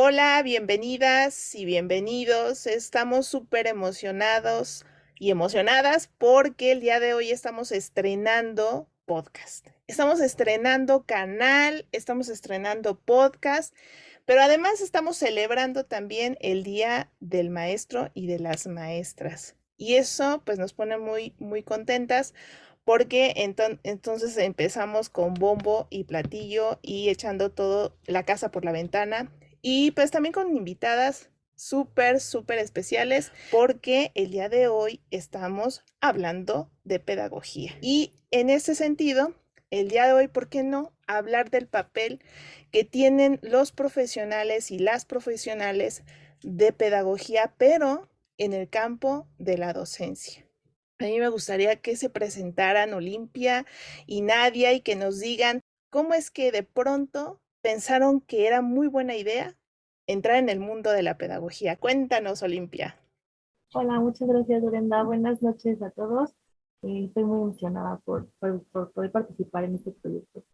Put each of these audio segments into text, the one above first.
Hola, bienvenidas y bienvenidos. Estamos súper emocionados y emocionadas porque el día de hoy estamos estrenando podcast. Estamos estrenando canal, estamos estrenando podcast, pero además estamos celebrando también el Día del Maestro y de las Maestras. Y eso pues nos pone muy contentas porque entonces empezamos con bombo y platillo y echando todo la casa por la ventana y pues también con invitadas súper especiales porque el día de hoy estamos hablando de pedagogía. Y en ese sentido, el día de hoy, ¿por qué no hablar del papel que tienen los profesionales y las profesionales de pedagogía, pero en el campo de la docencia? A mí me gustaría que se presentaran Olimpia y Nadia y que nos digan cómo es que de pronto pensaron que era muy buena idea entrar en el mundo de la pedagogía. Cuéntanos, Olimpia. Hola, muchas gracias, Brenda. Buenas noches a todos. Estoy muy emocionada por poder participar en este proyecto.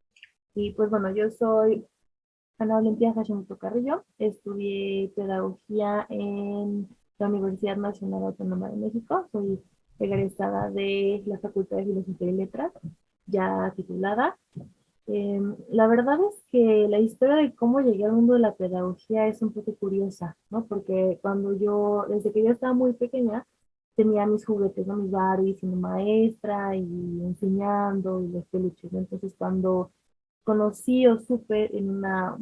Y pues bueno, yo soy Ana Olimpia Hashimoto Carrillo. Estudié pedagogía en la Universidad Nacional Autónoma de México. Soy egresada de la Facultad de Filosofía y Letras, ya titulada. La verdad es que la historia de cómo llegué al mundo de la pedagogía es un poco curiosa, ¿no? Porque desde que yo estaba muy pequeña, tenía mis juguetes, ¿no? Mis Barbies, siendo maestra y enseñando y los peluches, ¿no? Entonces, cuando conocí o supe en una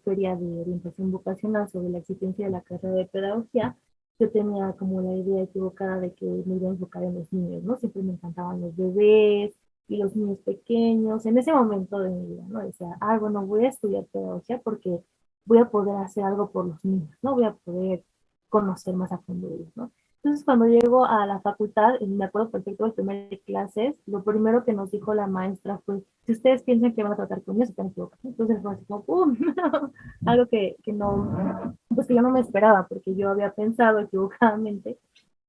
feria de orientación vocacional sobre la existencia de la carrera de pedagogía, yo tenía como la idea equivocada de que me iba a enfocar en los niños, ¿no? Siempre me encantaban los bebés y los niños pequeños. En ese momento de mi vida, ¿no? Decía, bueno, voy a estudiar pedagogía porque voy a poder hacer algo por los niños, ¿no? Voy a poder conocer más a fondo de ellos, ¿no? Entonces, cuando llego a la facultad, me acuerdo perfecto de primeras clases, lo primero que nos dijo la maestra fue, si ustedes piensan que van a tratar con niños, están equivocados. Entonces fue así como, ¡pum! Algo que no, pues que yo no me esperaba, porque yo había pensado equivocadamente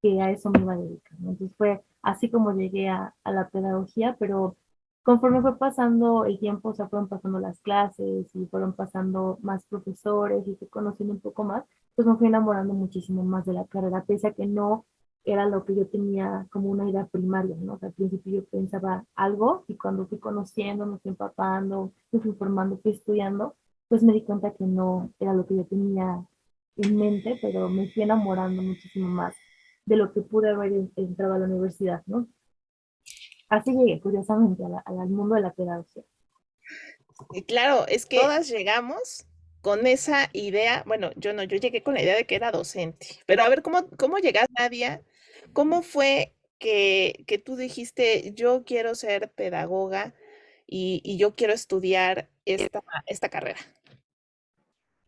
que a eso me iba a dedicar, ¿no? Entonces fue así como llegué a la pedagogía, pero conforme fue pasando el tiempo, o sea, fueron pasando las clases y fueron pasando más profesores y fui conociendo un poco más, pues me fui enamorando muchísimo más de la carrera, pese a que no era lo que yo tenía como una idea primaria, ¿no? O sea, al principio yo pensaba algo y cuando fui conociendo, me fui empapando, me fui formando, fui estudiando, pues me di cuenta que no era lo que yo tenía en mente, pero me fui enamorando muchísimo más de lo que pude haber entrado a la universidad, ¿no? Así llegué, curiosamente, al mundo de la pedagogía. Y claro, es que todas llegamos con esa idea, bueno, yo no, yo llegué con la idea de que era docente, pero a ver, ¿cómo llegaste, Nadia? ¿Cómo fue que tú dijiste, yo quiero ser pedagoga y yo quiero estudiar esta carrera?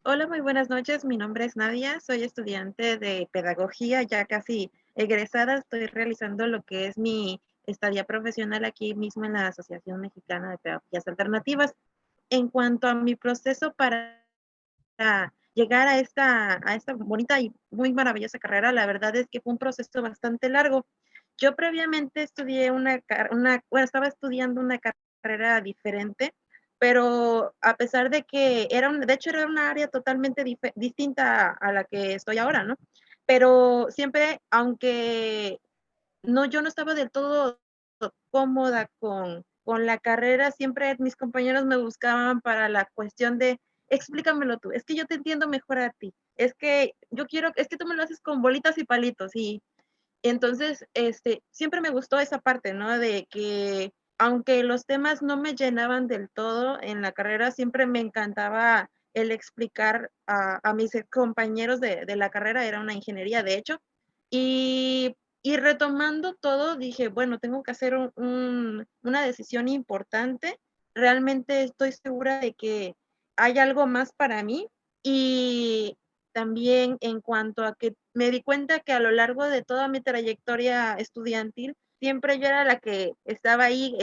Hola, muy buenas noches. Mi nombre es Nadia, soy estudiante de pedagogía, ya casi egresada. Estoy realizando lo que es mi estadía profesional aquí mismo en la Asociación Mexicana de Pedagogías Alternativas. En cuanto a mi proceso para llegar a esta bonita y muy maravillosa carrera, la verdad es que fue un proceso bastante largo. Yo previamente estudié bueno, estaba estudiando una carrera diferente, pero a pesar de que de hecho era una área totalmente distinta a la que estoy ahora, ¿no? Pero siempre, aunque yo no estaba del todo cómoda con la carrera, siempre mis compañeros me buscaban para la cuestión de, explícamelo tú, es que yo te entiendo mejor a ti, es que es que tú me lo haces con bolitas y palitos, y entonces, siempre me gustó esa parte, ¿no? De que aunque los temas no me llenaban del todo en la carrera, siempre me encantaba el explicar a mis compañeros de la carrera, era una ingeniería, de hecho, y retomando todo, dije, bueno, tengo que hacer una decisión importante. Realmente estoy segura de que hay algo más para mí y también en cuanto a que me di cuenta que a lo largo de toda mi trayectoria estudiantil, siempre yo era la que estaba ahí,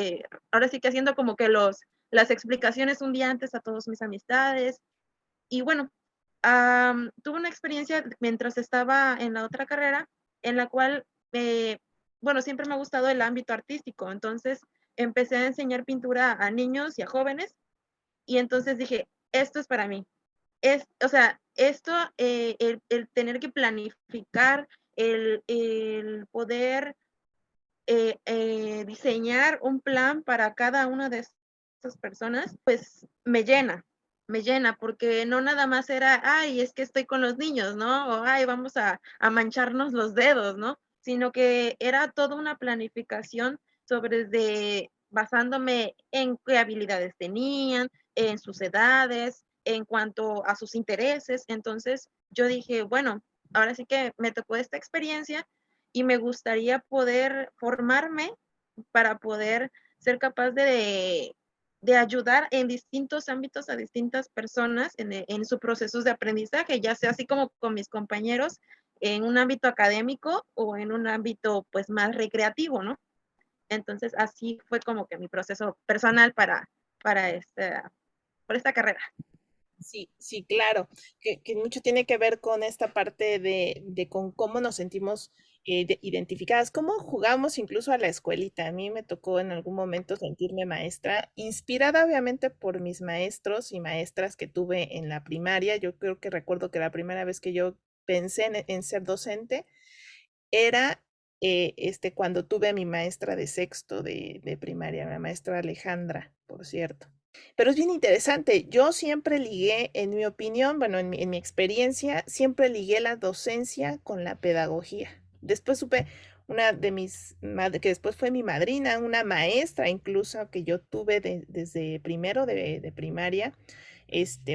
ahora sí que haciendo como que las explicaciones un día antes a todos mis amistades. Y bueno, tuve una experiencia mientras estaba en la otra carrera, en la cual, bueno, siempre me ha gustado el ámbito artístico, entonces empecé a enseñar pintura a niños y a jóvenes, y entonces dije, esto es para mí. O sea, esto, el tener que planificar, el poder diseñar un plan para cada una de esas personas, pues me llena, porque no nada más era, ay, es que estoy con los niños, ¿no? O, ay, vamos a mancharnos los dedos, ¿no? Sino que era toda una planificación sobre basándome en qué habilidades tenían, en sus edades, en cuanto a sus intereses. Entonces yo dije, bueno, ahora sí que me tocó esta experiencia y me gustaría poder formarme para poder ser capaz de ayudar en distintos ámbitos a distintas personas en sus procesos de aprendizaje, ya sea así como con mis compañeros en un ámbito académico o en un ámbito pues más recreativo, ¿no? Entonces así fue como que mi proceso personal para por esta carrera. Sí, sí, claro, que mucho tiene que ver con esta parte de con cómo nos sentimos identificadas, cómo jugamos incluso a la escuelita. A mí me tocó en algún momento sentirme maestra, inspirada obviamente por mis maestros y maestras que tuve en la primaria. Yo creo que recuerdo que la primera vez que yo pensé en ser docente era cuando tuve a mi maestra de sexto de primaria, la maestra Alejandra, por cierto. Pero es bien interesante. Yo siempre ligué, en mi opinión, bueno, en mi experiencia, siempre ligué la docencia con la pedagogía. Después supe una de que después fue mi madrina, una maestra incluso que yo tuve desde primero de primaria,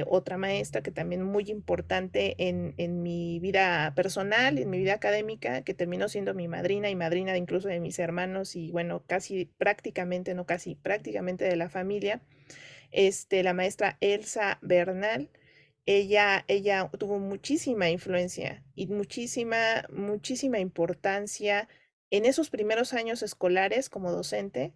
otra maestra que también muy importante en mi vida personal, en mi vida académica, que terminó siendo mi madrina y madrina incluso de mis hermanos y bueno, casi prácticamente, no casi, prácticamente de la familia, la maestra Elsa Bernal. Ella tuvo muchísima influencia y muchísima importancia en esos primeros años escolares como docente,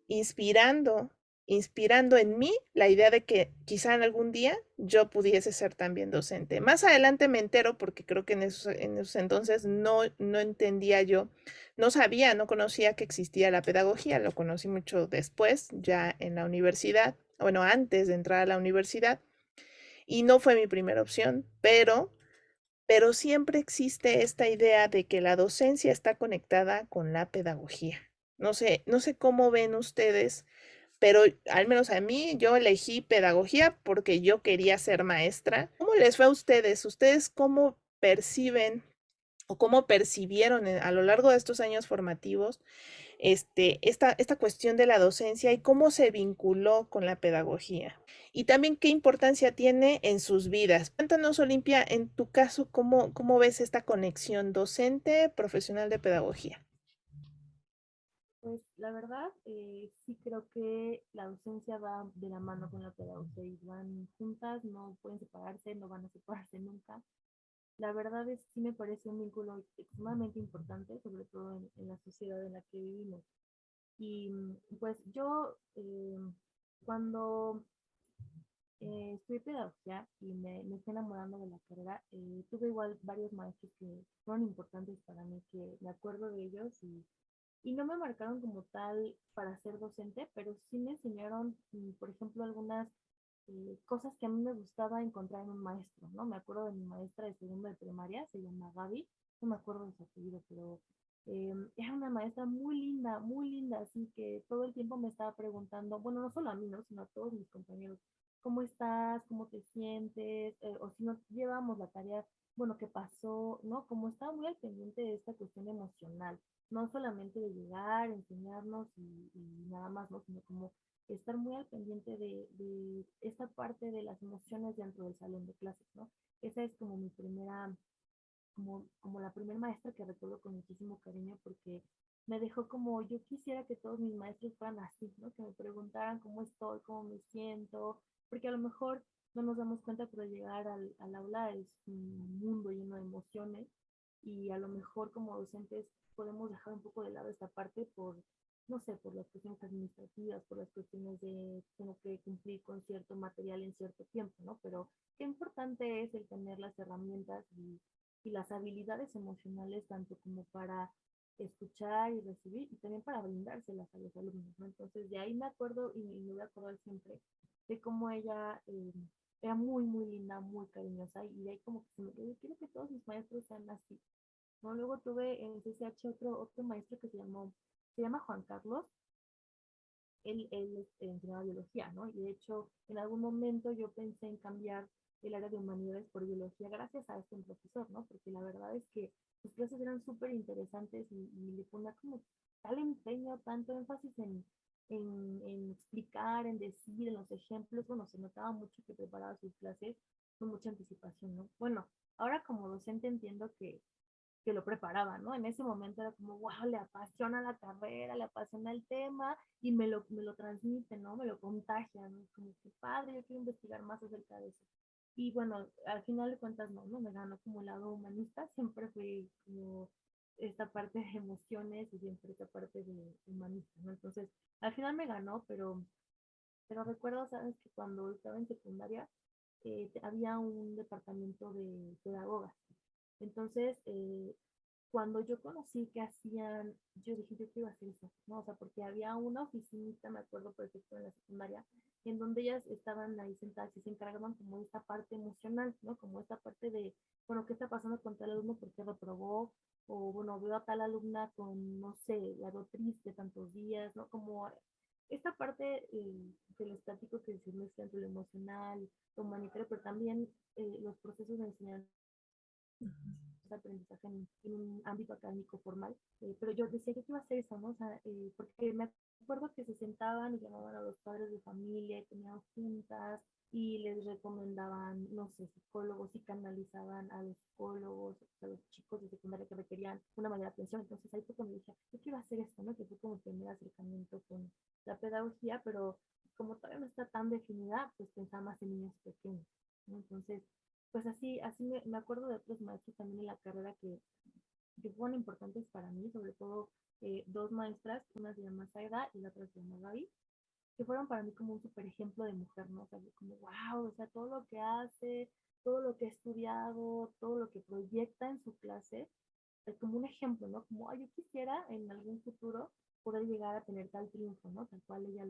inspirando, inspirando en mí la idea de que quizá en algún día yo pudiese ser también docente. Más adelante me entero porque creo que en esos entonces no entendía yo, no sabía, no conocía que existía la pedagogía, lo conocí mucho después, ya en la universidad, bueno, antes de entrar a la universidad, y no fue mi primera opción, pero siempre existe esta idea de que la docencia está conectada con la pedagogía. No sé cómo ven ustedes, pero al menos a mí yo elegí pedagogía porque yo quería ser maestra. ¿Cómo les fue a ustedes? ¿Ustedes cómo perciben o cómo percibieron a lo largo de estos años formativos esta cuestión de la docencia y cómo se vinculó con la pedagogía? Y también qué importancia tiene en sus vidas. Cuéntanos, Olimpia, en tu caso, ¿cómo ves esta conexión docente profesional de pedagogía? Pues la verdad, sí creo que la docencia va de la mano con la pedagogía y van juntas, no pueden separarse, no van a separarse nunca. La verdad es que sí me parece un vínculo extremadamente importante, sobre todo en la sociedad en la que vivimos. Y pues yo, cuando estudié pedagogía y me fui enamorando de la carrera, tuve igual varios maestros que fueron importantes para mí, que me acuerdo de ellos y no me marcaron como tal para ser docente, pero sí me enseñaron, por ejemplo, algunas cosas que a mí me gustaba encontrar en un maestro, ¿no? Me acuerdo de mi maestra de segundo de primaria, se llama Gaby, no me acuerdo de su apellido, pero era una maestra muy linda, así que todo el tiempo me estaba preguntando, bueno, no solo a mí, ¿no? Sino a todos mis compañeros, ¿cómo estás? ¿Cómo te sientes? O si no llevamos la tarea, bueno, ¿qué pasó? ¿No? Como estaba muy al pendiente de esta cuestión emocional, no solamente de llegar, enseñarnos y nada más, ¿no? Sino como estar muy al pendiente de esta parte de las emociones dentro del salón de clases, ¿no? Esa es como mi primera, como la primera maestra que recuerdo con muchísimo cariño porque me dejó como yo quisiera que todos mis maestros fueran así, ¿no? Que me preguntaran cómo estoy, cómo me siento, porque a lo mejor no nos damos cuenta, pero llegar al aula es un mundo lleno de emociones y a lo mejor como docentes podemos dejar un poco de lado esta parte por, no sé, por las cuestiones administrativas, por las cuestiones de tengo que cumplir con cierto material en cierto tiempo, ¿no? Pero qué importante es el tener las herramientas y las habilidades emocionales tanto como para escuchar y recibir y también para brindárselas a los alumnos, ¿no? Entonces de ahí me acuerdo y me voy a acordar siempre de cómo ella era muy, muy linda, muy cariñosa, y de ahí como que se me quedó, quiero que todos mis maestros sean así, ¿no? Luego tuve en CCH otro maestro que se llama Juan Carlos. Él enseñaba biología, ¿no? Y de hecho, en algún momento yo pensé en cambiar el área de humanidades por biología gracias a este profesor, ¿no? Porque la verdad es que sus clases eran súper interesantes y le ponía como tal empeño, tanto énfasis en explicar, en decir, en los ejemplos. Bueno, se notaba mucho que preparaba sus clases con mucha anticipación, ¿no? Bueno, ahora como docente entiendo que lo preparaba, ¿no? En ese momento era como, wow, le apasiona la carrera, le apasiona el tema y me lo transmite, ¿no? Me lo contagia, ¿no? Como que padre, yo quiero investigar más acerca de eso. Y bueno, al final de cuentas no me ganó como el lado humanista, siempre fue como esta parte de emociones y siempre esta parte de humanista, ¿no? Entonces, al final me ganó, pero recuerdo, ¿sabes? Que cuando estaba en secundaria había un departamento de pedagogas. Entonces, cuando yo conocí que hacían, yo dije, yo quiero hacer eso, ¿no? O sea, porque había una oficinita, me acuerdo perfecto, en la secundaria, en donde ellas estaban ahí sentadas y se encargaban como de esta parte emocional, ¿no? Como esta parte de, bueno, ¿qué está pasando con tal alumno? ¿Por qué reprobó? O, bueno, veo a tal alumna con, no sé, la veo triste tantos días, ¿no? Como esta parte que les platico que se mezcla entre lo emocional, lo humanitario, pero también los procesos de enseñanza aprendizaje en un ámbito académico formal, pero yo decía que iba a hacer eso, ¿no? O sea, porque me acuerdo que se sentaban y llamaban a los padres de familia y tenían juntas y les recomendaban, no sé, psicólogos y canalizaban a los psicólogos, a los chicos de secundaria que requerían una mayor atención. Entonces ahí fue cuando dije, yo quiero hacer esto, ¿no? Que fue como el primer acercamiento con la pedagogía, pero como todavía no está tan definida, pues pensaba más en niños pequeños, ¿no? Entonces, pues así me acuerdo de otros maestros también en la carrera que fueron importantes para mí, sobre todo dos maestras, una se llama Zaida y la otra se llama Gaby, que fueron para mí como un super ejemplo de mujer, ¿no? O sea, como, wow, o sea, todo lo que hace, todo lo que ha estudiado, todo lo que proyecta en su clase, es como un ejemplo, ¿no? Como, ay, yo quisiera en algún futuro poder llegar a tener tal triunfo, ¿no? Tal cual ella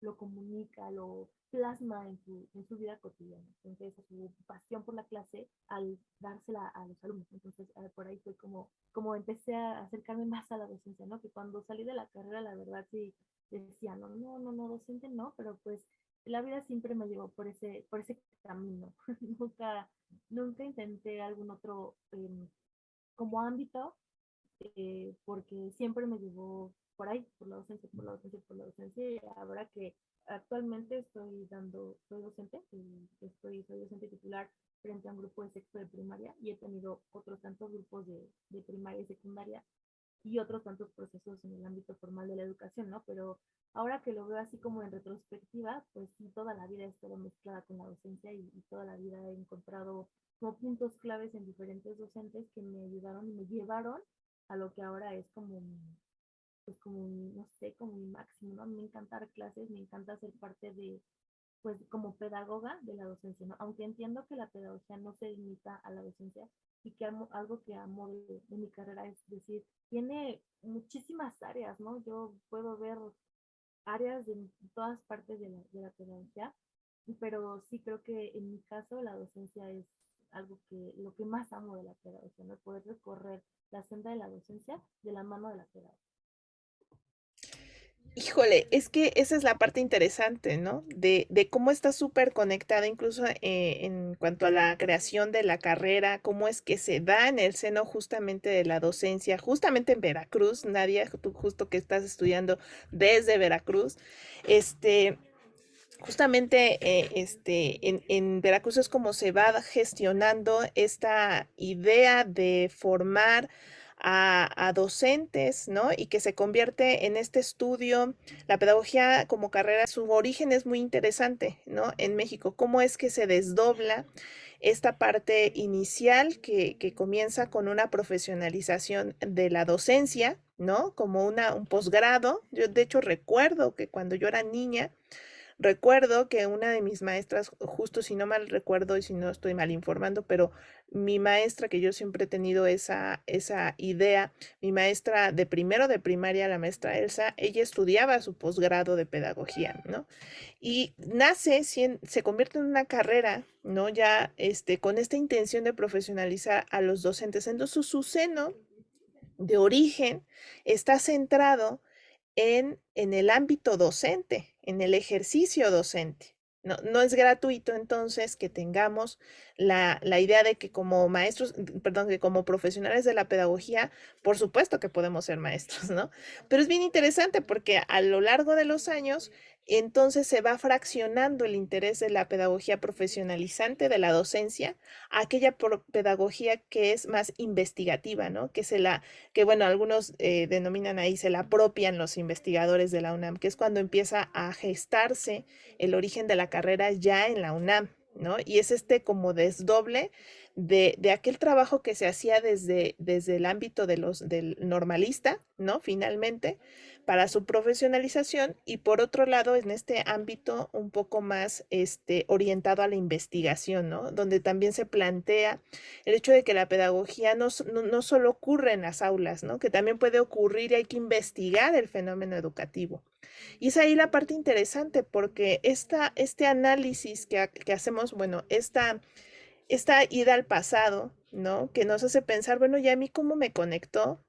lo comunica, lo plasma en su vida cotidiana. Entonces, su pasión por la clase al dársela a los alumnos. Entonces, por ahí fue como empecé a acercarme más a la docencia, ¿no? Que cuando salí de la carrera, la verdad sí decía, no, docente no, pero pues la vida siempre me llevó por ese camino. nunca, nunca intenté algún otro como ámbito, porque siempre me llevó por ahí, por la docencia, por la docencia, por la docencia, y ahora que actualmente soy docente, soy docente titular frente a un grupo de sexto de primaria y he tenido otros tantos grupos de primaria y secundaria y otros tantos procesos en el ámbito formal de la educación, ¿no? Pero ahora que lo veo así como en retrospectiva, pues sí, toda la vida he estado mezclada con la docencia y toda la vida he encontrado como puntos claves en diferentes docentes que me ayudaron y me llevaron a lo que ahora es pues como, no sé, como mi máximo, ¿no? Me encanta dar clases, me encanta ser parte pues como pedagoga de la docencia, ¿no? Aunque entiendo que la pedagogía no se limita a la docencia y que algo que amo de mi carrera es decir, tiene muchísimas áreas, ¿no? Yo puedo ver áreas de todas partes de la pedagogía, pero sí creo que en mi caso la docencia es algo lo que más amo de la pedagogía, ¿no? Poder recorrer la senda de la docencia de la mano de la pedagogía. Híjole, es que esa es la parte interesante, ¿no? De cómo está súper conectada, incluso en cuanto a la creación de la carrera, cómo es que se da en el seno justamente de la docencia, justamente en Veracruz, Nadia, tú justo que estás estudiando desde Veracruz, este, justamente en Veracruz es como se va gestionando esta idea de formar a docentes, ¿no? Y que se convierte en este estudio, la pedagogía como carrera, su origen es muy interesante, ¿no? En México, cómo es que se desdobla esta parte inicial que comienza con una profesionalización de la docencia, ¿no? Como un posgrado. Yo de hecho recuerdo que cuando yo era niña, Recuerdo que una de mis maestras, justo si no mal recuerdo y si no estoy mal informando, pero mi maestra, que yo siempre he tenido esa idea, mi maestra de primero de primaria, la maestra Elsa, ella estudiaba su posgrado de pedagogía, ¿no? Y se convierte en una carrera, ¿no? Ya con esta intención de profesionalizar a los docentes. Entonces su seno de origen está centrado en el ámbito docente, en el ejercicio docente. No, no es gratuito entonces que tengamos la idea de que como maestros, perdón, que como profesionales de la pedagogía, por supuesto que podemos ser maestros, ¿no? Pero es bien interesante porque a lo largo de los años, entonces se va fraccionando el interés de la pedagogía profesionalizante, de la docencia, a aquella pedagogía que es más investigativa, ¿no? Que bueno, algunos denominan ahí, se la apropian los investigadores de la UNAM, que es cuando empieza a gestarse el origen de la carrera ya en la UNAM, ¿no? Y es como desdoble de aquel trabajo que se hacía desde el ámbito del normalista, ¿no? Finalmente, para su profesionalización y por otro lado, en este ámbito un poco más orientado a la investigación, ¿no? Donde también se plantea el hecho de que la pedagogía no solo ocurre en las aulas, ¿no? Que también puede ocurrir y hay que investigar el fenómeno educativo. Y es ahí la parte interesante porque este análisis que hacemos, bueno, esta ida al pasado, ¿no? Que nos hace pensar, bueno, ¿y a mí cómo me conectó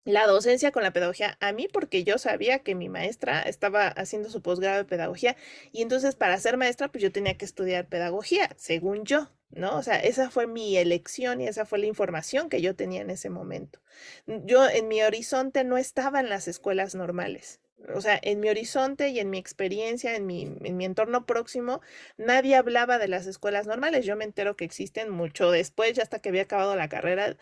la docencia con la pedagogía? A mí porque yo sabía que mi maestra estaba haciendo su posgrado de pedagogía y entonces para ser maestra pues yo tenía que estudiar pedagogía, según yo, ¿no? O sea, esa fue mi elección y esa fue la información que yo tenía en ese momento. Yo en mi horizonte no estaba en las escuelas normales. O sea, en mi horizonte y en mi experiencia, en mi entorno próximo, nadie hablaba de las escuelas normales. Yo me entero que existen mucho después, ya hasta que había acabado la carrera,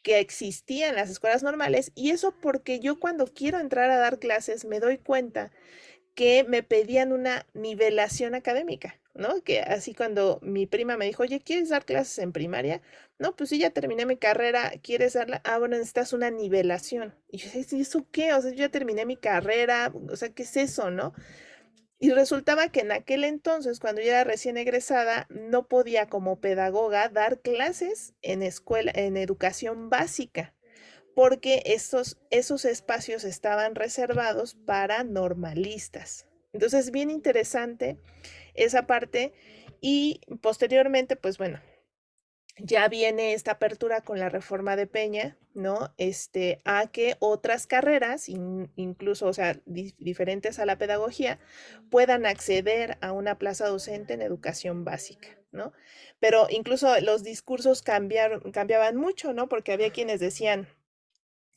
que existían las escuelas normales y eso porque yo cuando quiero entrar a dar clases me doy cuenta que me pedían una nivelación académica, ¿no? Que así cuando mi prima me dijo, oye, ¿quieres dar clases en primaria? No, pues sí, ya terminé mi carrera, ¿quieres darla? Ah, bueno, necesitas una nivelación. Y yo decía, ¿y eso qué? O sea, yo ya terminé mi carrera, o sea, ¿qué es eso, no? Y resultaba que en aquel entonces, cuando yo era recién egresada, no podía como pedagoga dar clases en escuela, en educación básica, porque esos espacios estaban reservados para normalistas. Entonces, bien interesante esa parte. Y posteriormente, pues bueno, ya viene esta apertura con la reforma de Peña, ¿no? A que otras carreras, incluso, o sea, diferentes a la pedagogía, puedan acceder a una plaza docente en educación básica, ¿no? Pero incluso los discursos cambiaban mucho, ¿no? Porque había quienes decían,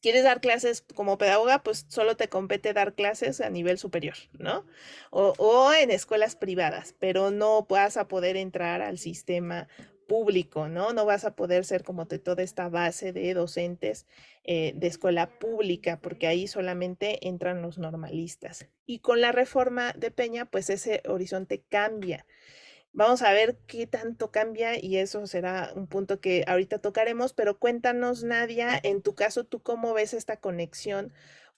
¿quieres dar clases como pedagoga? Pues solo te compete dar clases a nivel superior, ¿no? O en escuelas privadas, pero no vas a poder entrar al sistema público, ¿no? No vas a poder ser como de toda esta base de docentes de escuela pública, porque ahí solamente entran los normalistas. Y con la reforma de Peña, pues ese horizonte cambia. Vamos a ver qué tanto cambia y eso será un punto que ahorita tocaremos, pero cuéntanos, Nadia, en tu caso, ¿tú cómo ves esta conexión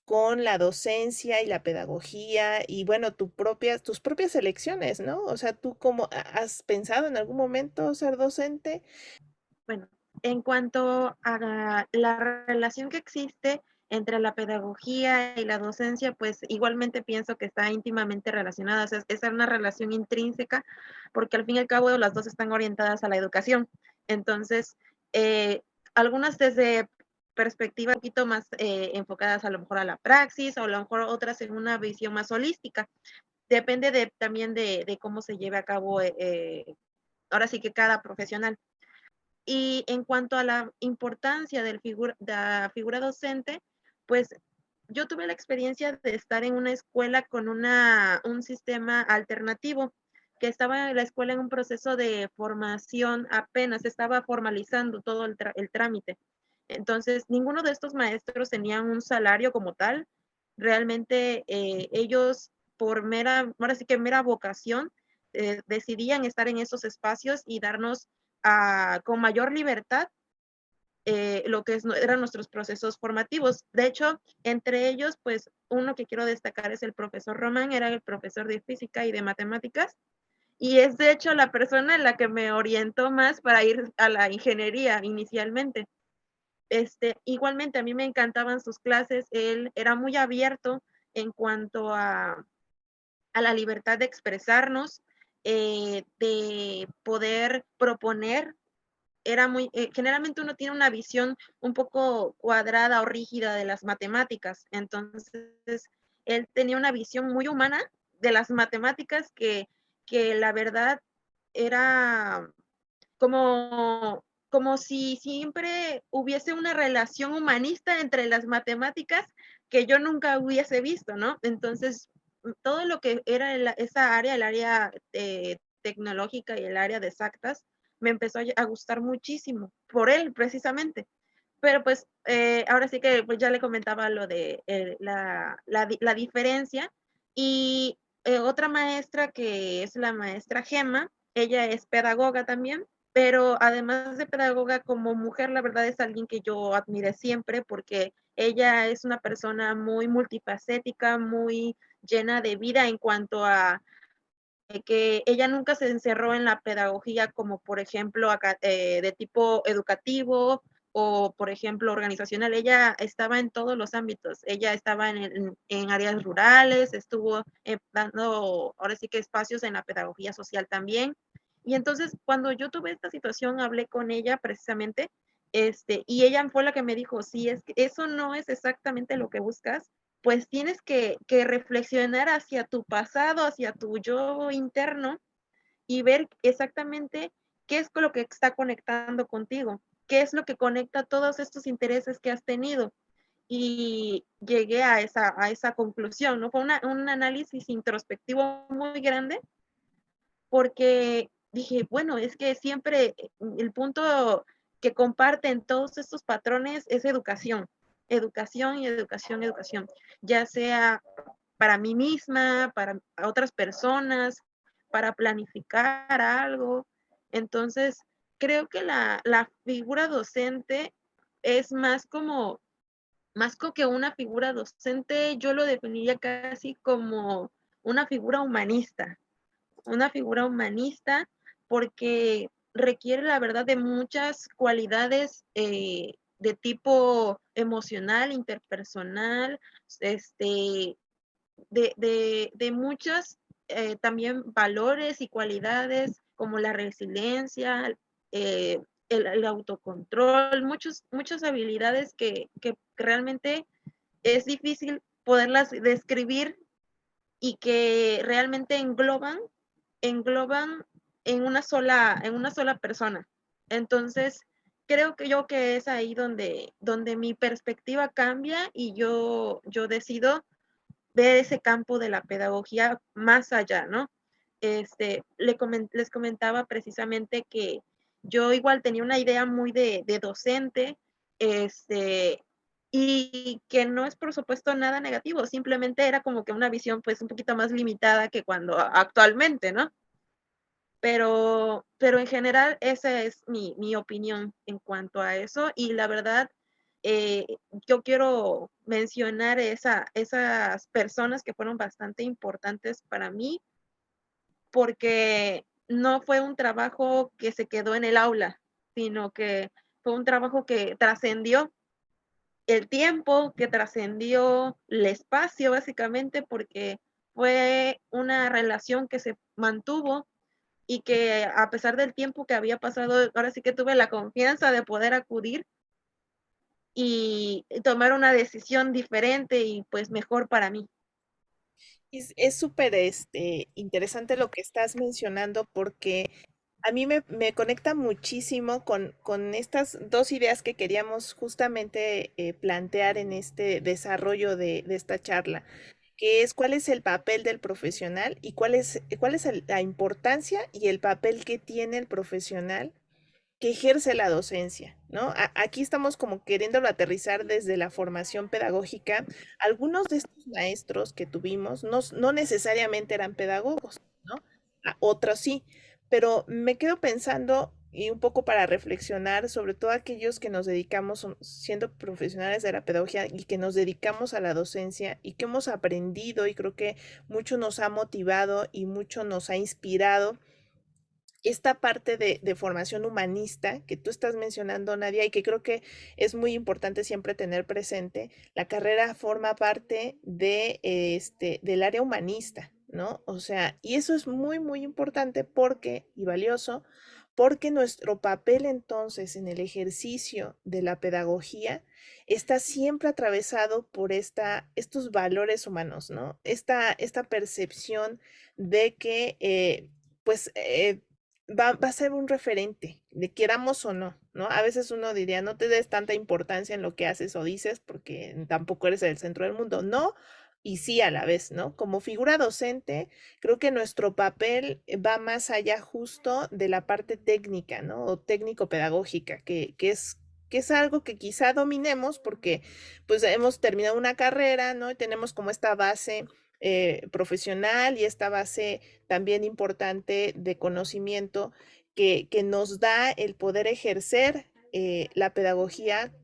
con la docencia y la pedagogía y bueno, tus propias elecciones, ¿no? O sea, ¿tú cómo has pensado en algún momento ser docente? Bueno, en cuanto a la relación que existe entre la pedagogía y la docencia, pues igualmente pienso que está íntimamente relacionada, o sea, es una relación intrínseca, porque al fin y al cabo las dos están orientadas a la educación. Entonces, eh, algunas desde perspectivas un poquito más enfocadas a lo mejor a la praxis, o a lo mejor otras en una visión más holística. Depende también de cómo se lleve a cabo, ahora sí que cada profesional. Y en cuanto a la importancia de la figura docente, pues yo tuve la experiencia de estar en una escuela con un sistema alternativo, que estaba en la escuela en un proceso de formación, apenas estaba formalizando todo el trámite. Entonces, ninguno de estos maestros tenían un salario como tal. Realmente ellos, ahora sí que mera vocación, decidían estar en esos espacios y darnos con mayor libertad lo que eran nuestros procesos formativos. De hecho, entre ellos, pues uno que quiero destacar es el profesor Román, era el profesor de física y de matemáticas, y es de hecho la persona en la que me orientó más para ir a la ingeniería inicialmente. Igualmente, a mí me encantaban sus clases, él era muy abierto en cuanto a la libertad de expresarnos, de poder proponer. Era muy, generalmente uno tiene una visión un poco cuadrada o rígida de las matemáticas, entonces él tenía una visión muy humana de las matemáticas que la verdad era como si siempre hubiese una relación humanista entre las matemáticas que yo nunca hubiese visto, ¿no? Entonces, todo lo que era esa área, el área tecnológica y el área de exactas, me empezó a gustar muchísimo por él precisamente. Pero pues ahora sí que pues ya le comentaba lo de la diferencia. Y otra maestra que es la maestra Gema, ella es pedagoga también, pero además de pedagoga como mujer, la verdad es alguien que yo admiré siempre porque ella es una persona muy multifacética, muy llena de vida en cuanto a que ella nunca se encerró en la pedagogía como, por ejemplo, de tipo educativo o, por ejemplo, organizacional. Ella estaba en todos los ámbitos. Ella estaba en áreas rurales, estuvo dando, ahora sí que espacios en la pedagogía social también. Y entonces, cuando yo tuve esta situación, hablé con ella precisamente, y ella fue la que me dijo, si es que eso no es exactamente lo que buscas, pues tienes que reflexionar hacia tu pasado, hacia tu yo interno y ver exactamente qué es lo que está conectando contigo, qué es lo que conecta todos estos intereses que has tenido. Y llegué a esa conclusión, ¿no? Fue un análisis introspectivo muy grande porque dije, bueno, es que siempre el punto que comparten todos estos patrones es educación, educación y educación, educación, ya sea para mí misma, para otras personas, para planificar algo. Entonces, creo que la figura docente es más como que una figura docente, yo lo definiría casi como una figura humanista porque requiere la verdad de muchas cualidades de tipo emocional, interpersonal, de muchos también valores y cualidades como la resiliencia, eh, el autocontrol, muchas habilidades que realmente es difícil poderlas describir y que realmente engloban en una sola persona. Entonces, creo que yo que es ahí donde mi perspectiva cambia y yo decido ver ese campo de la pedagogía más allá, ¿no? Les comentaba precisamente que yo igual tenía una idea muy de docente, y que no es por supuesto nada negativo, simplemente era como que una visión pues un poquito más limitada que cuando actualmente, ¿no? Pero en general esa es mi opinión en cuanto a eso y la verdad eh, yo quiero mencionar esas personas que fueron bastante importantes para mí porque no fue un trabajo que se quedó en el aula, sino que fue un trabajo que trascendió el tiempo, que trascendió el espacio básicamente porque fue una relación que se mantuvo y que a pesar del tiempo que había pasado, ahora sí que tuve la confianza de poder acudir y tomar una decisión diferente y pues mejor para mí. Es súper interesante lo que estás mencionando porque a mí me conecta muchísimo con estas dos ideas que queríamos justamente plantear en este desarrollo de esta charla, que es cuál es el papel del profesional y cuál es la importancia y el papel que tiene el profesional que ejerce la docencia, ¿no? Aquí estamos como queriéndolo aterrizar desde la formación pedagógica. Algunos de estos maestros que tuvimos no necesariamente eran pedagogos, ¿no? Otros sí, pero me quedo pensando y un poco para reflexionar, sobre todo aquellos que nos dedicamos, siendo profesionales de la pedagogía y que nos dedicamos a la docencia y que hemos aprendido y creo que mucho nos ha motivado y mucho nos ha inspirado esta parte de formación humanista que tú estás mencionando, Nadia, y que creo que es muy importante siempre tener presente. La carrera forma parte del área humanista, ¿no? O sea, y eso es muy, muy importante porque, y valioso, porque nuestro papel entonces en el ejercicio de la pedagogía está siempre atravesado por estos valores humanos, ¿no? Esta percepción de que, pues, va a ser un referente, de queramos o no, ¿no? A veces uno diría, no te des tanta importancia en lo que haces o dices porque tampoco eres el centro del mundo. No, y sí a la vez, ¿no? Como figura docente, creo que nuestro papel va más allá justo de la parte técnica, ¿no? O técnico-pedagógica, que es algo que quizá dominemos porque pues hemos terminado una carrera, ¿no? Y tenemos como esta base profesional y esta base también importante de conocimiento que nos da el poder ejercer la pedagogía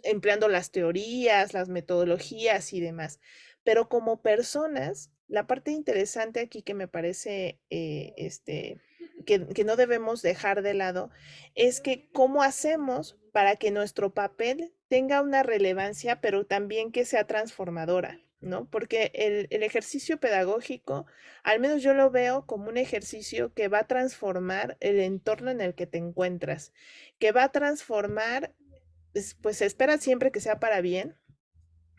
empleando las teorías, las metodologías y demás. Pero como personas, la parte interesante aquí que me parece que no debemos dejar de lado es que cómo hacemos para que nuestro papel tenga una relevancia, pero también que sea transformadora, ¿no? Porque el ejercicio pedagógico, al menos yo lo veo como un ejercicio que va a transformar el entorno en el que te encuentras, que va a transformar, pues se espera siempre que sea para bien,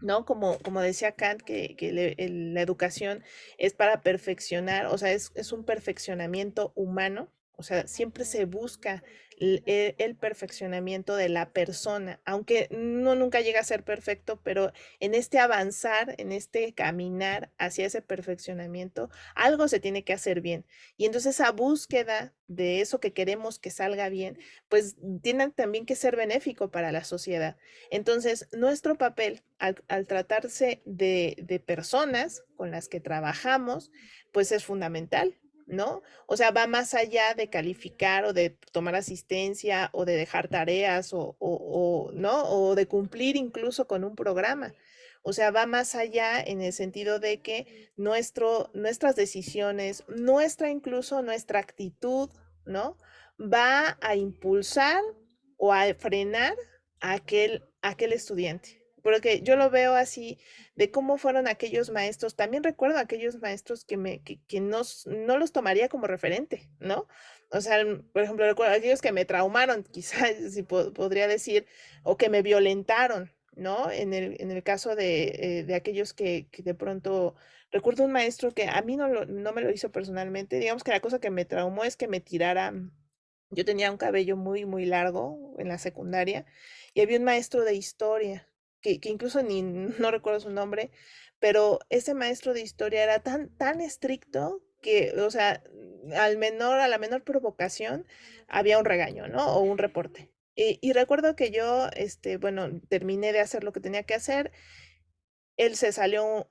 ¿no? Como decía Kant, que la educación es para perfeccionar, o sea, es un perfeccionamiento humano, o sea, siempre se busca el perfeccionamiento de la persona, aunque no nunca llega a ser perfecto, pero en este avanzar, en este caminar hacia ese perfeccionamiento, algo se tiene que hacer bien. Y entonces esa búsqueda de eso que queremos que salga bien, pues tiene también que ser benéfico para la sociedad. Entonces, nuestro papel al tratarse de personas con las que trabajamos, pues es fundamental, ¿no? O sea, va más allá de calificar o de tomar asistencia o de dejar tareas ¿no? O de cumplir incluso con un programa. O sea, va más allá en el sentido de que nuestras decisiones, incluso nuestra actitud, ¿no? Va a impulsar o a frenar aquel estudiante. Porque yo lo veo así, de cómo fueron aquellos maestros. También recuerdo aquellos maestros que no los tomaría como referente, ¿no? O sea, por ejemplo, recuerdo aquellos que me traumaron, quizás si podría decir, o que me violentaron, ¿no? En el caso de aquellos que de pronto, recuerdo un maestro que a mí no me lo hizo personalmente, digamos que la cosa que me traumó es que me tirara. Yo tenía un cabello muy, muy largo en la secundaria y había un maestro de historia, que incluso ni no recuerdo su nombre, pero ese maestro de historia era tan, tan estricto que, o sea, a la menor provocación había un regaño, ¿no? O un reporte. Y recuerdo que yo, bueno, terminé de hacer lo que tenía que hacer. Él se salió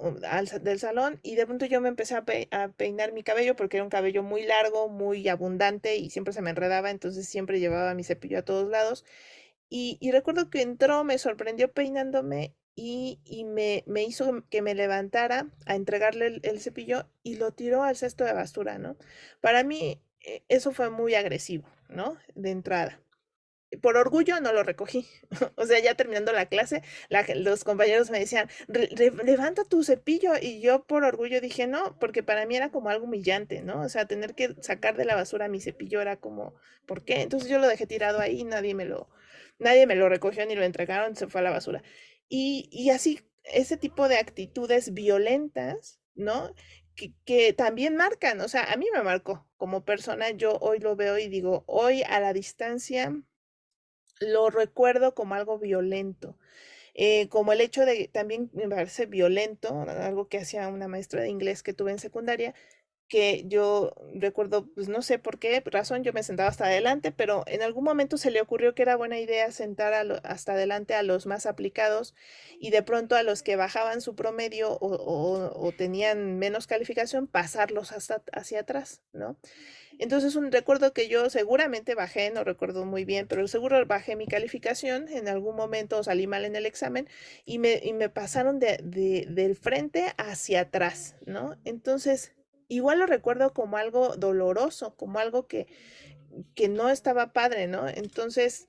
del salón y de pronto yo me empecé a peinar mi cabello porque era un cabello muy largo, muy abundante y siempre se me enredaba, entonces siempre llevaba mi cepillo a todos lados. Y recuerdo que entró, me sorprendió peinándome y me hizo que me levantara a entregarle el cepillo y lo tiró al cesto de basura, ¿no? Para mí eso fue muy agresivo, ¿no? De entrada. Por orgullo no lo recogí. O sea, ya terminando la clase, los compañeros me decían, levanta tu cepillo. Y yo por orgullo dije, no, porque para mí era como algo humillante, ¿no? O sea, tener que sacar de la basura mi cepillo era como, ¿por qué? Entonces yo lo dejé tirado ahí, nadie me lo recogió ni lo entregaron, se fue a la basura. Y así, ese tipo de actitudes violentas, ¿no? Que también marcan, o sea, a mí me marcó como persona, yo hoy lo veo y digo, hoy a la distancia lo recuerdo como algo violento, como el hecho de también me parece violento, algo que hacía una maestra de inglés que tuve en secundaria, que yo recuerdo, pues no sé por qué razón, yo me sentaba hasta adelante, pero en algún momento se le ocurrió que era buena idea sentar hasta adelante a los más aplicados y de pronto a los que bajaban su promedio o tenían menos calificación, pasarlos hasta hacia atrás, ¿no? Entonces, un recuerdo que yo seguramente bajé, no recuerdo muy bien, pero seguro bajé mi calificación en algún momento, salí mal en el examen y me pasaron del frente hacia atrás, ¿no? Entonces, igual lo recuerdo como algo doloroso, como algo que no estaba padre, ¿no? Entonces,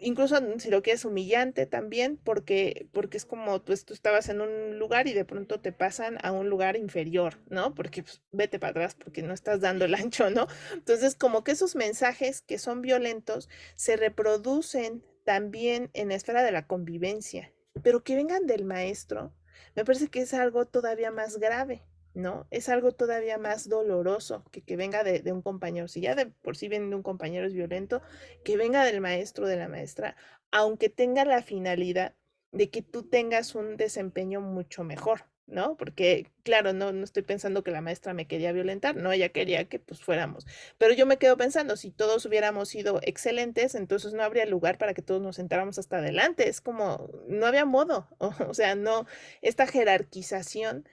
incluso si lo quieres humillante también, porque es como pues, tú estabas en un lugar y de pronto te pasan a un lugar inferior, ¿no? Porque pues, vete para atrás porque no estás dando el ancho, ¿no? Entonces, como que esos mensajes que son violentos se reproducen también en la esfera de la convivencia, pero que vengan del maestro, me parece que es algo todavía más grave. ¿No? Es algo todavía más doloroso que venga de un compañero. Si ya de por sí viene de un compañero es violento, que venga del maestro o de la maestra, aunque tenga la finalidad de que tú tengas un desempeño mucho mejor, ¿no? Porque, claro, no estoy pensando que la maestra me quería violentar, no, ella quería que pues fuéramos. Pero yo me quedo pensando, si todos hubiéramos sido excelentes, entonces no habría lugar para que todos nos sentáramos hasta adelante. Es como, no había modo, o sea, no, esta jerarquización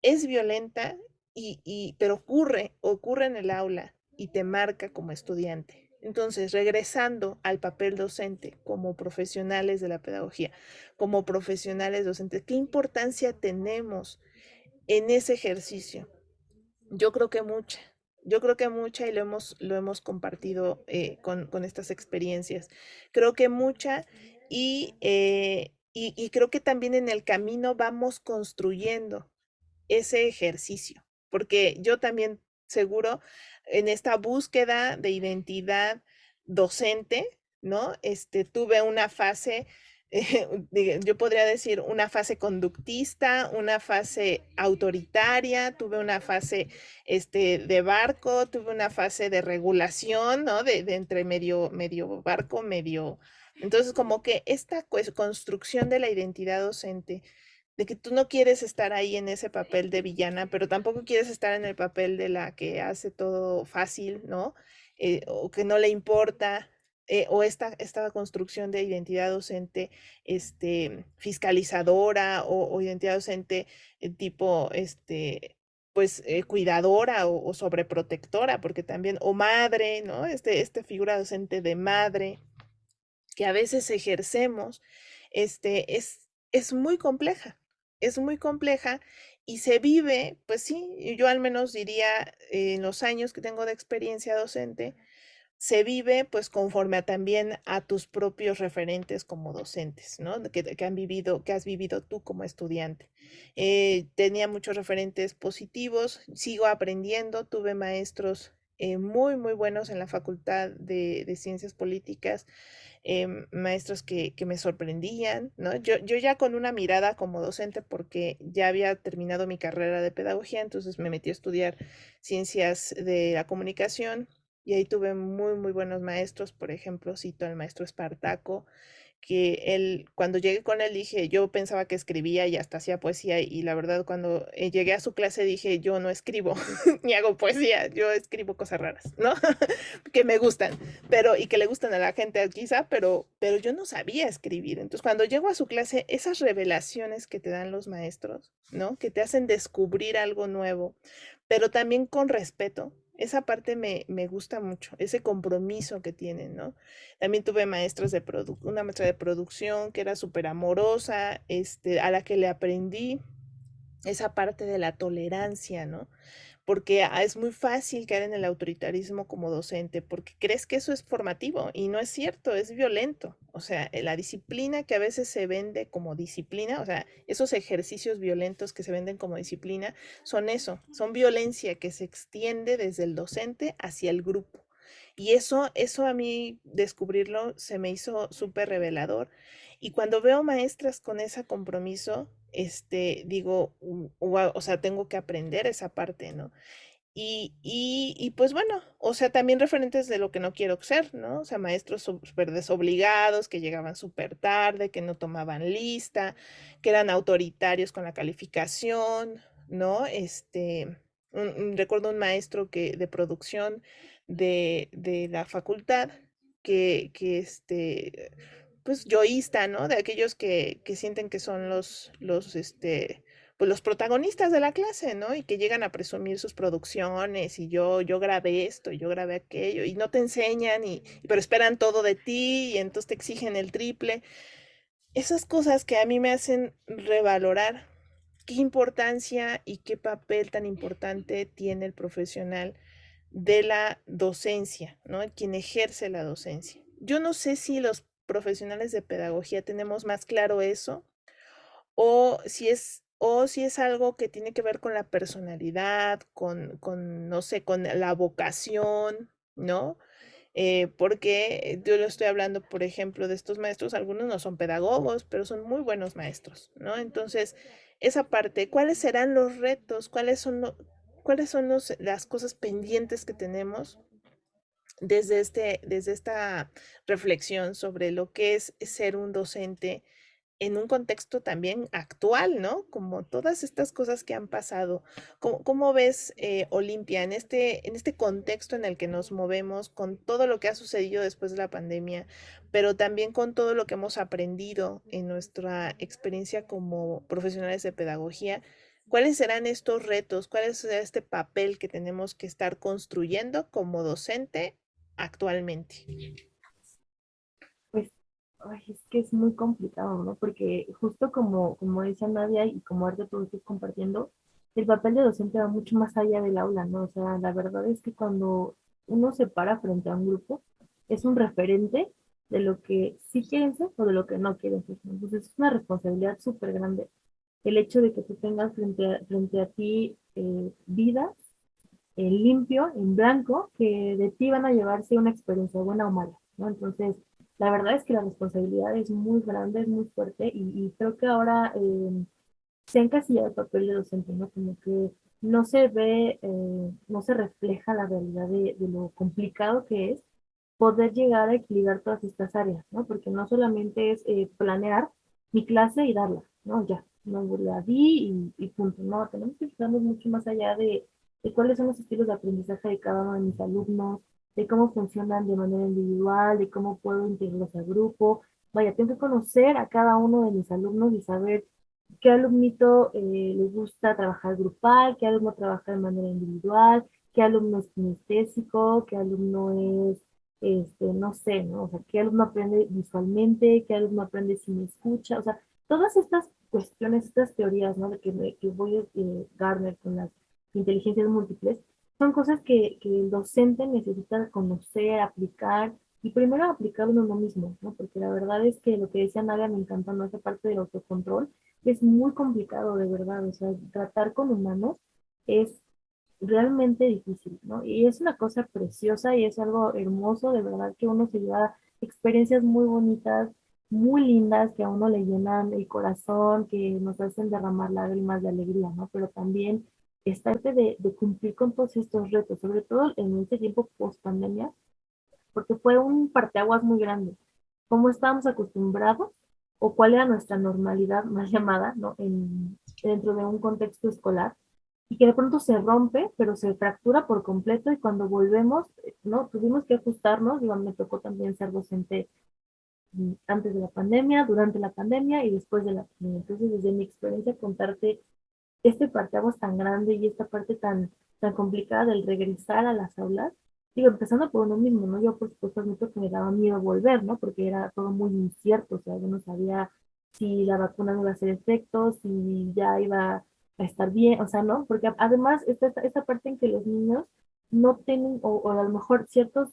es violenta pero ocurre en el aula y te marca como estudiante. Entonces, regresando al papel docente como profesionales de la pedagogía, como profesionales docentes, ¿qué importancia tenemos en ese ejercicio? Yo creo que mucha. Yo creo que mucha y lo hemos compartido con estas experiencias. Creo que mucha y creo que también en el camino vamos construyendo ese ejercicio, porque yo también seguro en esta búsqueda de identidad docente, ¿no? Tuve una fase, yo podría decir una fase conductista, una fase autoritaria, tuve una fase de barco, tuve una fase de regulación, ¿no? De entre medio barco, medio... Entonces, como que esta construcción de la identidad docente de que tú no quieres estar ahí en ese papel de villana, pero tampoco quieres estar en el papel de la que hace todo fácil, ¿no? O que no le importa, o esta construcción de identidad docente, fiscalizadora o identidad docente tipo, pues, cuidadora o sobreprotectora, porque también, o madre, ¿no? Esta figura docente de madre que a veces ejercemos, es muy compleja, es muy compleja y se vive, pues sí, yo al menos diría en los años que tengo de experiencia docente, se vive pues conforme a también a tus propios referentes como docentes, ¿no? Que has vivido tú como estudiante. Tenía muchos referentes positivos, sigo aprendiendo, tuve maestros muy, muy buenos en la Facultad de Ciencias Políticas, maestros que me sorprendían, ¿no? Yo ya con una mirada como docente, porque ya había terminado mi carrera de pedagogía, entonces me metí a estudiar ciencias de la comunicación y ahí tuve muy, muy buenos maestros, por ejemplo, cito al maestro Espartaco, que él, cuando llegué con él dije, yo pensaba que escribía y hasta hacía poesía y la verdad cuando llegué a su clase dije, yo no escribo ni hago poesía, yo escribo cosas raras, ¿no? que me gustan, pero y que le gustan a la gente quizá, pero yo no sabía escribir. Entonces, cuando llego a su clase, esas revelaciones que te dan los maestros, ¿no? Que te hacen descubrir algo nuevo, pero también con respeto. Esa parte me gusta mucho, ese compromiso que tienen, ¿no? También tuve maestras una maestra de producción que era súper amorosa, a la que le aprendí esa parte de la tolerancia, ¿no? Porque es muy fácil caer en el autoritarismo como docente, porque crees que eso es formativo y no es cierto, es violento. O sea, la disciplina que a veces se vende como disciplina, o sea, esos ejercicios violentos que se venden como disciplina, son eso, son violencia que se extiende desde el docente hacia el grupo. Y eso a mí descubrirlo se me hizo súper revelador. Y cuando veo maestras con ese compromiso, digo, wow, o sea, tengo que aprender esa parte, ¿no? Y pues bueno, o sea, también referentes de lo que no quiero ser, ¿no? O sea, maestros súper desobligados, que llegaban súper tarde, que no tomaban lista, que eran autoritarios con la calificación, ¿no? recuerdo un maestro de producción de la facultad que pues yoísta, ¿no? De aquellos que sienten que son pues los protagonistas de la clase, ¿no? Y que llegan a presumir sus producciones y yo grabé esto, y yo grabé aquello, y no te enseñan, pero esperan todo de ti y entonces te exigen el triple. Esas cosas que a mí me hacen revalorar qué importancia y qué papel tan importante tiene el profesional de la docencia, ¿no? Quien ejerce la docencia. Yo no sé si los profesionales de pedagogía tenemos más claro eso o si es algo que tiene que ver con la personalidad, no sé, con la vocación, ¿no? Porque yo lo estoy hablando, por ejemplo, de estos maestros, algunos no son pedagogos, pero son muy buenos maestros, ¿no? Entonces, esa parte, ¿cuáles serán los retos? ¿Cuáles son las cosas pendientes que tenemos desde esta reflexión sobre lo que es ser un docente en un contexto también actual, ¿no? Como todas estas cosas que han pasado. ¿Cómo ves, Olimpia, en este contexto en el que nos movemos, con todo lo que ha sucedido después de la pandemia, pero también con todo lo que hemos aprendido en nuestra experiencia como profesionales de pedagogía? ¿Cuáles serán estos retos? ¿Cuál será este papel que tenemos que estar construyendo como docente actualmente? Pues, ay, es que es muy complicado, ¿no? Porque justo como decía Nadia y como ahorita tú estás compartiendo, el papel de docente va mucho más allá del aula, ¿no? O sea, la verdad es que cuando uno se para frente a un grupo, es un referente de lo que sí quieren ser o de lo que no quieren ser, ¿no? Entonces es una responsabilidad súper grande el hecho de que tú tengas frente a ti vidas en limpio, en blanco, que de ti van a llevarse una experiencia buena o mala, ¿no? Entonces, la verdad es que la responsabilidad es muy grande, es muy fuerte y creo que ahora se ha encasillado el papel de docente, ¿no? Como que no se ve, no se refleja la realidad de lo complicado que es poder llegar a equilibrar todas estas áreas, ¿no? Porque no solamente es planear mi clase y darla, ¿no? Ya, no la di y punto, no, tenemos que fijarnos mucho más allá de cuáles son los estilos de aprendizaje de cada uno de mis alumnos, de cómo funcionan de manera individual, de cómo puedo integrarlos al grupo. Vaya, tengo que conocer a cada uno de mis alumnos y saber qué alumnito le gusta trabajar grupal, qué alumno trabaja de manera individual, qué alumno es kinestésico, qué alumno es no sé, ¿no? O sea, qué alumno aprende visualmente, qué alumno aprende sin escucha, o sea, todas estas cuestiones, estas teorías, ¿no? Que voy a Gardner con las inteligencias múltiples, son cosas que el docente necesita conocer, aplicar, y primero aplicarlo en uno mismo, ¿no? Porque la verdad es que lo que decía Nadia me encanta, ¿no? Esa parte del autocontrol, es muy complicado de verdad, o sea, tratar con humanos es realmente difícil, ¿no? Y es una cosa preciosa y es algo hermoso, de verdad que uno se lleva experiencias muy bonitas, muy lindas, que a uno le llenan el corazón, que nos hacen derramar lágrimas de alegría, ¿no? Pero también esta parte de cumplir con todos estos retos, sobre todo en este tiempo post pandemia, porque fue un parteaguas muy grande. ¿Cómo estábamos acostumbrados o cuál era nuestra normalidad más llamada, ¿no? Dentro de un contexto escolar y que de pronto se rompe, pero se fractura por completo y cuando volvemos, ¿no? Tuvimos que ajustarnos, digo, me tocó también ser docente antes de la pandemia, durante la pandemia y después de la pandemia. Entonces, desde mi experiencia, contarte este parteaguas tan grande y esta parte tan complicada del regresar a las aulas, digo, empezando por uno mismo, ¿no? Yo, por supuesto, admito que me daba miedo volver, ¿no? Porque era todo muy incierto, o sea, yo no sabía si la vacuna me iba a hacer efecto, si ya iba a estar bien, o sea, ¿no? Porque además, esta parte en que los niños no tienen, o a lo mejor ciertos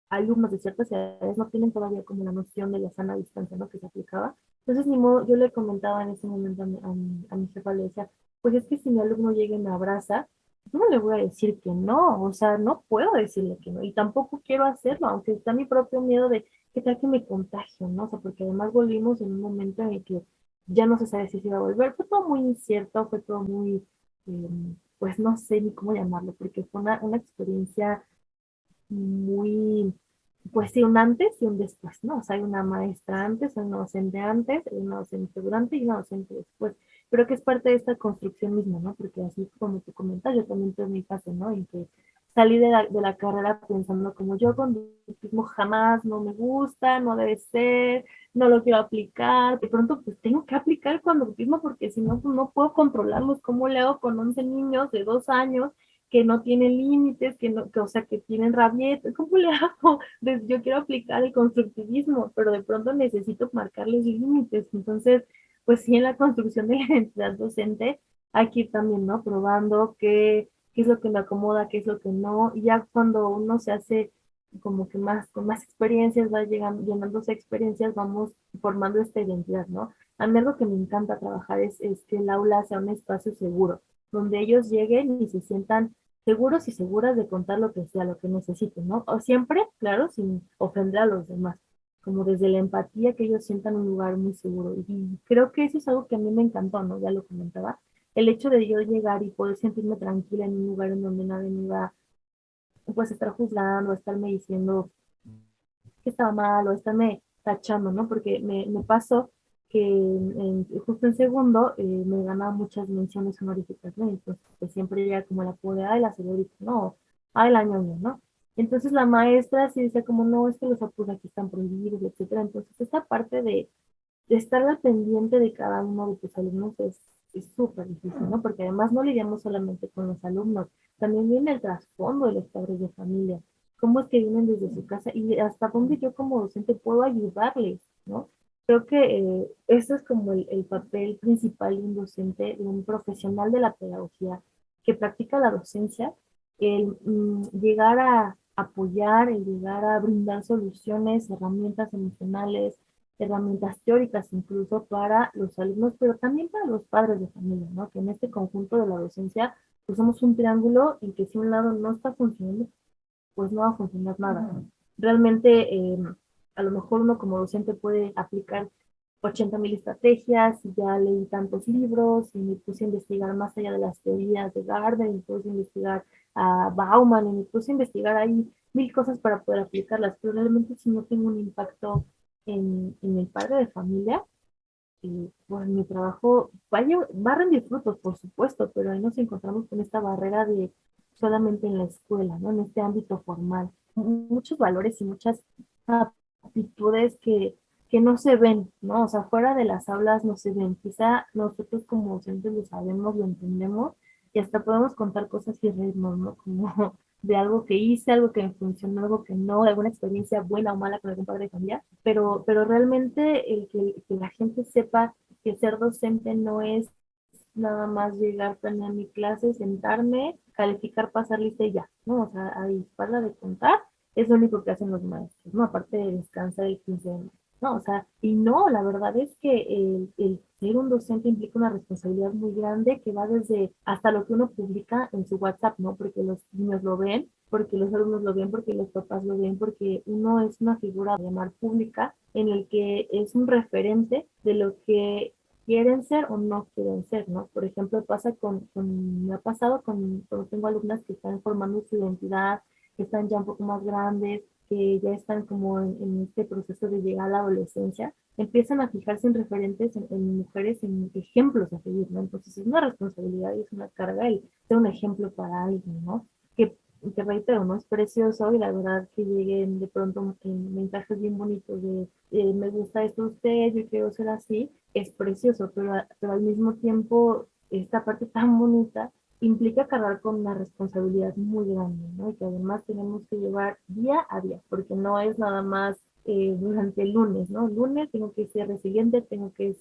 alumnos de ciertas edades no tienen todavía como la noción de la sana distancia, ¿no? Que se aplicaba. Entonces, ni modo, yo le comentaba en ese momento a mi jefa, le decía, pues es que si mi alumno llega y me abraza, yo no le voy a decir que no, o sea, no puedo decirle que no, y tampoco quiero hacerlo, aunque está mi propio miedo de qué tal que me contagio, ¿no? O sea, porque además volvimos en un momento en el que ya no se sabe si se iba a volver, fue todo muy incierto, fue todo muy, pues no sé ni cómo llamarlo, porque fue una experiencia muy, pues sí, un antes y un después, ¿no? O sea, hay una maestra antes, hay una docente antes, hay una docente durante y una docente después. pero que es parte de esta construcción misma, ¿no? Porque así como tú comentas, yo también tuve mi fase, ¿no? En que salí de la carrera pensando como yo conductismo jamás no me gusta, no debe ser, no lo quiero aplicar. De pronto, pues tengo que aplicar el conductismo porque si no, pues no puedo controlarlos. ¿Cómo le hago con 11 niños de 2 años que no tienen límites, que no, que, o sea, que tienen rabieta? ¿Cómo le hago? Yo quiero aplicar el constructivismo, pero de pronto necesito marcarles límites. Entonces, pues sí, en la construcción de la identidad docente hay que ir también, ¿no? Probando qué es lo que me acomoda, qué es lo que no. Y ya cuando uno se hace como que más, con más experiencias, va llegando, llenándose experiencias, vamos formando esta identidad, ¿no? A mí algo que me encanta trabajar es que el aula sea un espacio seguro, donde ellos lleguen y se sientan seguros y seguras de contar lo que sea, lo que necesiten, ¿no? O siempre, claro, sin ofender a los demás, como desde la empatía que ellos sientan un lugar muy seguro. Y creo que eso es algo que a mí me encantó, ¿no? Ya lo comentaba. El hecho de yo llegar y poder sentirme tranquila en un lugar en donde nadie me iba pues estar juzgando, estarme diciendo que estaba mal o estarme tachando, ¿no? Porque me pasó que justo en segundo me ganaba muchas menciones honoríficas, ¿no? Entonces pues, siempre era como la pobre, ay, la celebrity, no, ay, la ñoña, ¿no? Entonces la maestra sí decía como, no, es que los apuros aquí están prohibidos, etcétera. Entonces esta parte de estar al pendiente de cada uno de tus alumnos es súper difícil, ¿no? Porque además no lidiamos solamente con los alumnos, también viene el trasfondo de los padres de familia, cómo es que vienen desde su casa y hasta dónde yo como docente puedo ayudarles, ¿no? Creo que eso es como el papel principal de un docente, de un profesional de la pedagogía que practica la docencia, el llegar a apoyar, el llegar a brindar soluciones, herramientas emocionales, herramientas teóricas incluso para los alumnos, pero también para los padres de familia, ¿no? Que en este conjunto de la docencia, pues somos un triángulo en que si un lado no está funcionando, pues no va a funcionar nada. Realmente, a lo mejor uno como docente puede aplicar 80.000 estrategias, y ya leí tantos libros, y me puse a investigar más allá de las teorías de Gardner, y me puse a investigar a Bauman, y me puse a investigar ahí mil cosas para poder aplicarlas, pero realmente si no tengo un impacto en el padre de familia, bueno, mi trabajo va a rendir frutos, por supuesto, pero ahí nos encontramos con esta barrera de solamente en la escuela, ¿no? En este ámbito formal. Muchos valores y muchas aptitudes que no se ven, ¿no? O sea, fuera de las aulas no se ven. Quizá nosotros como docentes lo sabemos, lo entendemos y hasta podemos contar cosas y reírnos, ¿no? Como de algo que hice, algo que me funcionó, algo que no, de alguna experiencia buena o mala con algún padre de familia, pero realmente el que la gente sepa que ser docente no es nada más llegar, planear mi clase, sentarme, calificar, pasar lista y ya, ¿no? O sea, ahí, para de contar, es lo único que hacen los maestros, ¿no? Aparte de descansar el 15 de mayo. No, o sea, y no, la verdad es que el ser un docente implica una responsabilidad muy grande que va desde hasta lo que uno publica en su WhatsApp, ¿no? Porque los niños lo ven, porque los alumnos lo ven, porque los papás lo ven, porque uno es una figura de llamar pública en el que es un referente de lo que quieren ser o no quieren ser, ¿no? Por ejemplo, me ha pasado cuando tengo alumnas que están formando su identidad, que están ya un poco más grandes, que ya están como en este proceso de llegar a la adolescencia, empiezan a fijarse en referentes, en mujeres, en ejemplos a seguir, ¿no? Entonces es una responsabilidad y es una carga el ser un ejemplo para alguien, ¿no? Que te reitero, ¿no? Es precioso y la verdad que lleguen de pronto en mensajes bien bonitos de me gusta esto de usted, yo quiero ser así, es precioso, pero al mismo tiempo esta parte tan bonita implica cargar con una responsabilidad muy grande, ¿no? Y que además tenemos que llevar día a día, porque no es nada más durante el lunes, ¿no? El lunes tengo que ser resiliente, tengo que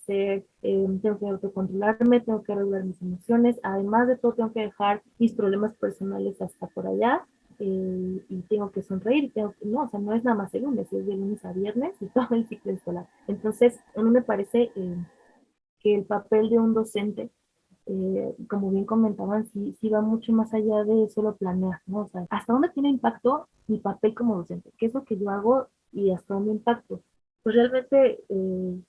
autocontrolarme, tengo que regular mis emociones, además de todo tengo que dejar mis problemas personales hasta por allá, y tengo que sonreír, no, o sea, no es nada más el lunes, es de lunes a viernes y todo el ciclo escolar. Entonces, a mí me parece que el papel de un docente, como bien comentaban, sí va mucho más allá de solo planear, ¿no? O sea, ¿hasta dónde tiene impacto mi papel como docente? ¿Qué es lo que yo hago y hasta dónde impacto? Pues realmente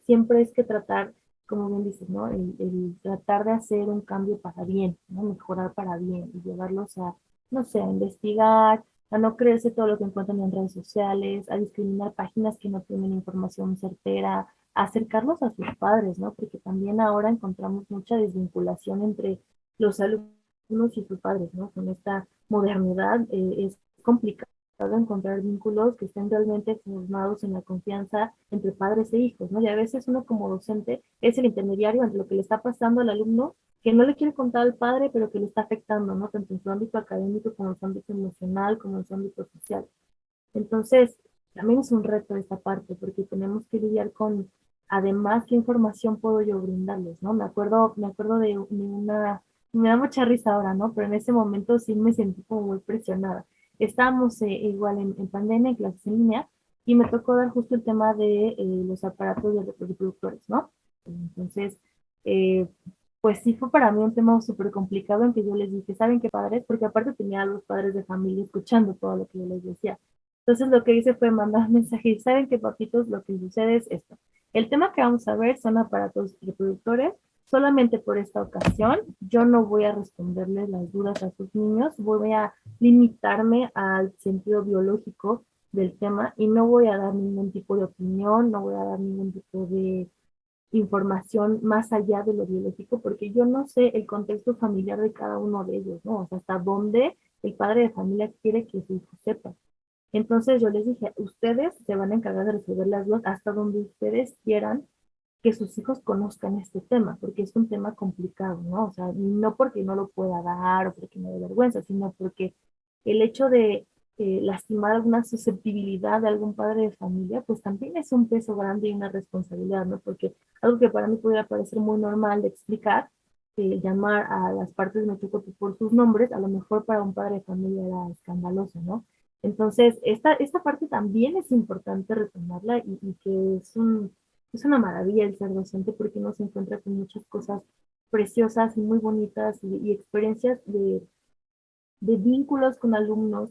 siempre es que tratar, como bien dices, ¿no? El tratar de hacer un cambio para bien, ¿no? Mejorar para bien y llevarlos a, no sé, a investigar, a no creerse todo lo que encuentran en redes sociales, a discriminar páginas que no tienen información certera, acercarlos a sus padres, ¿no? Porque también ahora encontramos mucha desvinculación entre los alumnos y sus padres, ¿no? Con esta modernidad es complicado encontrar vínculos que estén realmente formados en la confianza entre padres e hijos, ¿no? Y a veces uno como docente es el intermediario entre lo que le está pasando al alumno, que no le quiere contar al padre, pero que le está afectando, ¿no? Tanto en su ámbito académico como en su ámbito emocional, como en su ámbito social. Entonces, también es un reto esta parte, porque tenemos que lidiar con, además, qué información puedo yo brindarles, ¿no? Me acuerdo de una, me da mucha risa ahora, ¿no? Pero en ese momento sí me sentí como muy presionada. Estábamos igual en pandemia, en clases en línea, y me tocó dar justo el tema de los aparatos de reproductores, ¿no? Entonces, eh, pues sí fue para mí un tema súper complicado en que yo les dije, ¿saben qué padres? Porque aparte tenía a los padres de familia escuchando todo lo que yo les decía. Entonces lo que hice fue mandar un mensaje y saben que papitos, lo que sucede es esto. El tema que vamos a ver son aparatos reproductores. Solamente por esta ocasión, yo no voy a responderles las dudas a sus niños, voy a limitarme al sentido biológico del tema y no voy a dar ningún tipo de opinión, no voy a dar ningún tipo de información más allá de lo biológico, porque yo no sé el contexto familiar de cada uno de ellos, ¿no? O sea, hasta dónde el padre de familia quiere que su hijo sepa. Entonces yo les dije, ustedes se van a encargar de resolver las dudas hasta donde ustedes quieran que sus hijos conozcan este tema, porque es un tema complicado, ¿no? O sea, no porque no lo pueda dar o porque me dé vergüenza, sino porque el hecho de lastimar alguna susceptibilidad de algún padre de familia, pues también es un peso grande y una responsabilidad, ¿no? Porque algo que para mí pudiera parecer muy normal de explicar, llamar a las partes de nuestro cuerpo por sus nombres, a lo mejor para un padre de familia era escandaloso, ¿no? Entonces, esta parte también es importante retomarla y que es una maravilla el ser docente porque uno se encuentra con muchas cosas preciosas y muy bonitas y experiencias de vínculos con alumnos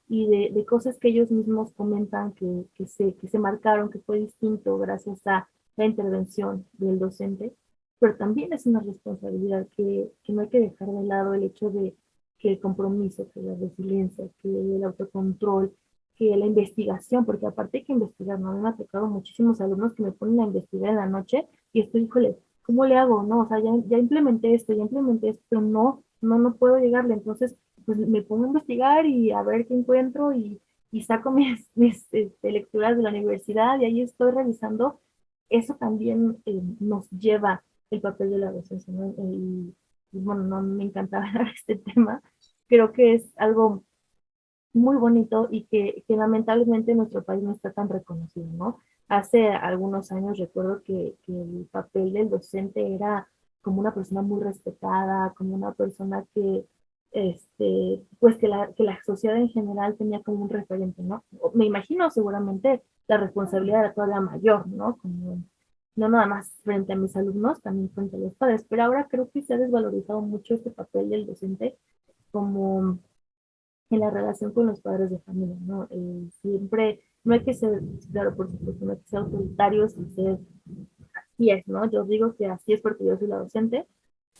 y de cosas que ellos mismos comentan que se marcaron, que fue distinto gracias a la intervención del docente, pero también es una responsabilidad que no hay que dejar de lado el hecho de que el compromiso, que la resiliencia, que el autocontrol, que la investigación, porque aparte hay que investigar, ¿no? A mí me ha tocado muchísimos alumnos que me ponen a investigar en la noche y estoy, híjole, ¿cómo le hago? No, o sea, ya implementé esto, pero no puedo llegarle. Entonces, pues me pongo a investigar y a ver qué encuentro y saco mis lecturas de la universidad y ahí estoy revisando. Eso también nos lleva el papel de la docencia, ¿no? Y bueno, no me encanta hablar de este tema. Creo que es algo muy bonito y que lamentablemente en nuestro país no está tan reconocido, ¿no? Hace algunos años recuerdo que el papel del docente era como una persona muy respetada, como una persona que, pues que la sociedad en general tenía como un referente, ¿no? Me imagino seguramente la responsabilidad era todavía mayor, ¿no? Como, no nada más frente a mis alumnos, también frente a los padres, pero ahora creo que se ha desvalorizado mucho este papel del docente como en la relación con los padres de familia, ¿no? Siempre, no hay que ser, claro, por supuesto, no hay que ser autoritarios y ser, así es, ¿no? Yo digo que así es porque yo soy la docente,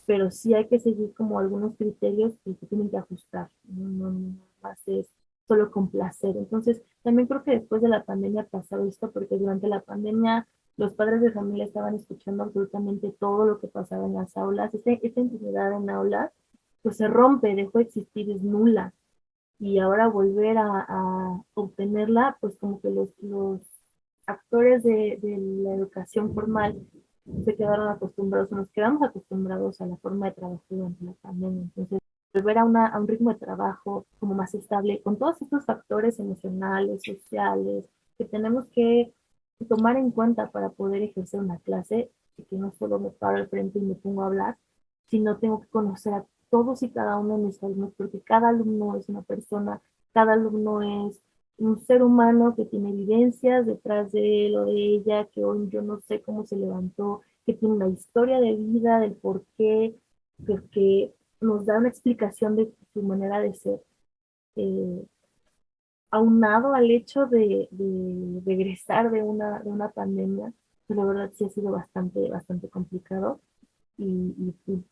pero sí hay que seguir como algunos criterios que se tienen que ajustar, no más es solo complacer. Entonces, también creo que después de la pandemia pasó esto, porque durante la pandemia los padres de familia estaban escuchando absolutamente todo lo que pasaba en las aulas, esta intimidad en aulas, pues se rompe, dejó de existir, es nula y ahora volver a obtenerla, pues como que los actores de la educación formal se quedaron acostumbrados, nos quedamos acostumbrados a la forma de trabajo durante la pandemia. Entonces, volver a un ritmo de trabajo como más estable, con todos estos factores emocionales, sociales, que tenemos que tomar en cuenta para poder ejercer una clase, y que no solo me paro al frente y me pongo a hablar, sino tengo que conocer a todos y cada uno de mis alumnos, porque cada alumno es una persona, cada alumno es un ser humano que tiene evidencias detrás de él o de ella, que hoy yo no sé cómo se levantó, que tiene una historia de vida, del por qué, que nos da una explicación de su manera de ser. Eh, Aunado al hecho de regresar de una pandemia, pues la verdad sí ha sido bastante complicado.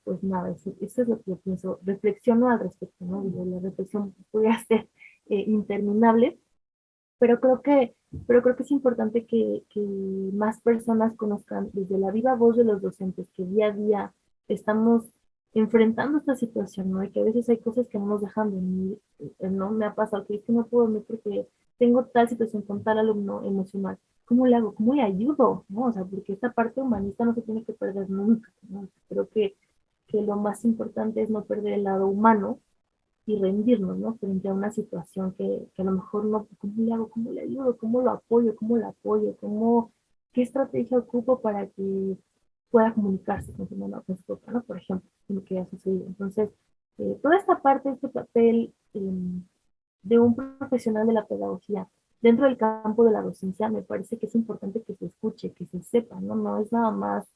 Pues nada, eso es lo que yo pienso. Reflexiono al respecto, ¿no? Digo, la reflexión puede ser interminable, pero creo que es importante que más personas conozcan desde la viva voz de los docentes que día a día estamos enfrentando esta situación, ¿no? Y que a veces hay cosas que no nos dejan venir, ¿no? Me ha pasado que es que no puedo venir porque tengo tal situación con tal alumno emocional. ¿Cómo le hago? ¿Cómo le ayudo? ¿No? O sea, porque esta parte humanista no se tiene que perder nunca, ¿no? Creo que lo más importante es no perder el lado humano y rendirnos, ¿no? Frente a una situación que a lo mejor no, ¿cómo le hago? ¿Cómo le ayudo? ¿Cómo lo apoyo? ¿Cómo lo apoyo? ¿Cómo, qué estrategia ocupo para que pueda comunicarse con su mamá, con su papá, ¿no? Por ejemplo, lo que ha sucedido. Entonces, toda esta parte, este papel de un profesional de la pedagogía dentro del campo de la docencia, me parece que es importante que se escuche, que se sepa, ¿no? No es nada más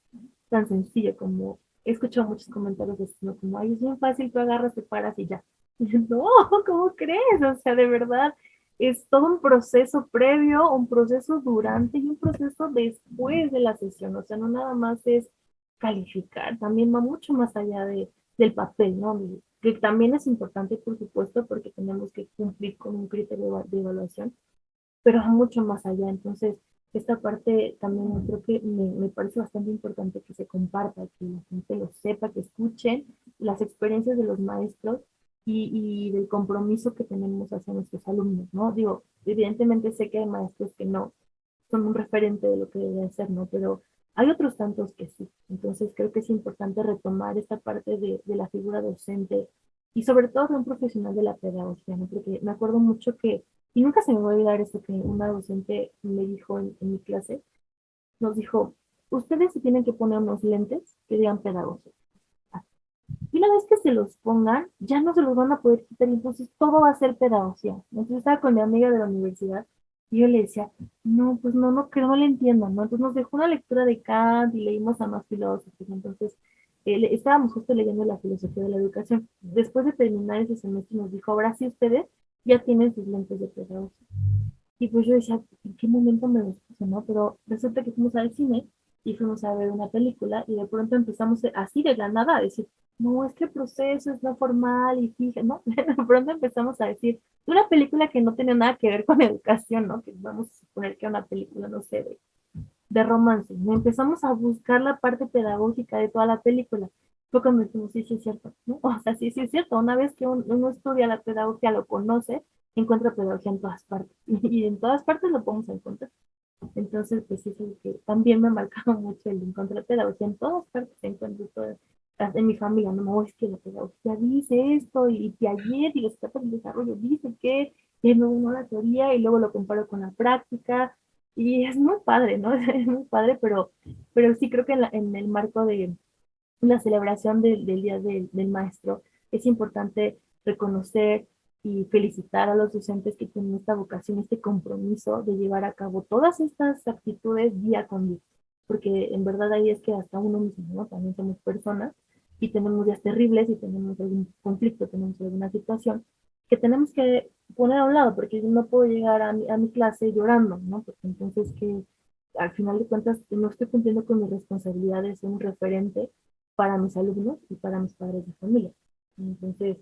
tan sencillo como he escuchado muchos comentarios de estilo como, ay, es bien fácil, tú agarras, te paras y ya. Y yo, no, ¿cómo crees? O sea, de verdad, es todo un proceso previo, un proceso durante y un proceso después de la sesión. O sea, no nada más es calificar, también va mucho más allá del papel, ¿no? Que también es importante, por supuesto, porque tenemos que cumplir con un criterio de evaluación, pero va mucho más allá. Entonces, esta parte también creo que me parece bastante importante que se comparta, que la gente lo sepa, que escuchen las experiencias de los maestros y del compromiso que tenemos hacia nuestros alumnos, ¿no? Digo, evidentemente sé que hay maestros que no son un referente de lo que debe ser, ¿no? Pero hay otros tantos que sí. Entonces creo que es importante retomar esta parte de la figura docente y sobre todo de un profesional de la pedagogía, ¿no? Porque me acuerdo mucho que, y nunca se me va a olvidar esto que una docente me dijo en mi clase, nos dijo, ustedes se tienen que poner unos lentes que digan pedagogía. Y una vez que se los pongan, ya no se los van a poder quitar y entonces todo va a ser pedagogía. Entonces estaba con mi amiga de la universidad y yo le decía, no, pues no, no, que no le entiendan, ¿no? Entonces nos dejó una lectura de Kant y leímos a más filósofos. Entonces estábamos justo leyendo la filosofía de la educación. Después de terminar ese semestre nos dijo, ahora sí ustedes ya tienen sus lentes de pedagogía. Y pues yo decía, ¿en qué momento me los puse, no? Pero resulta que fuimos al cine y fuimos a ver una película y de pronto empezamos así de la nada a decir, no, es que el proceso es no formal y fija, ¿no? De pronto empezamos a decir, una película que no tenía nada que ver con educación, ¿no? Que vamos a suponer que era una película, no sé, de romance. Y empezamos a buscar la parte pedagógica de toda la película. Fue cuando dijimos, sí, sí es cierto, ¿no? O sea, sí, sí es cierto. Una vez que uno estudia la pedagogía, lo conoce, encuentra pedagogía en todas partes. Y en todas partes lo podemos encontrar. Entonces, pues sí, es algo que también me ha marcado mucho el encontrar pedagogía. En todas partes se encuentra todo. En mi familia, no, es que la pedagogía dice esto, y ayer y los etapas del desarrollo dice que, y luego no la teoría, y luego lo comparo con la práctica, y es muy padre, ¿no? Es muy padre, pero sí creo que en el marco de la celebración del Día del Maestro es importante reconocer y felicitar a los docentes que tienen esta vocación, este compromiso de llevar a cabo todas estas actitudes día con día, porque en verdad ahí es que hasta uno mismo, ¿no? También somos personas y tenemos días terribles y tenemos algún conflicto, tenemos alguna situación que tenemos que poner a un lado, porque yo no puedo llegar a mi clase llorando, ¿no? Porque entonces que al final de cuentas no estoy cumpliendo con mis responsabilidades, soy un referente para mis alumnos y para mis padres de familia. Entonces,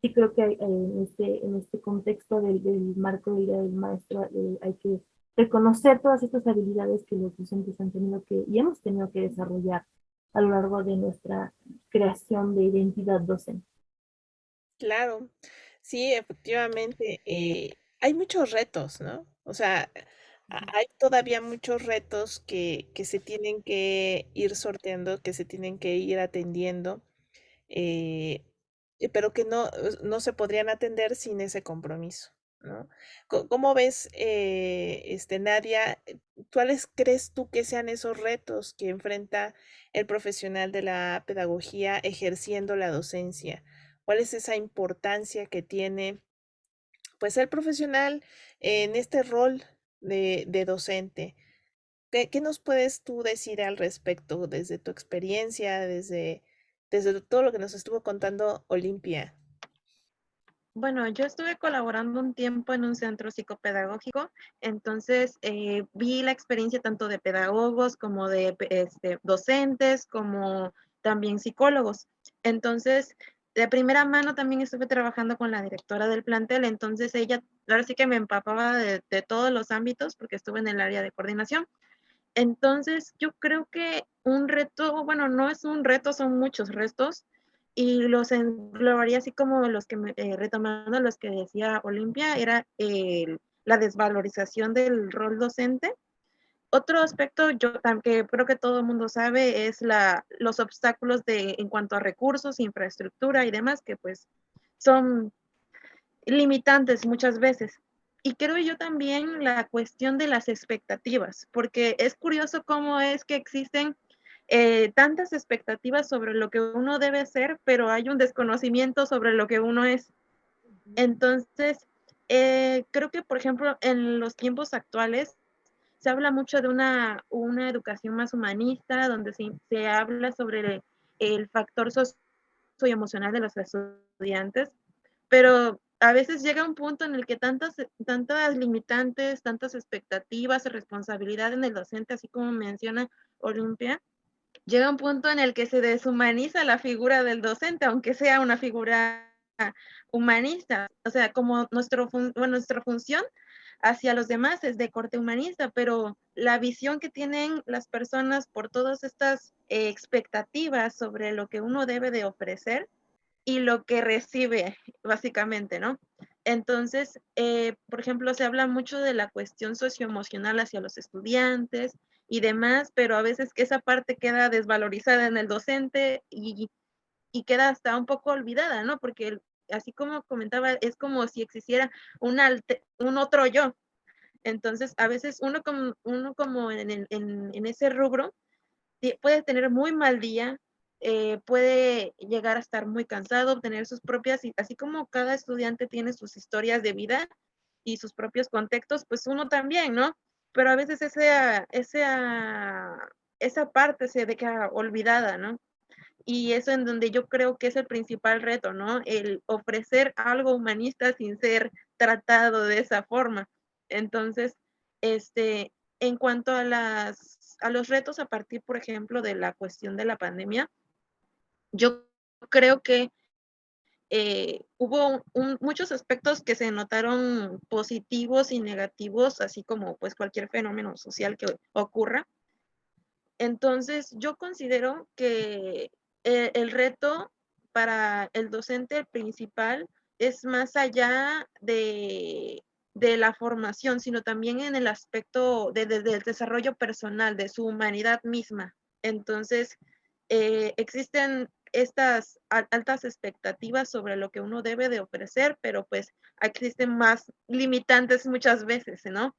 sí creo que en este contexto del marco del Día del Maestro hay que reconocer todas estas habilidades que los docentes han tenido que y hemos tenido que desarrollar a lo largo de nuestra creación de identidad docente. Claro, sí, efectivamente, hay muchos retos, ¿no? O sea, hay todavía muchos retos que se tienen que ir sorteando, que se tienen que ir atendiendo, eh, pero que no se podrían atender sin ese compromiso, ¿no? ¿Cómo ves, Nadia, cuáles crees tú que sean esos retos que enfrenta el profesional de la pedagogía ejerciendo la docencia? ¿Cuál es esa importancia que tiene, pues, el profesional en este rol de docente? ¿Qué nos puedes tú decir al respecto desde tu experiencia, desde todo lo que nos estuvo contando Olimpia? Bueno, yo estuve colaborando un tiempo en un centro psicopedagógico, entonces vi la experiencia tanto de pedagogos como de docentes, como también psicólogos. Entonces, de primera mano también estuve trabajando con la directora del plantel, entonces ella, ahora sí que me empapaba de todos los ámbitos porque estuve en el área de coordinación. Entonces, yo creo que un reto, bueno, no es un reto, son muchos retos y los englobaría así como los que, retomando los que decía Olimpia, era la desvalorización del rol docente. Otro aspecto que creo que todo el mundo sabe es los obstáculos en cuanto a recursos, infraestructura y demás, que pues son limitantes muchas veces. Y creo yo también la cuestión de las expectativas, porque es curioso cómo es que existen tantas expectativas sobre lo que uno debe ser, pero hay un desconocimiento sobre lo que uno es. Entonces, creo que, por ejemplo, en los tiempos actuales se habla mucho de una educación más humanista, donde se habla sobre el factor socioemocional de los estudiantes, pero a veces llega un punto en el que tantas limitantes, tantas expectativas, responsabilidad en el docente, así como menciona Olimpia, llega un punto en el que se deshumaniza la figura del docente, aunque sea una figura humanista. O sea, como nuestra función hacia los demás es de corte humanista, pero la visión que tienen las personas por todas estas expectativas sobre lo que uno debe de ofrecer y lo que recibe, básicamente, ¿no? Entonces, por ejemplo, se habla mucho de la cuestión socioemocional hacia los estudiantes y demás, pero a veces que esa parte queda desvalorizada en el docente y queda hasta un poco olvidada, ¿no? Porque así como comentaba, es como si existiera un otro yo. Entonces, a veces uno como en ese rubro puede tener muy mal día, puede llegar a estar muy cansado, tener sus propias, así como cada estudiante tiene sus historias de vida y sus propios contextos, pues uno también, ¿no? Pero a veces esa parte se deja olvidada, ¿no? Y eso en donde yo creo que es el principal reto, ¿no? El ofrecer algo humanista sin ser tratado de esa forma. Entonces, en cuanto a los retos a partir, por ejemplo, de la cuestión de la pandemia, yo creo que hubo muchos aspectos que se notaron positivos y negativos, así como pues cualquier fenómeno social que ocurra. Entonces, yo considero que el reto para el docente principal es más allá de la formación, sino también en el aspecto del desarrollo personal, de su humanidad misma. Entonces, existen estas altas expectativas sobre lo que uno debe de ofrecer, pero pues existen más limitantes muchas veces, ¿no?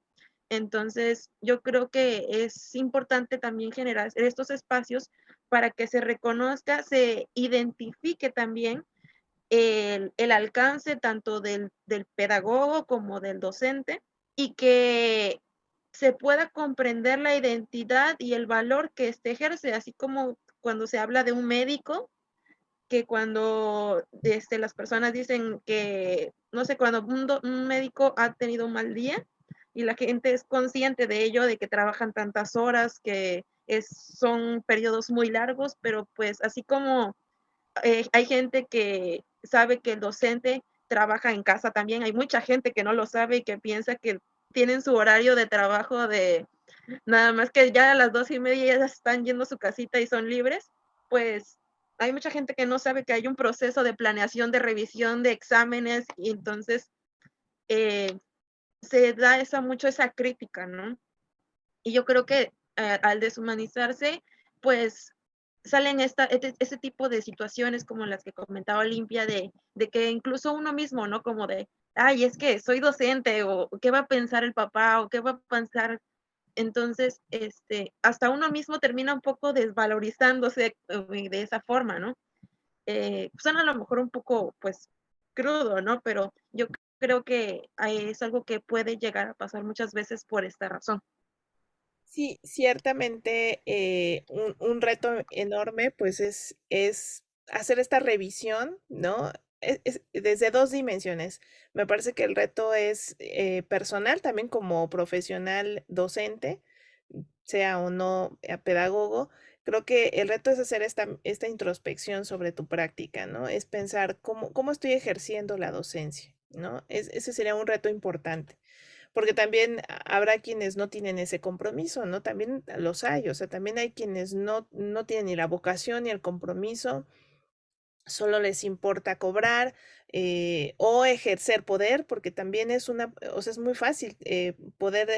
Entonces, yo creo que es importante también generar estos espacios para que se reconozca, se identifique también el alcance tanto del pedagogo como del docente y que se pueda comprender la identidad y el valor que éste ejerce, así como cuando se habla de un médico, que cuando las personas dicen que, no sé, cuando un médico ha tenido un mal día y la gente es consciente de ello, de que trabajan tantas horas, que son periodos muy largos, pero pues así como hay gente que sabe que el docente trabaja en casa también, hay mucha gente que no lo sabe y que piensa que tienen su horario de trabajo de nada más que ya a las 2:30 ya están yendo a su casita y son libres, pues hay mucha gente que no sabe que hay un proceso de planeación, de revisión, de exámenes, y entonces eh, se da mucho esa crítica, ¿no? Y yo creo que al deshumanizarse, pues salen ese tipo de situaciones como las que comentaba Olimpia, de que incluso uno mismo, ¿no? Como de, ay, es que soy docente, o qué va a pensar el papá, o qué va a pensar. Entonces, hasta uno mismo termina un poco desvalorizándose de esa forma, ¿no? Suena a lo mejor un poco, pues, crudo, ¿no? Pero yo creo que es algo que puede llegar a pasar muchas veces por esta razón. Sí, ciertamente un reto enorme, pues es hacer esta revisión, ¿no? Desde dos dimensiones. Me parece que el reto es personal, también como profesional docente, sea o no pedagogo, Creo que el reto es hacer esta introspección sobre tu práctica, ¿no? Es pensar cómo estoy ejerciendo la docencia, ¿no? Ese sería un reto importante, porque también habrá quienes no tienen ese compromiso, ¿no? También los hay, o sea, también hay quienes no tienen ni la vocación ni el compromiso, solo les importa cobrar o ejercer poder, porque también o sea, es muy fácil poder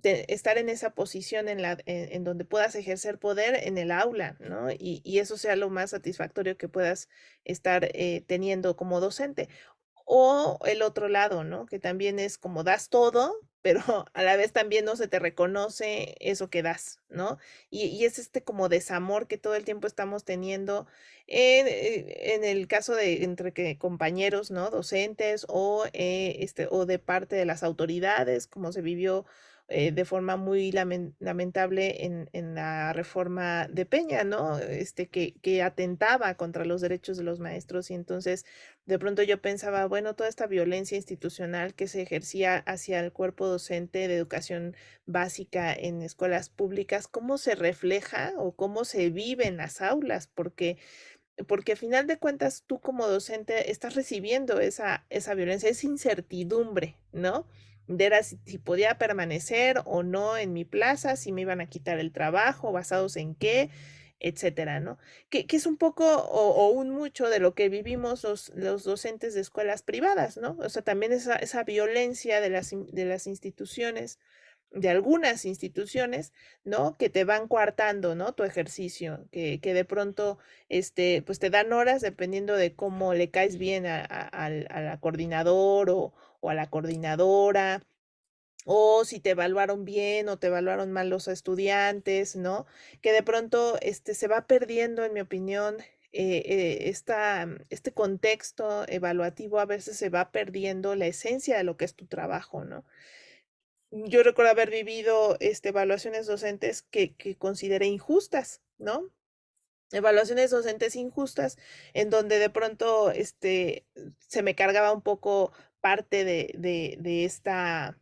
estar en esa posición en donde puedas ejercer poder en el aula, ¿no? Y eso sea lo más satisfactorio que puedas estar teniendo como docente. O el otro lado, ¿no? Que también es como das todo, pero a la vez también no se te reconoce eso que das, ¿no? Y es este como desamor que todo el tiempo estamos teniendo en el caso de entre que compañeros, ¿no? Docentes o de parte de las autoridades, como se vivió de forma muy lamentable en la reforma de Peña, ¿no? Que atentaba contra los derechos de los maestros y entonces de pronto yo pensaba, bueno, toda esta violencia institucional que se ejercía hacia el cuerpo docente de educación básica en escuelas públicas, ¿cómo se refleja o cómo se vive en las aulas? Porque a final de cuentas tú como docente estás recibiendo esa violencia, esa incertidumbre, ¿no? De era si podía permanecer o no en mi plaza, si me iban a quitar el trabajo, basados en qué, etcétera, ¿no? Que es un poco o un mucho de lo que vivimos los docentes de escuelas privadas, ¿no? O sea, también esa violencia de las instituciones, de algunas instituciones, ¿no? Que te van coartando, ¿no? Tu ejercicio, que de pronto, pues te dan horas dependiendo de cómo le caes bien a la coordinador o a la coordinadora, o si te evaluaron bien o te evaluaron mal los estudiantes, ¿no? Que de pronto, se va perdiendo, en mi opinión, este contexto evaluativo a veces se va perdiendo la esencia de lo que es tu trabajo, ¿no? Yo recuerdo haber vivido evaluaciones docentes que consideré injustas, ¿no? Evaluaciones docentes injustas, en donde de pronto se me cargaba un poco parte de esta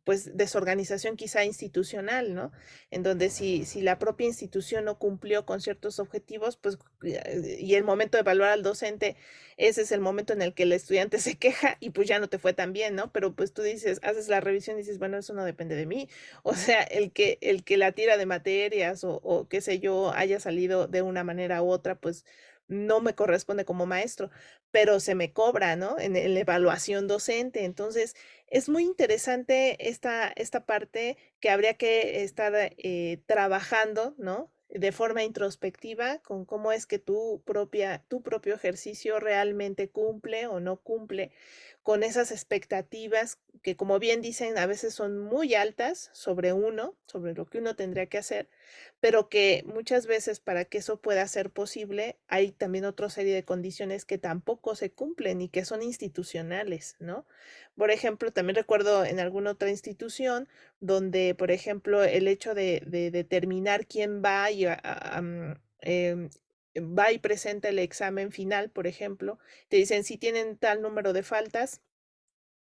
pues desorganización quizá institucional, ¿no? En donde si la propia institución no cumplió con ciertos objetivos, pues y el momento de evaluar al docente, ese es el momento en el que el estudiante se queja y pues ya no te fue tan bien, ¿no? Pero pues tú dices, haces la revisión y dices, bueno, eso no depende de mí. O sea, el que la tira de materias o qué sé yo haya salido de una manera u otra, pues no me corresponde como maestro, pero se me cobra, ¿no? En la evaluación docente. Entonces, es muy interesante esta parte que habría que estar trabajando, ¿no? De forma introspectiva con cómo es que tu propio ejercicio realmente cumple o no cumple con esas expectativas que, como bien dicen, a veces son muy altas sobre uno, sobre lo que uno tendría que hacer, pero que muchas veces para que eso pueda ser posible hay también otra serie de condiciones que tampoco se cumplen y que son institucionales, ¿no? Por ejemplo, también recuerdo en alguna otra institución donde, por ejemplo, el hecho de determinar quién va va y presenta el examen final, por ejemplo, te dicen si tienen tal número de faltas,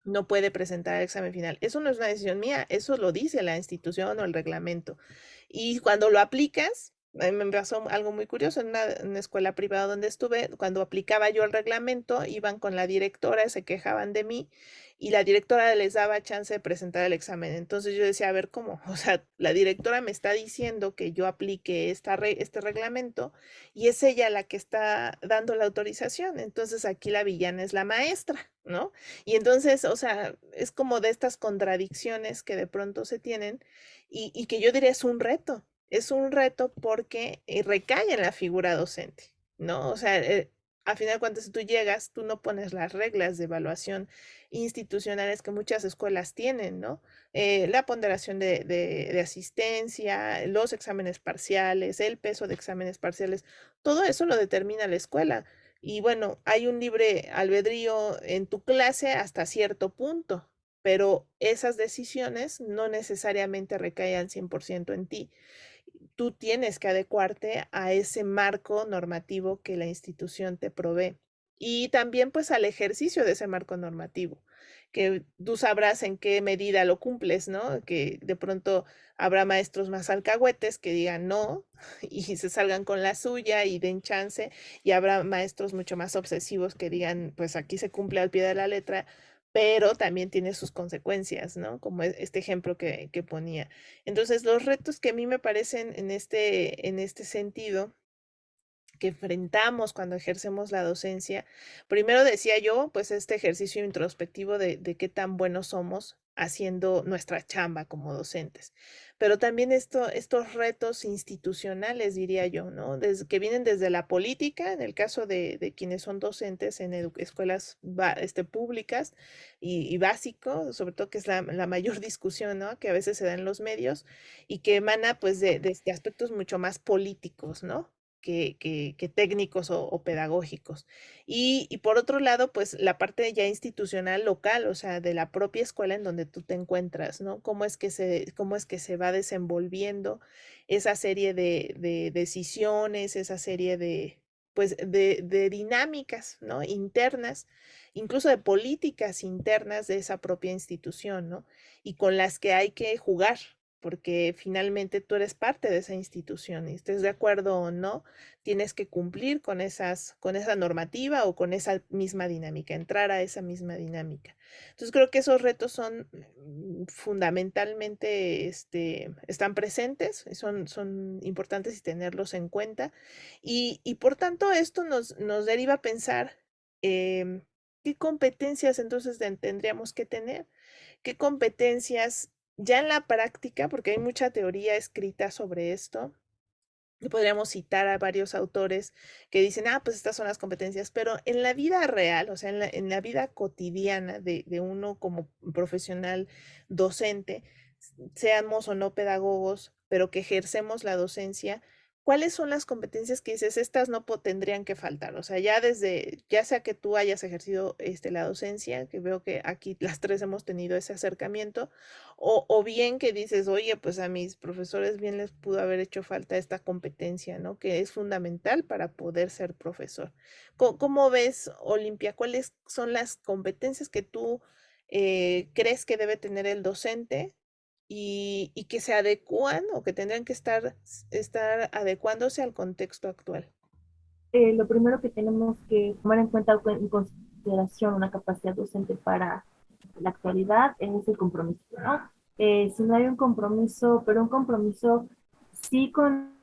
no puede presentar el examen final. Eso no es una decisión mía, eso lo dice la institución o el reglamento. Y cuando lo aplicas, a mí me pasó algo muy curioso en una escuela privada donde estuve, cuando aplicaba yo el reglamento, iban con la directora, se quejaban de mí y la directora les daba chance de presentar el examen. Entonces yo decía, a ver, ¿cómo? O sea, la directora me está diciendo que yo aplique este reglamento y es ella la que está dando la autorización. Entonces aquí la villana es la maestra, ¿no? Y entonces, o sea, es como de estas contradicciones que de pronto se tienen y que yo diría es un reto porque recae en la figura docente, ¿no? O sea, a final de cuentas, si tú llegas, tú no pones las reglas de evaluación institucionales que muchas escuelas tienen, ¿no? La ponderación de asistencia, los exámenes parciales, el peso de exámenes parciales, todo eso lo determina la escuela. Y bueno, hay un libre albedrío en tu clase hasta cierto punto, pero esas decisiones no necesariamente recaen al 100% en ti. Tú tienes que adecuarte a ese marco normativo que la institución te provee. y también pues al ejercicio de ese marco normativo, que tú sabrás en qué medida lo cumples, ¿no? Que de pronto habrá maestros más alcahuetes que digan no y se salgan con la suya y den chance, y habrá maestros mucho más obsesivos que digan, pues aquí se cumple al pie de la letra, pero también tiene sus consecuencias, ¿no? Como este ejemplo que ponía. Entonces, los retos que a mí me parecen en este sentido que enfrentamos cuando ejercemos la docencia. Primero decía yo, pues este ejercicio introspectivo de qué tan buenos somos haciendo nuestra chamba como docentes, pero también estos retos institucionales, diría yo, ¿no? Que vienen desde la política, en el caso de quienes son docentes en escuelas públicas y básico, sobre todo que es la mayor discusión, ¿no? Que a veces se da en los medios y que emana pues de aspectos mucho más políticos, ¿no? Que técnicos o pedagógicos. Y por otro lado, pues la parte ya institucional local, o sea, de la propia escuela en donde tú te encuentras, ¿no? Cómo es que se va desenvolviendo esa serie de decisiones, esa serie pues, de dinámicas, ¿no? Internas, incluso de políticas internas de esa propia institución, ¿no? Y con las que hay que jugar, porque finalmente tú eres parte de esa institución y estés de acuerdo o no, tienes que cumplir con esa normativa o con esa misma dinámica, entrar a esa misma dinámica. Entonces creo que esos retos son fundamentalmente, están presentes, son importantes y tenerlos en cuenta. Y por tanto esto nos deriva a pensar qué competencias entonces tendríamos que tener, qué competencias ya en la práctica, porque hay mucha teoría escrita sobre esto, y podríamos citar a varios autores que dicen, pues estas son las competencias, pero en la vida real, o sea, en la vida cotidiana de uno como profesional docente, seamos o no pedagogos, pero que ejercemos la docencia, ¿cuáles son las competencias que dices, estas no tendrían que faltar? O sea, ya sea que tú hayas ejercido la docencia, que veo que aquí las tres hemos tenido ese acercamiento, o bien que dices, oye, pues a mis profesores bien les pudo haber hecho falta esta competencia, ¿no? Que es fundamental para poder ser profesor. ¿Cómo ves, Olimpia? ¿Cuáles son las competencias que tú crees que debe tener el docente y que se adecúan o que tendrían que estar adecuándose al contexto actual? Lo primero que tenemos que tomar en cuenta o en consideración una capacidad docente para la actualidad es el compromiso, ¿no? Si no hay un compromiso, pero un compromiso sí con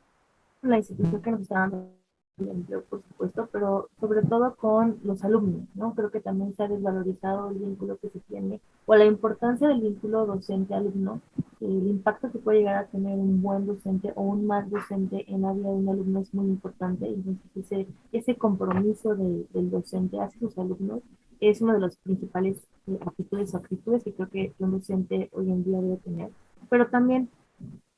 la institución que nos está dando el empleo, por supuesto, pero sobre todo con los alumnos, ¿no? Creo que también se ha desvalorizado el vínculo que se tiene o la importancia del vínculo docente-alumno, el impacto que puede llegar a tener un buen docente o un mal docente en la vida de un alumno es muy importante. Entonces, ese compromiso del docente hacia sus alumnos es uno de los principales actitudes o actitudes que creo que un docente hoy en día debe tener. Pero también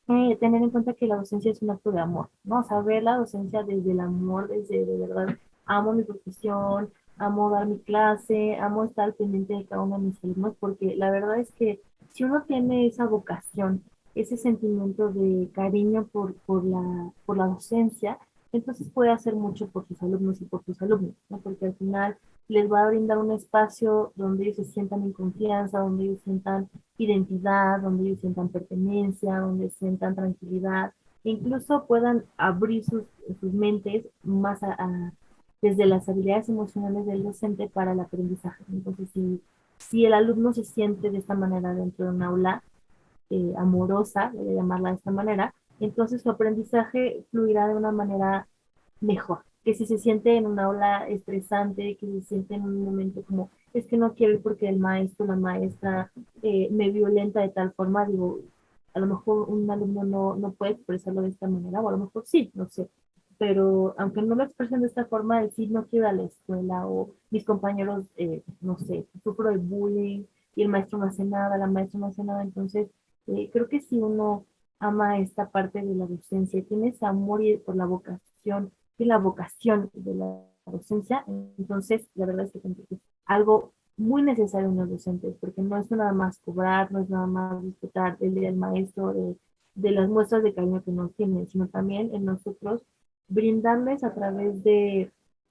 tener en cuenta que la docencia es un acto de amor, ¿no? O sea, ver la docencia desde el amor, desde de verdad, amo mi profesión, amo dar mi clase, amo estar al pendiente de cada uno de mis alumnos, porque la verdad es que si uno tiene esa vocación, ese sentimiento de cariño por la docencia, entonces puede hacer mucho por sus alumnos y por sus alumnos, ¿no? Porque al final les va a brindar un espacio donde ellos se sientan en confianza, donde ellos sientan identidad, donde ellos sientan pertenencia, donde sientan tranquilidad, e incluso puedan abrir sus mentes más desde las habilidades emocionales del docente para el aprendizaje. Entonces, si el alumno se siente de esta manera dentro de un aula amorosa, voy a llamarla de esta manera, entonces su aprendizaje fluirá de una manera mejor. Que si se siente en una aula estresante, que se siente en un momento como, es que no quiero ir porque el maestro, la maestra me violenta de tal forma, digo, a lo mejor un alumno no puede expresarlo de esta manera, o a lo mejor sí, no sé. Pero aunque no lo expresen de esta forma, decir no quiero ir a la escuela o mis compañeros, no sé, sufro de bullying y el maestro no hace nada, la maestra no hace nada, entonces creo que si uno ama esta parte de la docencia, tiene ese amor por la vocación y la vocación de la docencia, entonces la verdad es que es algo muy necesario en los docentes, porque no es nada más cobrar, no es nada más disfrutar del día del maestro, de las muestras de cariño que nos tienen, sino también en nosotros brindarles a través de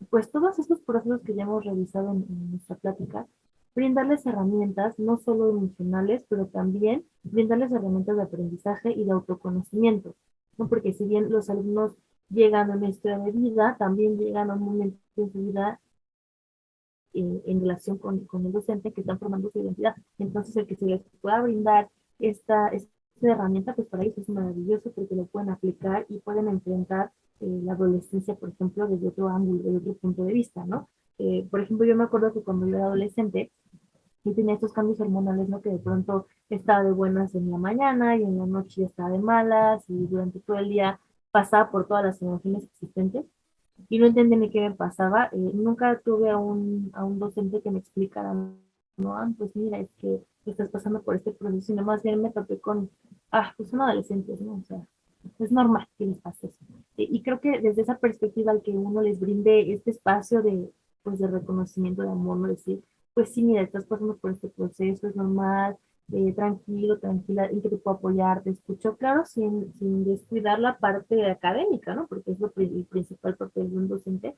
Pues todos estos procesos que ya hemos revisado en nuestra plática, brindarles herramientas, no solo emocionales, pero también brindarles herramientas de aprendizaje y de autoconocimiento, ¿no? Porque si bien los alumnos llegan a una historia de vida, también llegan a un momento de su vida en relación con el docente que están formando su identidad. Entonces, el que se les pueda brindar esta herramienta, pues para ellos es maravilloso porque lo pueden aplicar y pueden enfrentar la adolescencia, por ejemplo, desde otro ángulo, desde otro punto de vista, ¿no? Por ejemplo, yo me acuerdo que cuando yo era adolescente, y tenía estos cambios hormonales, ¿no? Que de pronto estaba de buenas en la mañana y en la noche ya estaba de malas y durante todo el día pasaba por todas las emociones existentes y no entendía ni qué me pasaba. Nunca tuve a un docente que me explicara, no, pues mira, es que estás pasando por este proceso, sino más bien me topé con, pues son adolescentes, ¿no? O sea, es normal que les pase eso. Y creo que desde esa perspectiva, al que uno les brinde este espacio de, pues, de reconocimiento, de amor, no decir, pues sí, mira, estás pasando por este proceso, es normal, tranquilo, tranquila, en que te puedo apoyar, te escucho, claro, sin descuidar la parte académica, ¿no? Porque es el principal papel de un docente,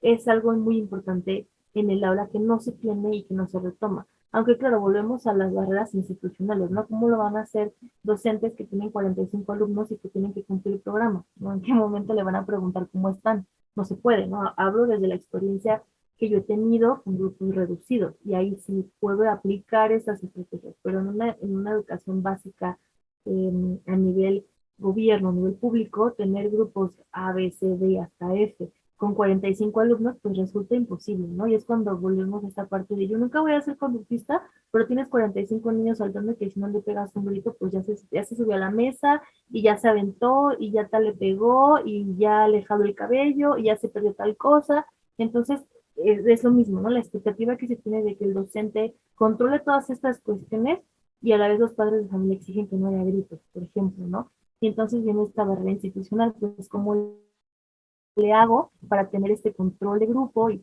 es algo muy importante en el aula que no se tiene y que no se retoma. Aunque claro, volvemos a las barreras institucionales, ¿no? ¿Cómo lo van a hacer docentes que tienen 45 alumnos y que tienen que cumplir el programa? ¿No? ¿En qué momento le van a preguntar cómo están? No se puede, ¿no? Hablo desde la experiencia que yo he tenido con grupos reducidos y ahí sí puedo aplicar esas estrategias, pero en una educación básica a nivel gobierno, a nivel público, tener grupos A, B, C, D hasta F con 45 alumnos, pues resulta imposible, ¿no? Y es cuando volvemos a esta parte de yo nunca voy a ser conductista, pero tienes 45 niños saltando que si no le pegas un grito, pues ya se subió a la mesa y ya se aventó y ya tal le pegó y ya le jaló el cabello y ya se perdió tal cosa. Entonces, es lo mismo, ¿no? La expectativa que se tiene de que el docente controle todas estas cuestiones y a la vez los padres de familia exigen que no haya gritos, por ejemplo, ¿no? Y entonces viene esta barrera institucional, pues como le hago para tener este control de grupo y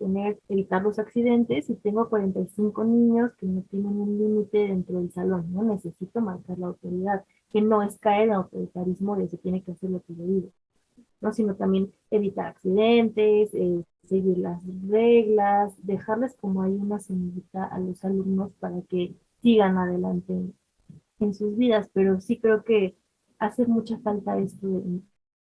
evitar los accidentes? Y tengo 45 niños que no tienen un límite dentro del salón, ¿no? Necesito marcar la autoridad, que no es caer en autoritarismo de se tiene que hacer lo que yo digo, ¿no? Sino también evitar accidentes, seguir las reglas, dejarles como hay una semillita a los alumnos para que sigan adelante en sus vidas, pero sí creo que hace mucha falta esto en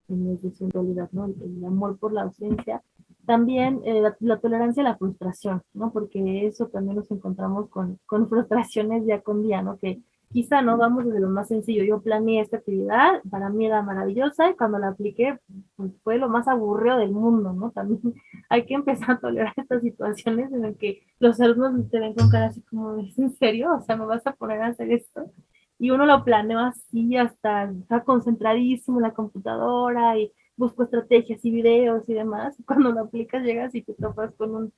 desde su realidad, ¿no? El amor por la ausencia. También la tolerancia a la frustración, ¿no? Porque eso también nos encontramos con frustraciones día con día, ¿no? Que quizá no vamos desde lo más sencillo. Yo planeé esta actividad, para mí era maravillosa y cuando la apliqué, pues fue lo más aburrido del mundo, ¿no? También hay que empezar a tolerar estas situaciones en las que los alumnos te ven con cara así como, ¿es en serio? O sea, ¿me vas a poner a hacer esto? Y uno lo planeó así, hasta está concentradísimo en la computadora y busco estrategias y videos y demás. Y cuando lo aplicas, llegas y te topas con un,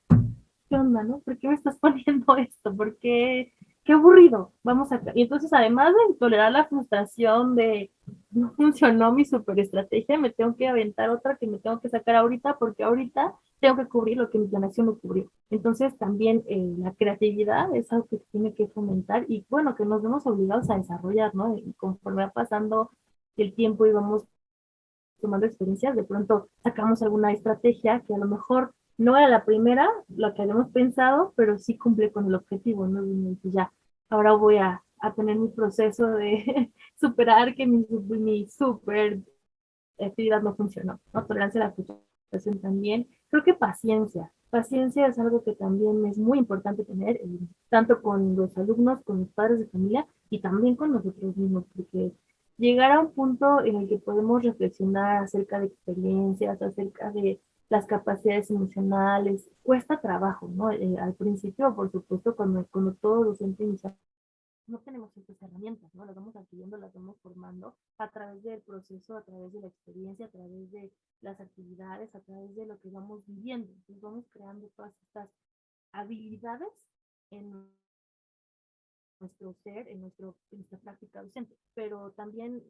¿qué onda, no? ¿Por qué me estás poniendo esto? ¿Por qué? Qué aburrido. Vamos a... Y entonces, además de tolerar la frustración de no funcionó mi super estrategia, me tengo que aventar otra que me tengo que sacar ahorita porque ahorita tengo que cubrir lo que mi planeación no cubrió. Entonces, también la creatividad es algo que se tiene que fomentar y bueno, que nos vemos obligados a desarrollar, ¿no? Y conforme va pasando el tiempo y vamos tomando experiencias, de pronto sacamos alguna estrategia que a lo mejor no era la primera, lo que habíamos pensado, pero sí cumple con el objetivo, ¿no? Y pues ya, ahora voy a tener mi proceso de superar que mi super actividad no funcionó, ¿no? Tolerancia a la frustración también. Creo que paciencia. Paciencia es algo que también es muy importante tener, tanto con los alumnos, con los padres de familia y también con nosotros mismos, porque llegar a un punto en el que podemos reflexionar acerca de experiencias, acerca de las capacidades emocionales, cuesta trabajo, ¿no? Al principio, por supuesto, cuando todo docente inicia no tenemos estas herramientas, ¿no? Las vamos adquiriendo, las vamos formando a través del proceso, a través de la experiencia, a través de las actividades, a través de lo que vamos viviendo. Entonces vamos creando todas estas habilidades en nuestro ser, en nuestra práctica docente. Pero también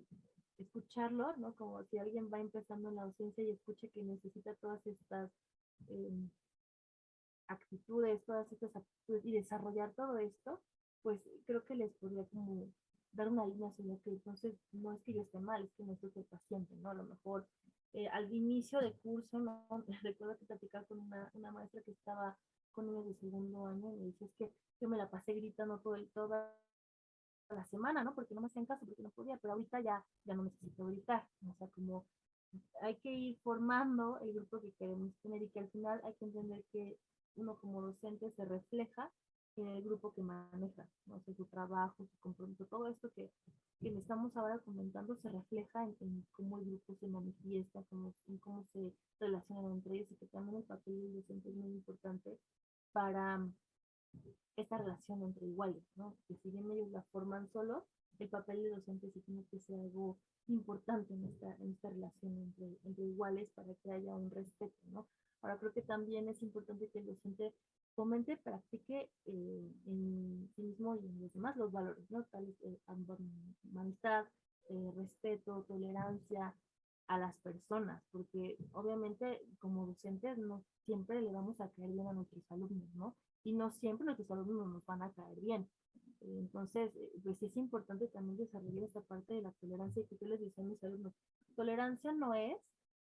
escucharlo, ¿no? Como si alguien va empezando en la docencia y escucha que necesita todas estas eh, actitudes, todas estas actitudes y desarrollar todo esto, pues creo que les podría como dar una línea sobre que entonces no es que yo esté mal, es que no estoy paciente, ¿no? A lo mejor al inicio de curso, ¿no? Recuerdo que platicaba con una maestra que estaba con niños de segundo año y me dice, es que yo me la pasé gritando toda la semana, ¿no? Porque no me hacían caso, porque no podía, pero ahorita ya no necesito gritar, o sea, como hay que ir formando el grupo que queremos tener y que al final hay que entender que uno como docente se refleja en el grupo que maneja, ¿no? O sea, su trabajo, su compromiso, todo esto que estamos ahora comentando se refleja en cómo el grupo se manifiesta, en cómo se relacionan entre ellos y que también el papel del docente es muy importante para esta relación entre iguales, ¿no? Que si bien ellos la forman solos, el papel de docente sí tiene que ser algo importante en esta relación entre iguales para que haya un respeto, ¿no? Ahora creo que también es importante que el docente fomente, practique en sí mismo y en los demás los valores, ¿no? Tales amistad, respeto, tolerancia a las personas, porque obviamente como docentes no siempre le vamos a caer bien a nuestros alumnos, ¿no? Y no siempre nuestros alumnos nos van a caer bien. Entonces, pues es importante también desarrollar esta parte de la tolerancia y que yo les decía a mis alumnos, tolerancia no es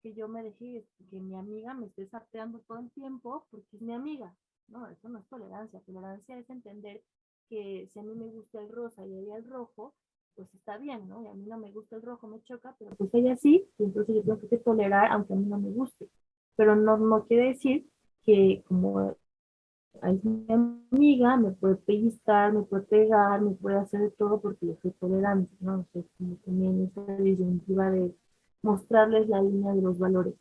que yo me deje que mi amiga me esté sarteando todo el tiempo porque es mi amiga. No, eso no es tolerancia. Tolerancia es entender que si a mí me gusta el rosa y a ella el rojo, pues está bien, ¿no? Y a mí no me gusta el rojo, me choca, pero pues ella sí, y entonces yo tengo que tolerar aunque a mí no me guste. Pero no quiere decir que como es mi amiga, me puede pellizcar, me puede pegar, me puede hacer de todo porque yo soy tolerante, ¿no? O sea, como también esa disyuntiva de mostrarles la línea de los valores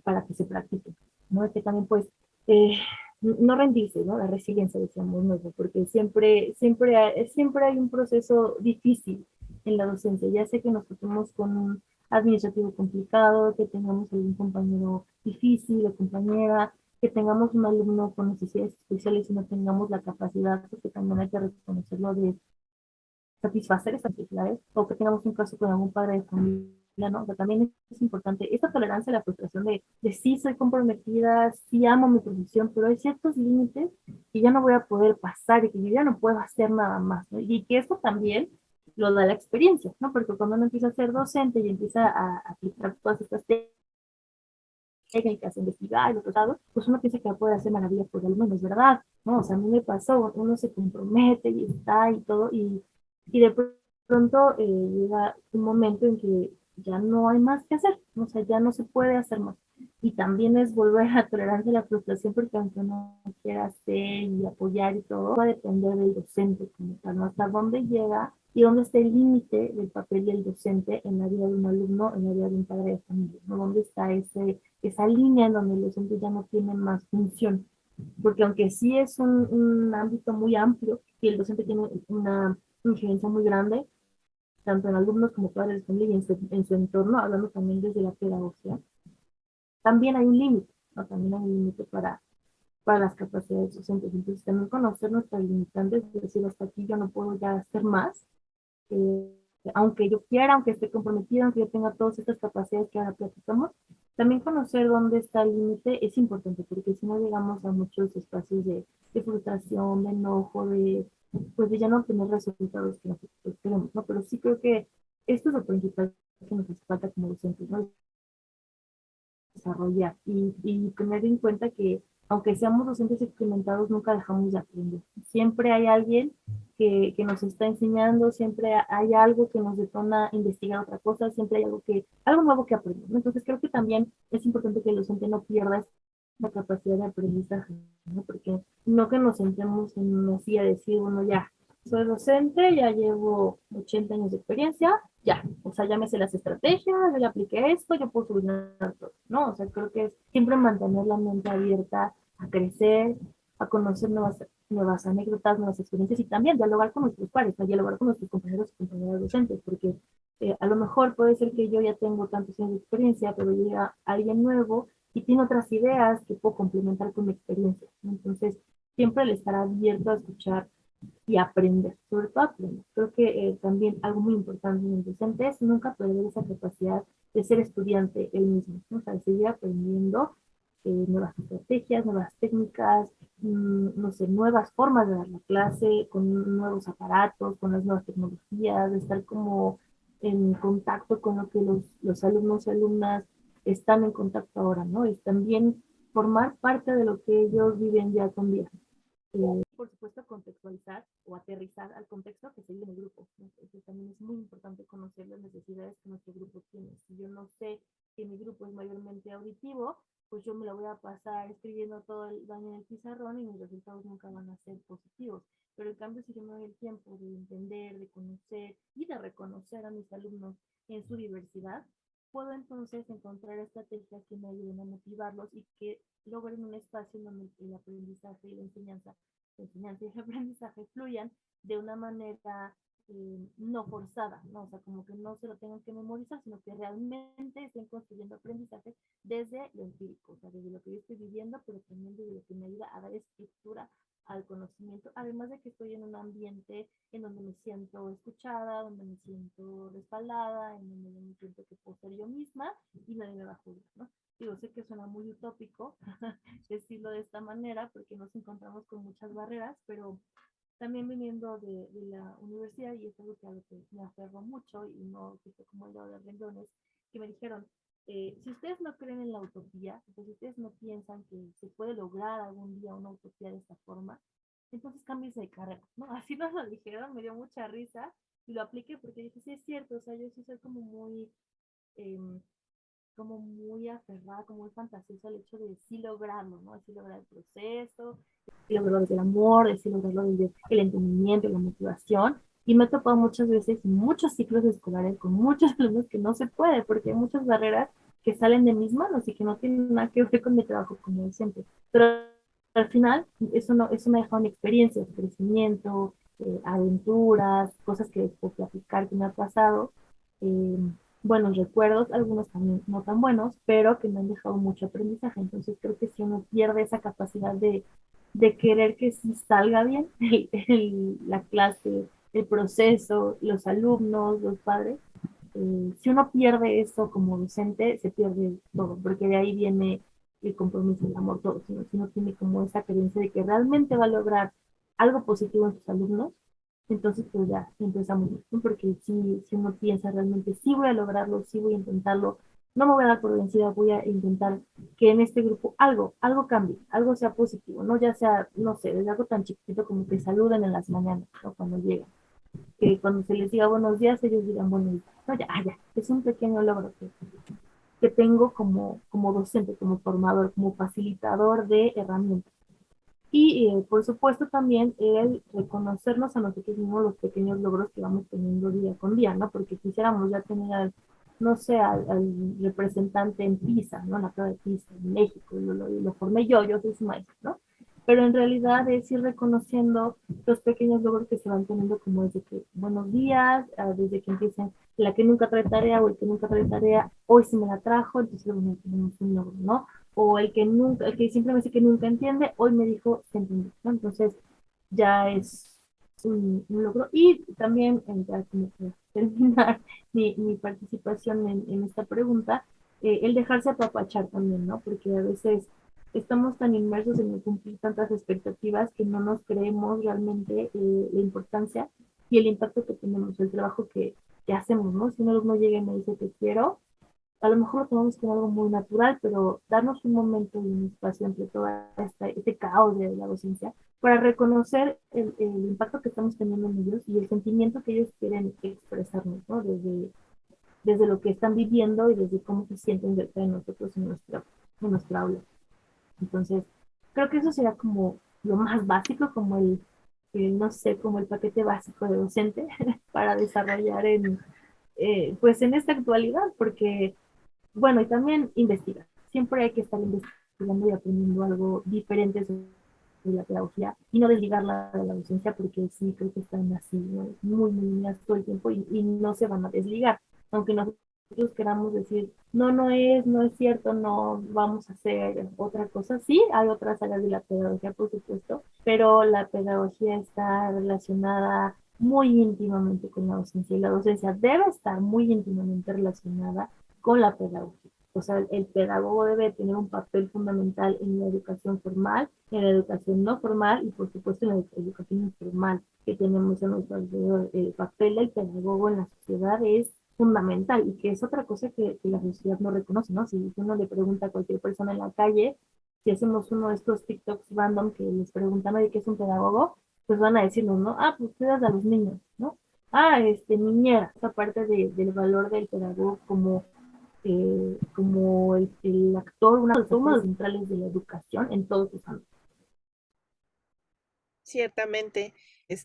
para que se practiquen, ¿no? Es que también, pues, eh, no rendirse, ¿no? La resiliencia, decíamos, nuevo, porque siempre hay un proceso difícil en la docencia. Ya sé que nos topemos con un administrativo complicado, que tengamos algún compañero difícil o compañera, que tengamos un alumno con necesidades especiales y no tengamos la capacidad, porque también hay que reconocerlo, de satisfacer estas necesidades, o que tengamos un caso con algún padre de familia, ¿no? O sea, también es importante esta tolerancia a la frustración de sí soy comprometida, sí amo mi profesión, pero hay ciertos límites que ya no voy a poder pasar y que yo ya no puedo hacer nada más, ¿no? Y que esto también lo da la experiencia, ¿no? Porque cuando uno empieza a ser docente y empieza a aplicar todas estas técnicas, investigar los resultados, pues uno piensa que va a poder hacer maravillas por el mundo, es verdad, ¿no? O sea, a mí me pasó, uno se compromete y está y todo, y de pronto llega un momento en que ya no hay más que hacer, o sea, ya no se puede hacer más. Y también es volver a tolerarse la frustración, porque aunque uno quiera hacer y apoyar y todo, va a depender del docente como tal, ¿no? Hasta dónde llega y dónde está el límite del papel del docente en la vida de un alumno, en la vida de un padre de familia, ¿no? ¿Dónde está esa línea en donde el docente ya no tiene más función? Porque aunque sí es un ámbito muy amplio y el docente tiene una injerencia muy grande, tanto en alumnos como padres de familia y en su entorno, hablando también desde la pedagogía, también hay un límite, ¿no? También hay un límite para las capacidades docentes. Entonces, también conocer nuestras limitantes, es decir, hasta aquí yo no puedo ya hacer más, eh, aunque yo quiera, aunque esté comprometida, aunque yo tenga todas estas capacidades que ahora platicamos, también conocer dónde está el límite es importante, porque si no llegamos a muchos espacios de frustración, de enojo, pues de ya no tener resultados que nosotros queremos, ¿no? Pero sí creo que esto es lo principal que nos hace falta como docentes, ¿no? Desarrollar y tener en cuenta que aunque seamos docentes experimentados, nunca dejamos de aprender. Siempre hay alguien que nos está enseñando, siempre hay algo que nos detona investigar otra cosa, siempre hay algo nuevo que aprender, ¿no? Entonces creo que también es importante que el docente no pierda la capacidad de aprendizaje, ¿no? Porque no que nos sentemos en una silla de decir, bueno, ya, soy docente, ya llevo 80 años de experiencia, ya, o sea, ya me sé las estrategias, ya apliqué esto, yo puedo solucionar todo, ¿no? O sea, creo que es siempre mantener la mente abierta a crecer, a conocer nuevas anécdotas, nuevas experiencias y también dialogar con nuestros pares, a dialogar con nuestros compañeros y compañeras docentes, porque a lo mejor puede ser que yo ya tengo tantos años de experiencia, pero llega alguien nuevo y tiene otras ideas que puedo complementar con mi experiencia, ¿no? Entonces, siempre el estar abierto a escuchar y aprender, sobre todo aprender. Creo que también algo muy importante en el docente es nunca perder esa capacidad de ser estudiante él mismo, ¿no? O sea, de seguir aprendiendo nuevas estrategias, nuevas técnicas, no sé, nuevas formas de dar la clase, con nuevos aparatos, con las nuevas tecnologías, de estar como en contacto con lo que los alumnos y alumnas están en contacto ahora, ¿no? Es también formar parte de lo que ellos viven día con día. Por supuesto, contextualizar o aterrizar al contexto que se vive en el grupo, ¿no? Entonces, también es muy importante conocer las necesidades que nuestro grupo tiene. Si yo no sé que mi grupo es mayormente auditivo, pues yo me lo voy a pasar escribiendo todo el daño en el pizarrón y mis resultados nunca van a ser positivos. Pero en cambio, si yo me doy el tiempo de entender, de conocer y de reconocer a mis alumnos en su diversidad, puedo entonces encontrar estrategias que me ayuden a motivarlos y que logren un espacio en donde el aprendizaje y la enseñanza y el aprendizaje fluyan de una manera no forzada, ¿no? O sea, como que no se lo tengan que memorizar, sino que realmente estén construyendo aprendizaje desde lo empírico, o sea, desde lo que yo estoy viviendo, pero también desde lo que me ayuda a dar estructura al conocimiento, además de que estoy en un ambiente en donde me siento escuchada, donde me siento respaldada, en donde me siento que puedo ser yo misma y nadie me va a juzgar, ¿no? Digo, sé que suena muy utópico decirlo de esta manera porque nos encontramos con muchas barreras, pero también viniendo de la universidad, y es algo que a lo que me aferro mucho y no quito como el dedo de renglón, que me dijeron, si ustedes no creen en la utopía, pues si ustedes no piensan que se puede lograr algún día una utopía de esta forma, entonces cámbiense de carrera, ¿no? Así nos lo dijeron, me dio mucha risa y lo apliqué porque dije, sí es cierto, o sea, yo sí soy eh, como muy aferrada, como muy fantasiosa el hecho de sí lograrlo, ¿no? Así lograr el proceso, sí lograrlo desde el amor, sí lograrlo desde el entendimiento, la motivación. Y me he topado muchas veces en muchos ciclos escolares con muchos alumnos que no se puede, porque hay muchas barreras que salen de mis manos y que no tienen nada que ver con mi trabajo como docente. Pero al final, eso me ha dejado en experiencias, crecimiento, aventuras, cosas que después de aplicar que me ha pasado. Eh, Buenos recuerdos, algunos también no tan buenos, pero que me han dejado mucho aprendizaje. Entonces creo que si uno pierde esa capacidad de querer que sí salga bien la clase, el proceso, los alumnos, los padres, si uno pierde eso como docente, se pierde todo, porque de ahí viene el compromiso, el amor, todo. Si uno tiene como esa creencia de que realmente va a lograr algo positivo en sus alumnos, entonces pues ya empezamos, ¿no? Porque si uno piensa realmente, sí voy a lograrlo, sí voy a intentarlo, no me voy a dar por vencida, voy a intentar que en este grupo algo cambie, algo sea positivo, no ya sea, no sé, desde algo tan chiquito como que saluden en las mañanas, ¿no? Cuando llegan, que cuando se les diga buenos días, ellos digan buenos días, no, ya, es un pequeño logro que tengo como docente, como formador, como facilitador de herramientas. Y por supuesto también el reconocernos a nosotros mismos los pequeños logros que vamos teniendo día con día, ¿no? Porque quisiéramos ya tener, no sé, al representante en PISA, ¿no? La prueba de PISA en México, y lo formé yo soy su maestro, ¿no? Pero en realidad es ir reconociendo los pequeños logros que se van teniendo, como desde que buenos días, desde que empiezan la que nunca trae tarea o el que nunca trae tarea, hoy sí me la trajo, entonces bueno, tenemos un logro, ¿no? O el que siempre me dice que nunca entiende, hoy me dijo que entendió, ¿no? Entonces ya es un logro. Y también, ya como para terminar mi participación en esta pregunta, el dejarse apapachar también, ¿no? Porque a veces estamos tan inmersos en cumplir tantas expectativas que no nos creemos realmente la importancia y el impacto que tenemos, el trabajo que hacemos, ¿no? Si un alumno llega y me dice que quiero, a lo mejor lo tomamos como algo muy natural, pero darnos un momento y un espacio entre todo este caos de la docencia para reconocer el impacto que estamos teniendo en ellos y el sentimiento que ellos quieren expresarnos, ¿no? Desde lo que están viviendo y desde cómo se sienten cerca de nosotros en nuestra aula. Entonces, creo que eso sería como lo más básico, como no sé, como el paquete básico de docente para desarrollar pues en esta actualidad, porque bueno, y también investigar. Siempre hay que estar investigando y aprendiendo algo diferente sobre la pedagogía y no desligarla de la docencia porque sí creo que están así, ¿no? Muy unidas todo el tiempo y no se van a desligar. Aunque nosotros queramos decir, no es cierto, no vamos a hacer otra cosa. Sí, hay otras áreas de la pedagogía, por supuesto, pero la pedagogía está relacionada muy íntimamente con la docencia y la docencia debe estar muy íntimamente relacionada con la pedagogía. O sea, el pedagogo debe tener un papel fundamental en la educación formal, en la educación no formal y por supuesto en la educación informal que tenemos a nuestro alrededor. El papel del pedagogo en la sociedad es fundamental y que es otra cosa que la sociedad no reconoce, ¿no? Si uno le pregunta a cualquier persona en la calle, si hacemos uno de estos TikToks random que les preguntan, oye, ¿qué es un pedagogo? Pues van a decirnos, ¿no? Ah, pues cuidas a los niños, ¿no? Ah, niñera, esta parte del valor del pedagogo como el actor, una de las actores centrales de la educación en todos sus ámbitos. Ciertamente,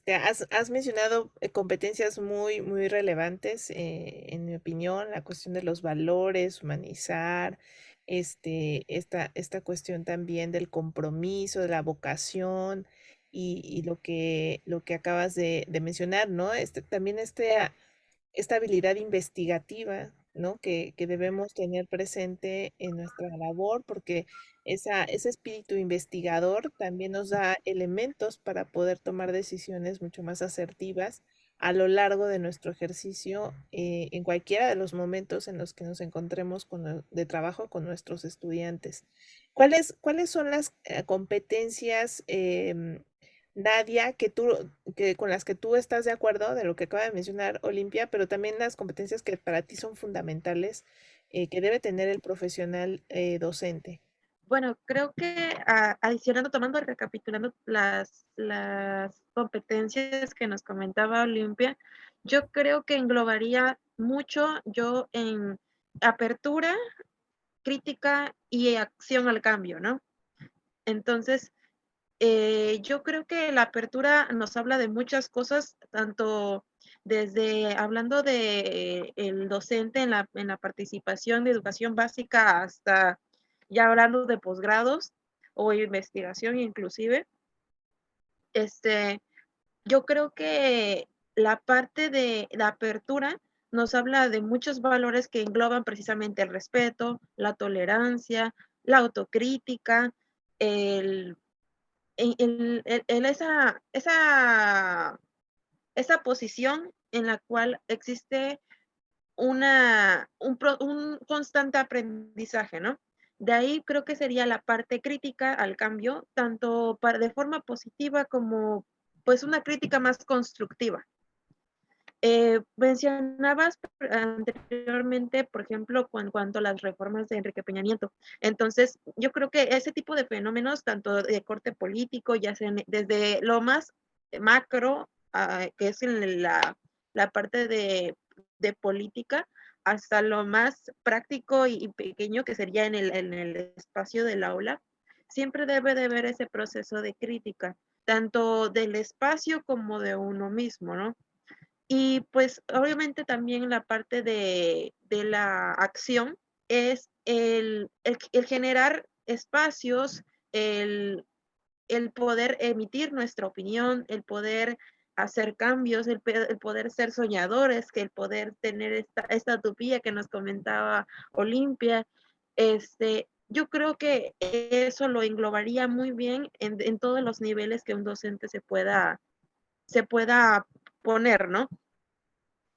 has mencionado competencias muy, muy relevantes, en mi opinión, la cuestión de los valores, humanizar, esta cuestión también del compromiso, de la vocación y lo que acabas de mencionar, ¿no? También esta habilidad investigativa, ¿no? Que debemos tener presente en nuestra labor, porque ese espíritu investigador también nos da elementos para poder tomar decisiones mucho más asertivas a lo largo de nuestro ejercicio, en cualquiera de los momentos en los que nos encontremos de trabajo con nuestros estudiantes. ¿Cuáles son las competencias, Nadia, con las que tú estás de acuerdo de lo que acaba de mencionar Olimpia, pero también las competencias que para ti son fundamentales, que debe tener el profesional docente? Bueno, creo que adicionando, tomando, recapitulando las competencias que nos comentaba Olimpia, yo creo que englobaría mucho yo en apertura, crítica y acción al cambio, ¿no? Entonces, yo creo que la apertura nos habla de muchas cosas, tanto desde hablando de el docente en la participación de educación básica hasta ya hablando de posgrados o investigación inclusive. Este, yo creo que la parte de la apertura nos habla de muchos valores que engloban precisamente el respeto, la tolerancia, la autocrítica, el esa posición en la cual existe un constante aprendizaje, ¿no? De ahí creo que sería la parte crítica al cambio, tanto de forma positiva como pues una crítica más constructiva. Mencionabas anteriormente, por ejemplo, en cuanto a las reformas de Enrique Peña Nieto. Entonces, yo creo que ese tipo de fenómenos, tanto de corte político, ya sea desde lo más macro, que es en la parte de política, hasta lo más práctico y pequeño, que sería en el espacio del aula, siempre debe de haber ese proceso de crítica, tanto del espacio como de uno mismo, ¿no? Y pues obviamente también la parte de la acción es el generar espacios, el, el poder emitir nuestra opinión, el poder hacer cambios, el poder ser soñadores, que el poder tener esta utopía que nos comentaba Olimpia. Yo creo que eso lo englobaría muy bien en todos los niveles que un docente se pueda poner, ¿no?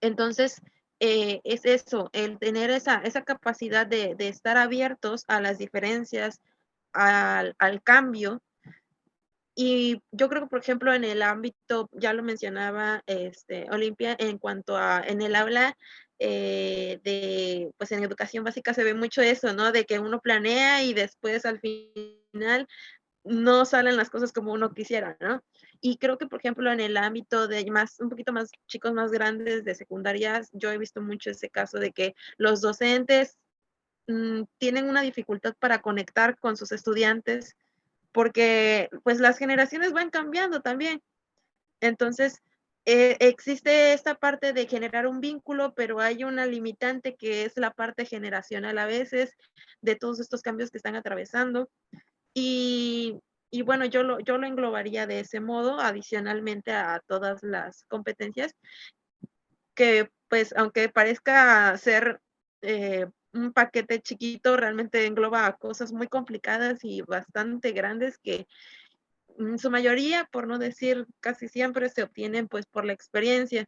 Entonces, es eso, el tener esa capacidad de estar abiertos a las diferencias, al cambio. Y yo creo que, por ejemplo, en el ámbito, ya lo mencionaba Olimpia, en cuanto a en el aula pues en educación básica se ve mucho eso, ¿no? De que uno planea y después al final no salen las cosas como uno quisiera, ¿no? Y creo que, por ejemplo, en el ámbito de un poquito más chicos más grandes de secundarias, yo he visto mucho ese caso de que los docentes tienen una dificultad para conectar con sus estudiantes porque pues las generaciones van cambiando también. Entonces, existe esta parte de generar un vínculo, pero hay una limitante que es la parte generacional a veces de todos estos cambios que están atravesando. Y, y bueno, yo lo englobaría de ese modo, adicionalmente a todas las competencias, que pues aunque parezca ser un paquete chiquito, realmente engloba cosas muy complicadas y bastante grandes que en su mayoría, por no decir casi siempre, se obtienen pues por la experiencia.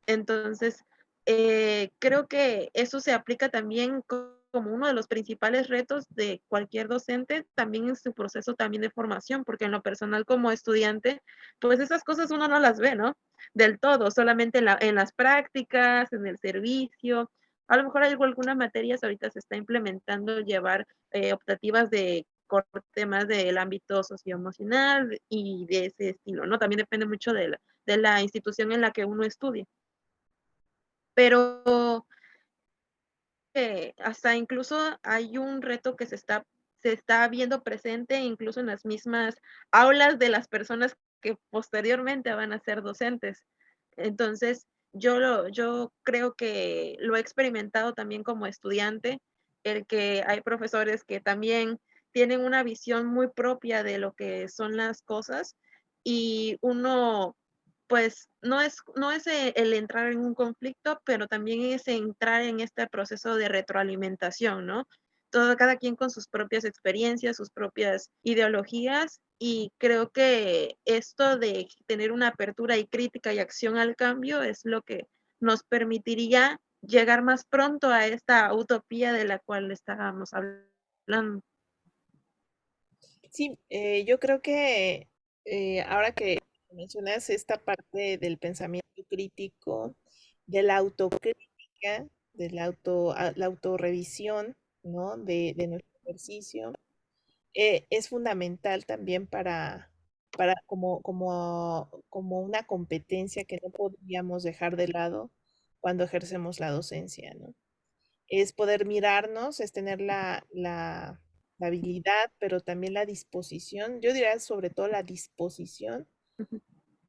Entonces, creo que eso se aplica también como uno de los principales retos de cualquier docente, también en su proceso también de formación, porque en lo personal como estudiante, pues esas cosas uno no las ve, ¿no? del todo, solamente en las prácticas, en el servicio. A lo mejor hay algunas materias ahorita se está implementando llevar optativas de corte más del ámbito socioemocional y de ese estilo, ¿no? También depende mucho de la institución en la que uno estudie. Pero hasta incluso hay un reto que se está viendo presente incluso en las mismas aulas de las personas que posteriormente van a ser docentes. Entonces, yo creo que lo he experimentado también como estudiante, el que hay profesores que también tienen una visión muy propia de lo que son las cosas y uno pues no es el entrar en un conflicto, pero también es entrar en este proceso de retroalimentación, ¿no? Cada quien con sus propias experiencias, sus propias ideologías, y creo que esto de tener una apertura y crítica y acción al cambio es lo que nos permitiría llegar más pronto a esta utopía de la cual estábamos hablando. Sí, yo creo que ahora que mencionas esta parte del pensamiento crítico, de la autocrítica, la autorrevisión, ¿no? De nuestro ejercicio, es fundamental también para como una competencia que no podríamos dejar de lado cuando ejercemos la docencia, ¿no? Es poder mirarnos, es tener la habilidad, pero también la disposición, yo diría sobre todo la disposición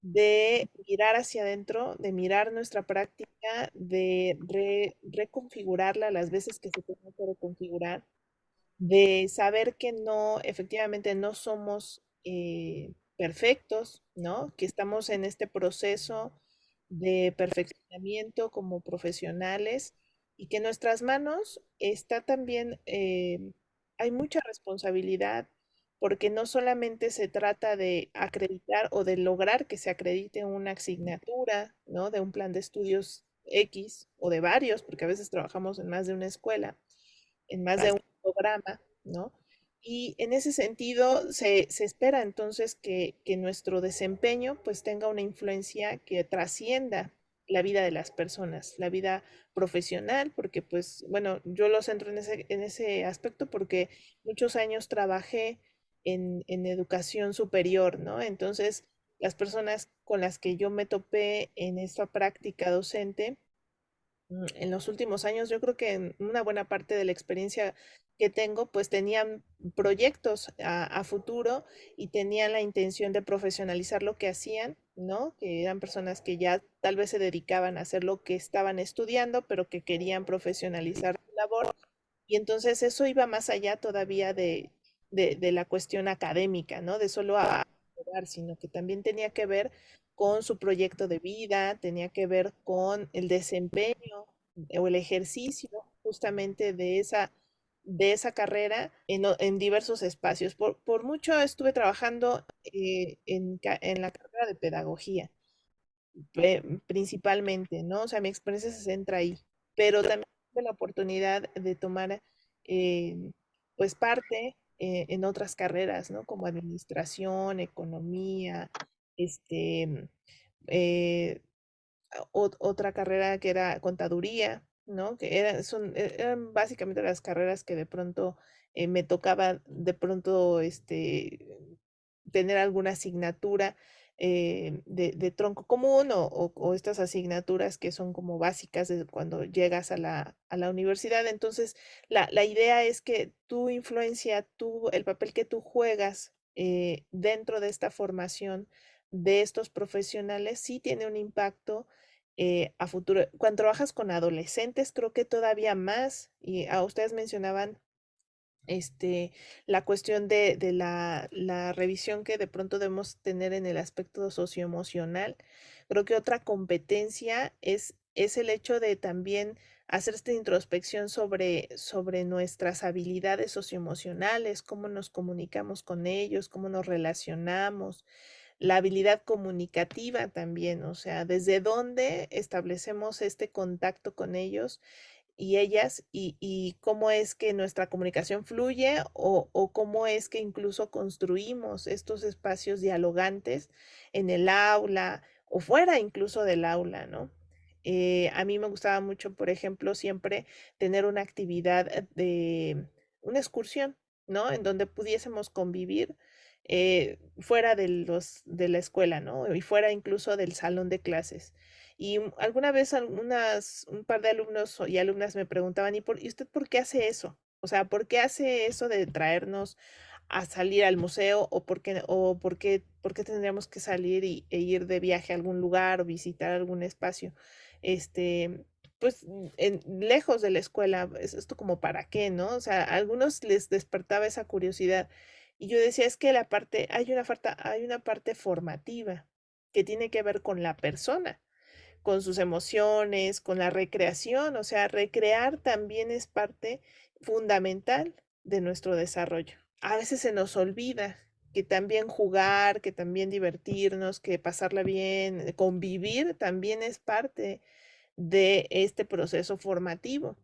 de mirar hacia adentro, de mirar nuestra práctica, de reconfigurarla las veces que se tenga que reconfigurar, de saber que no, efectivamente no somos perfectos, ¿no? Que estamos en este proceso de perfeccionamiento como profesionales y que en nuestras manos está también, hay mucha responsabilidad porque no solamente se trata de acreditar o de lograr que se acredite una asignatura, ¿no? De un plan de estudios X o de varios, porque a veces trabajamos en más de una escuela, en más de un programa, ¿no? Y en ese sentido se espera entonces que nuestro desempeño pues tenga una influencia que trascienda la vida de las personas, la vida profesional, porque pues bueno, yo lo centro en ese aspecto porque muchos años trabajé en educación superior, ¿no? Entonces, las personas con las que yo me topé en esta práctica docente, en los últimos años, yo creo que en una buena parte de la experiencia que tengo, pues tenían proyectos a futuro y tenían la intención de profesionalizar lo que hacían, ¿no? Que eran personas que ya tal vez se dedicaban a hacer lo que estaban estudiando, pero que querían profesionalizar su labor. Y entonces eso iba más allá todavía de la cuestión académica, ¿no? De solo aprender, sino que también tenía que ver con su proyecto de vida, tenía que ver con el desempeño o el ejercicio justamente de esa carrera en diversos espacios. Por mucho estuve trabajando en la carrera de pedagogía, principalmente, ¿no? O sea, mi experiencia se centra ahí, pero también tuve la oportunidad de tomar, eh, pues, parte en otras carreras, ¿no? Como administración, economía, este, eh, otra carrera que era contaduría, ¿no? Que eran básicamente las carreras que de pronto me tocaba de pronto tener alguna asignatura de tronco común o estas asignaturas que son como básicas de cuando llegas a la universidad. Entonces, la idea es que tu influencia, el papel que tú juegas dentro de esta formación de estos profesionales sí tiene un impacto a futuro. Cuando trabajas con adolescentes, creo que todavía más, y a ustedes mencionaban la cuestión de la revisión que de pronto debemos tener en el aspecto socioemocional. Creo que otra competencia es el hecho de también hacer esta introspección sobre nuestras habilidades socioemocionales, cómo nos comunicamos con ellos, cómo nos relacionamos, la habilidad comunicativa también, o sea, desde dónde establecemos este contacto con ellos y ellas y cómo es que nuestra comunicación fluye o cómo es que incluso construimos estos espacios dialogantes en el aula o fuera incluso del aula, ¿no? A mí me gustaba mucho, por ejemplo, siempre tener una actividad de una excursión, ¿no? En donde pudiésemos convivir fuera de la escuela, ¿no? Y fuera incluso del salón de clases. Y alguna vez un par de alumnos y alumnas me preguntaban, ¿y usted por qué hace eso? O sea, ¿por qué hace eso de traernos a salir al museo por qué tendríamos que salir e ir de viaje a algún lugar o visitar algún espacio? Este, pues lejos de la escuela, esto como para qué, ¿no? O sea, a algunos les despertaba esa curiosidad y yo decía, es que hay una parte formativa que tiene que ver con la persona, con sus emociones, con la recreación, o sea, recrear también es parte fundamental de nuestro desarrollo. A veces se nos olvida que también jugar, que también divertirnos, que pasarla bien, convivir también es parte de este proceso formativo.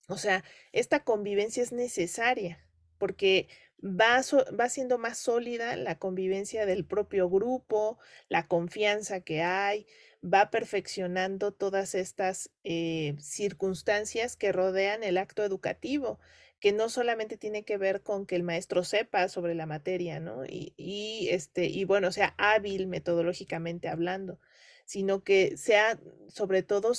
O sea, esta convivencia es necesaria porque va siendo más sólida la convivencia del propio grupo, la confianza que hay, va perfeccionando todas estas circunstancias que rodean el acto educativo, que no solamente tiene que ver con que el maestro sepa sobre la materia, ¿no? Y bueno, sea hábil metodológicamente hablando, sino que sea sobre todo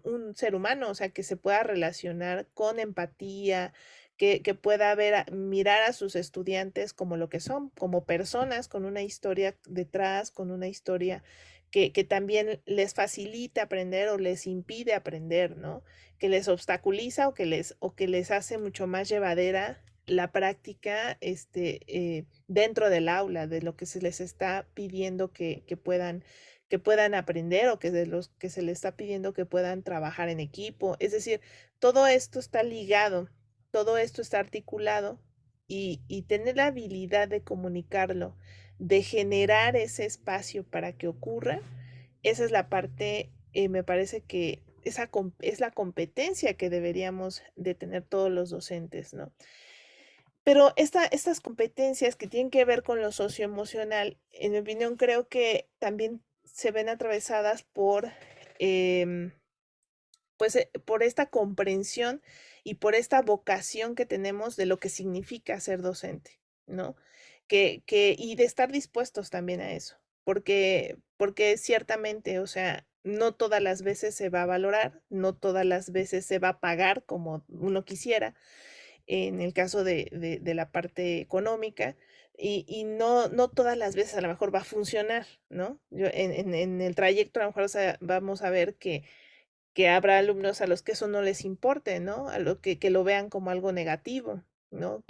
un ser humano, o sea, que se pueda relacionar con empatía, que pueda mirar a sus estudiantes como lo que son, como personas con una historia detrás, con una historia que también les facilita aprender o les impide aprender, ¿no? Que les obstaculiza o que les hace mucho más llevadera la práctica dentro del aula, de lo que se les está pidiendo que puedan aprender o que de los que se les está pidiendo que puedan trabajar en equipo. Es decir, todo esto está ligado, todo esto está articulado y tener la habilidad de comunicarlo, de generar ese espacio para que ocurra, esa es la parte, me parece que es la competencia que deberíamos de tener todos los docentes, ¿no? Pero estas competencias que tienen que ver con lo socioemocional, en mi opinión, creo que también se ven atravesadas em, por esta comprensión y por esta vocación que tenemos de lo que significa ser docente, ¿no? Y de estar dispuestos también a eso, porque ciertamente, o sea, no todas las veces se va a valorar, no todas las veces se va a pagar como uno quisiera, en el caso de la parte económica, y no todas las veces a lo mejor va a funcionar, ¿no? En el trayecto a lo mejor vamos a ver que habrá alumnos a los que eso no les importe, ¿no? A lo que lo vean como algo negativo, ¿no?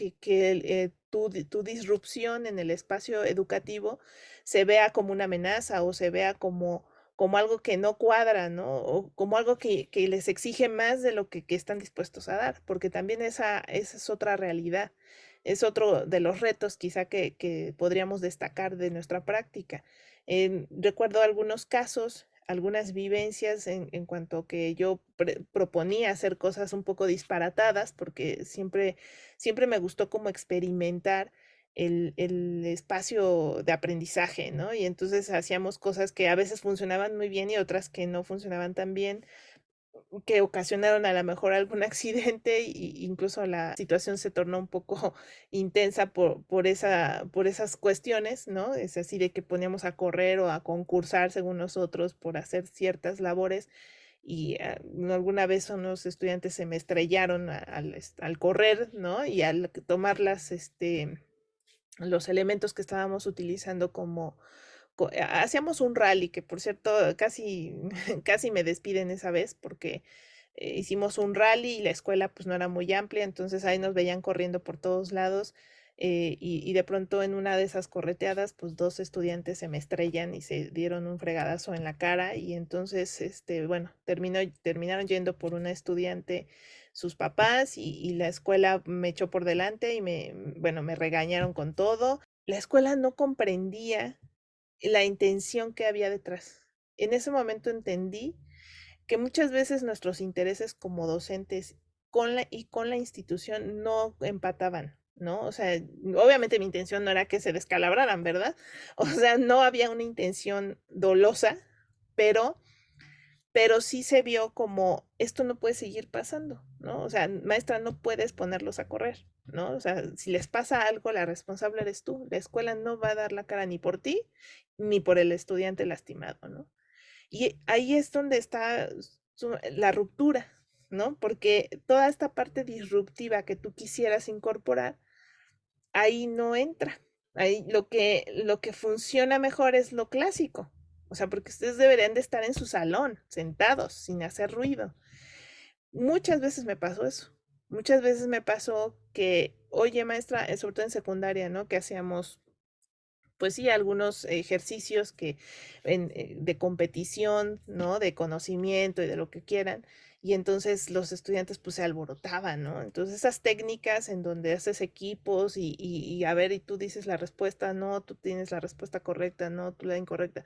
Tu disrupción en el espacio educativo se vea como una amenaza o se vea como algo que no cuadra, ¿no? O como algo que les exige más de lo que están dispuestos a dar, porque también esa es otra realidad, es otro de los retos quizá que podríamos destacar de nuestra práctica. Recuerdo algunos casos, algunas vivencias en cuanto que yo proponía hacer cosas un poco disparatadas, porque siempre me gustó como experimentar el espacio de aprendizaje, ¿no? Y entonces hacíamos cosas que a veces funcionaban muy bien y otras que no funcionaban tan bien, que ocasionaron a lo mejor algún accidente y incluso la situación se tornó un poco intensa por esas cuestiones, ¿no? Es así de que poníamos a correr o a concursar según nosotros por hacer ciertas labores y alguna vez unos estudiantes se me estrellaron al correr, ¿no? Y al tomar los elementos que estábamos utilizando hacíamos un rally que por cierto casi, casi me despiden esa vez porque hicimos un rally y la escuela pues no era muy amplia, entonces ahí nos veían corriendo por todos lados y de pronto en una de esas correteadas pues dos estudiantes se me estrellan y se dieron un fregadazo en la cara y entonces bueno, terminaron yendo por una estudiante sus papás y la escuela me echó por delante y bueno, me regañaron con todo. La escuela no comprendía la intención que había detrás. En ese momento entendí que muchas veces nuestros intereses como docentes con la institución no empataban, ¿no? O sea, obviamente mi intención no era que se descalabraran, ¿verdad? O sea, no había una intención dolosa, pero sí se vio como esto no puede seguir pasando, ¿no? O sea, maestra, no puedes ponerlos a correr, ¿no? O sea, si les pasa algo, la responsable eres tú. La escuela no va a dar la cara ni por ti ni por el estudiante lastimado, ¿no? Y ahí es donde está la ruptura, ¿no? Porque toda esta parte disruptiva que tú quisieras incorporar, ahí no entra. Ahí lo que funciona mejor es lo clásico. O sea, porque ustedes deberían de estar en su salón, sentados, sin hacer ruido. Muchas veces me pasó eso. Muchas veces me pasó que, oye, maestra, sobre todo en secundaria, ¿no? Que hacíamos, pues sí, algunos ejercicios de competición, ¿no? De conocimiento y de lo que quieran. Y entonces los estudiantes pues se alborotaban, ¿no? Entonces esas técnicas en donde haces equipos y a ver, y tú dices la respuesta, no, tú tienes la respuesta correcta, no, tú la incorrecta.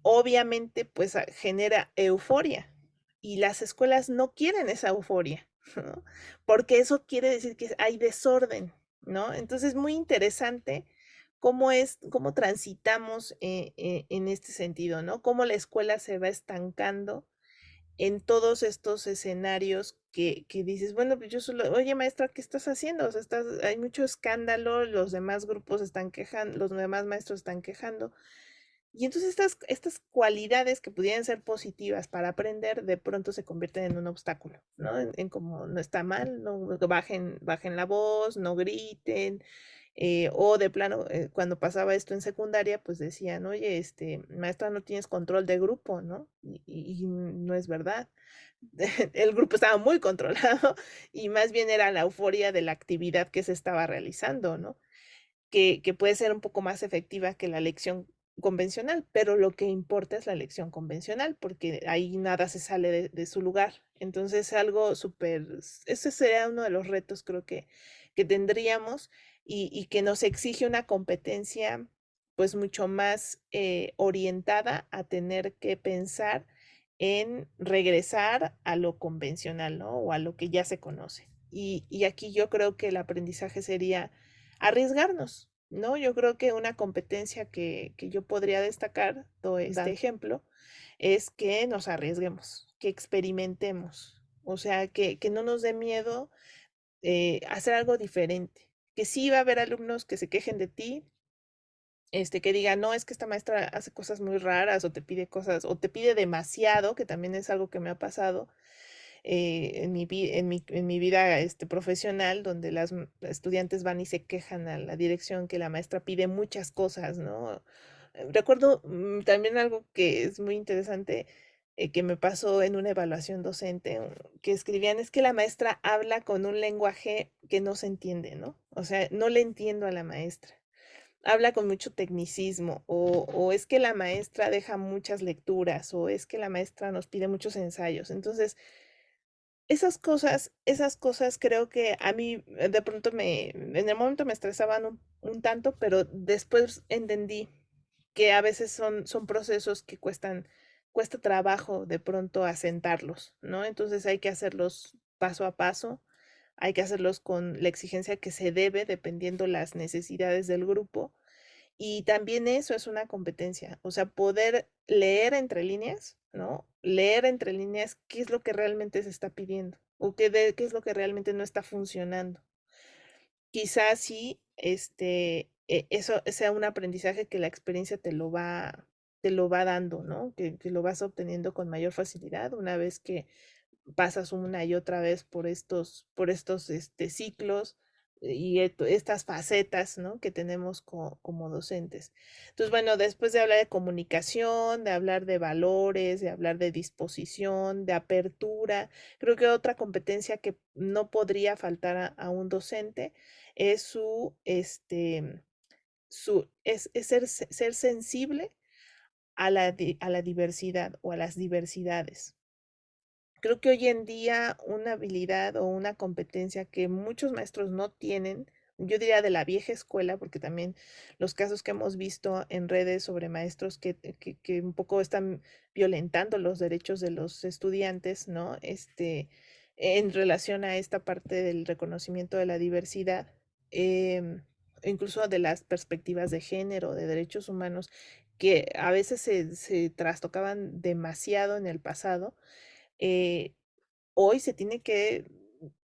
Obviamente pues genera euforia y las escuelas no quieren esa euforia, ¿no? Porque eso quiere decir que hay desorden, ¿no? Entonces es muy interesante cómo transitamos en este sentido, ¿no? Cómo la escuela se va estancando en todos estos escenarios que dices, bueno, pues yo solo, oye maestra, ¿qué estás haciendo? O sea, hay mucho escándalo, los demás grupos están quejando, los demás maestros están quejando. Y entonces estas cualidades que pudieran ser positivas para aprender, de pronto se convierten en un obstáculo, ¿no? En como no está mal, no bajen la voz, no griten, o de plano, cuando pasaba esto en secundaria, pues decían, oye, maestra, no tienes control de grupo, ¿no? Y no es verdad. El grupo estaba muy controlado y más bien era la euforia de la actividad que se estaba realizando, ¿no? Que puede ser un poco más efectiva que la lección convencional, pero lo que importa es la lección convencional, porque ahí nada se sale de su lugar. Entonces, algo súper, ese sería uno de los retos creo que tendríamos y que nos exige una competencia pues mucho más orientada a tener que pensar en regresar a lo convencional, ¿no? O a lo que ya se conoce. Y aquí yo creo que el aprendizaje sería arriesgarnos, ¿no? Yo creo que una competencia que yo podría destacar, todo este ejemplo, es que nos arriesguemos, que experimentemos, o sea, que no nos dé miedo hacer algo diferente, que sí va a haber alumnos que se quejen de ti, que digan, no, es que esta maestra hace cosas muy raras o te pide cosas, o te pide demasiado, que también es algo que me ha pasado, en mi vida profesional, donde las estudiantes van y se quejan a la dirección que la maestra pide muchas cosas, ¿no? Recuerdo también algo que es muy interesante, que me pasó en una evaluación docente, que escribían, es que la maestra habla con un lenguaje que no se entiende, ¿no? O sea, no le entiendo a la maestra. Habla con mucho tecnicismo, o es que la maestra deja muchas lecturas, o es que la maestra nos pide muchos ensayos. Entonces, esas cosas creo que a mí de pronto en el momento me estresaban un tanto, pero después entendí que a veces son procesos que cuesta trabajo de pronto asentarlos, ¿no? Entonces hay que hacerlos paso a paso, hay que hacerlos con la exigencia que se debe dependiendo las necesidades del grupo y también eso es una competencia, o sea, poder leer entre líneas, ¿no? Leer entre líneas qué es lo que realmente se está pidiendo o qué es lo que realmente no está funcionando. Quizás sí, eso sea un aprendizaje que la experiencia te lo va dando, ¿no? Que lo vas obteniendo con mayor facilidad una vez que pasas una y otra vez por estos ciclos y estas facetas, ¿no? Que tenemos como docentes. Entonces, bueno, después de hablar de comunicación, de hablar de valores, de hablar de disposición, de apertura, creo que otra competencia que no podría faltar a un docente es es ser sensible a la diversidad o a las diversidades. Creo que hoy en día una habilidad o una competencia que muchos maestros no tienen, yo diría de la vieja escuela, porque también los casos que hemos visto en redes sobre maestros que un poco están violentando los derechos de los estudiantes, ¿no? En relación a esta parte del reconocimiento de la diversidad. incluso de las perspectivas de género, de derechos humanos, que a veces se trastocaban demasiado en el pasado, eh, hoy se tiene que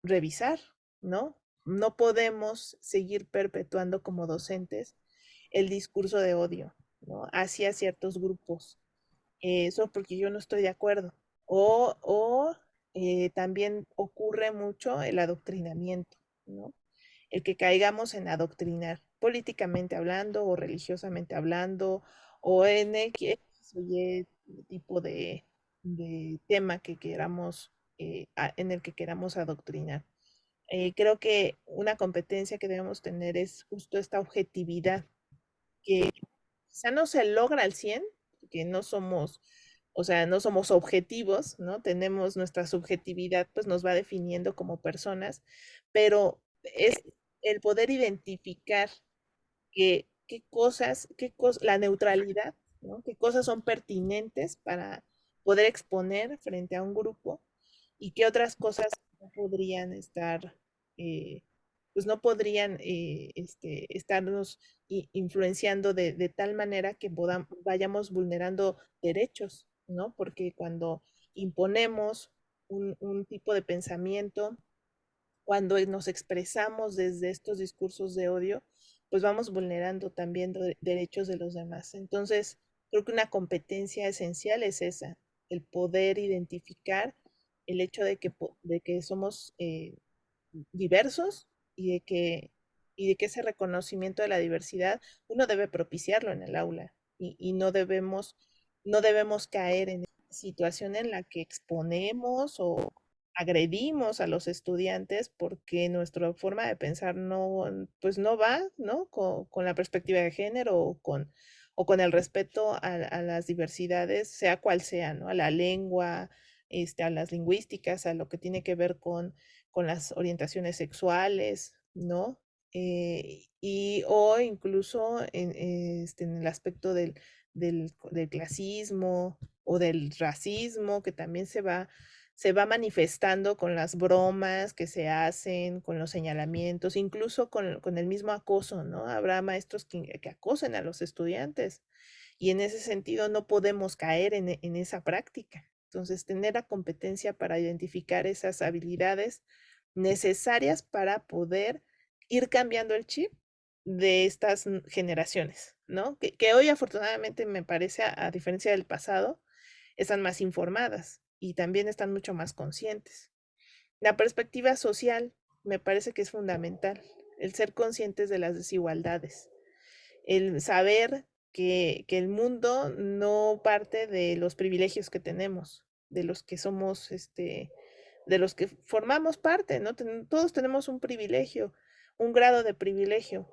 revisar, ¿no? No podemos seguir perpetuando como docentes el discurso de odio, ¿no? Hacia ciertos grupos. Eso porque yo no estoy de acuerdo. O también ocurre mucho el adoctrinamiento, ¿no? El que caigamos en adoctrinar, políticamente hablando o religiosamente hablando, o en X o Y tipo de tema que queramos, en el que queramos adoctrinar. Creo que una competencia que debemos tener es justo esta objetividad que quizá no se logra al 100, porque no somos, o sea, no somos objetivos, ¿no? Tenemos nuestra subjetividad, pues nos va definiendo como personas, pero es el poder identificar la neutralidad, ¿no? Qué cosas son pertinentes para poder exponer frente a un grupo y qué otras cosas no podrían estar, eh, pues no podrían estarnos influenciando de tal manera que vayamos vulnerando derechos, ¿no? Porque cuando imponemos un tipo de pensamiento, cuando nos expresamos desde estos discursos de odio, pues vamos vulnerando también derechos de los demás. Entonces, creo que una competencia esencial es esa, el poder identificar el hecho de que somos diversos y de que ese reconocimiento de la diversidad uno debe propiciarlo en el aula y no debemos caer en esa situación en la que exponemos o agredimos a los estudiantes porque nuestra forma de pensar no, pues no va, ¿no? Con la perspectiva de género o con el respeto a las diversidades, sea cual sea, ¿no? A la lengua, a las lingüísticas, a lo que tiene que ver con las orientaciones sexuales, ¿no? O incluso en el aspecto del clasismo o del racismo, que también se va manifestando con las bromas que se hacen, con los señalamientos, incluso con el mismo acoso, ¿no? Habrá maestros que acosen a los estudiantes y en ese sentido no podemos caer en esa práctica. Entonces, tener la competencia para identificar esas habilidades necesarias para poder ir cambiando el chip de estas generaciones, ¿no? Que hoy afortunadamente me parece, a diferencia del pasado, están más informadas y también están mucho más conscientes. La perspectiva social me parece que es fundamental, el ser conscientes de las desigualdades, el saber que el mundo no parte de los privilegios que tenemos, de los que somos, de los que formamos parte, ¿no? Todos tenemos un privilegio, un grado de privilegio,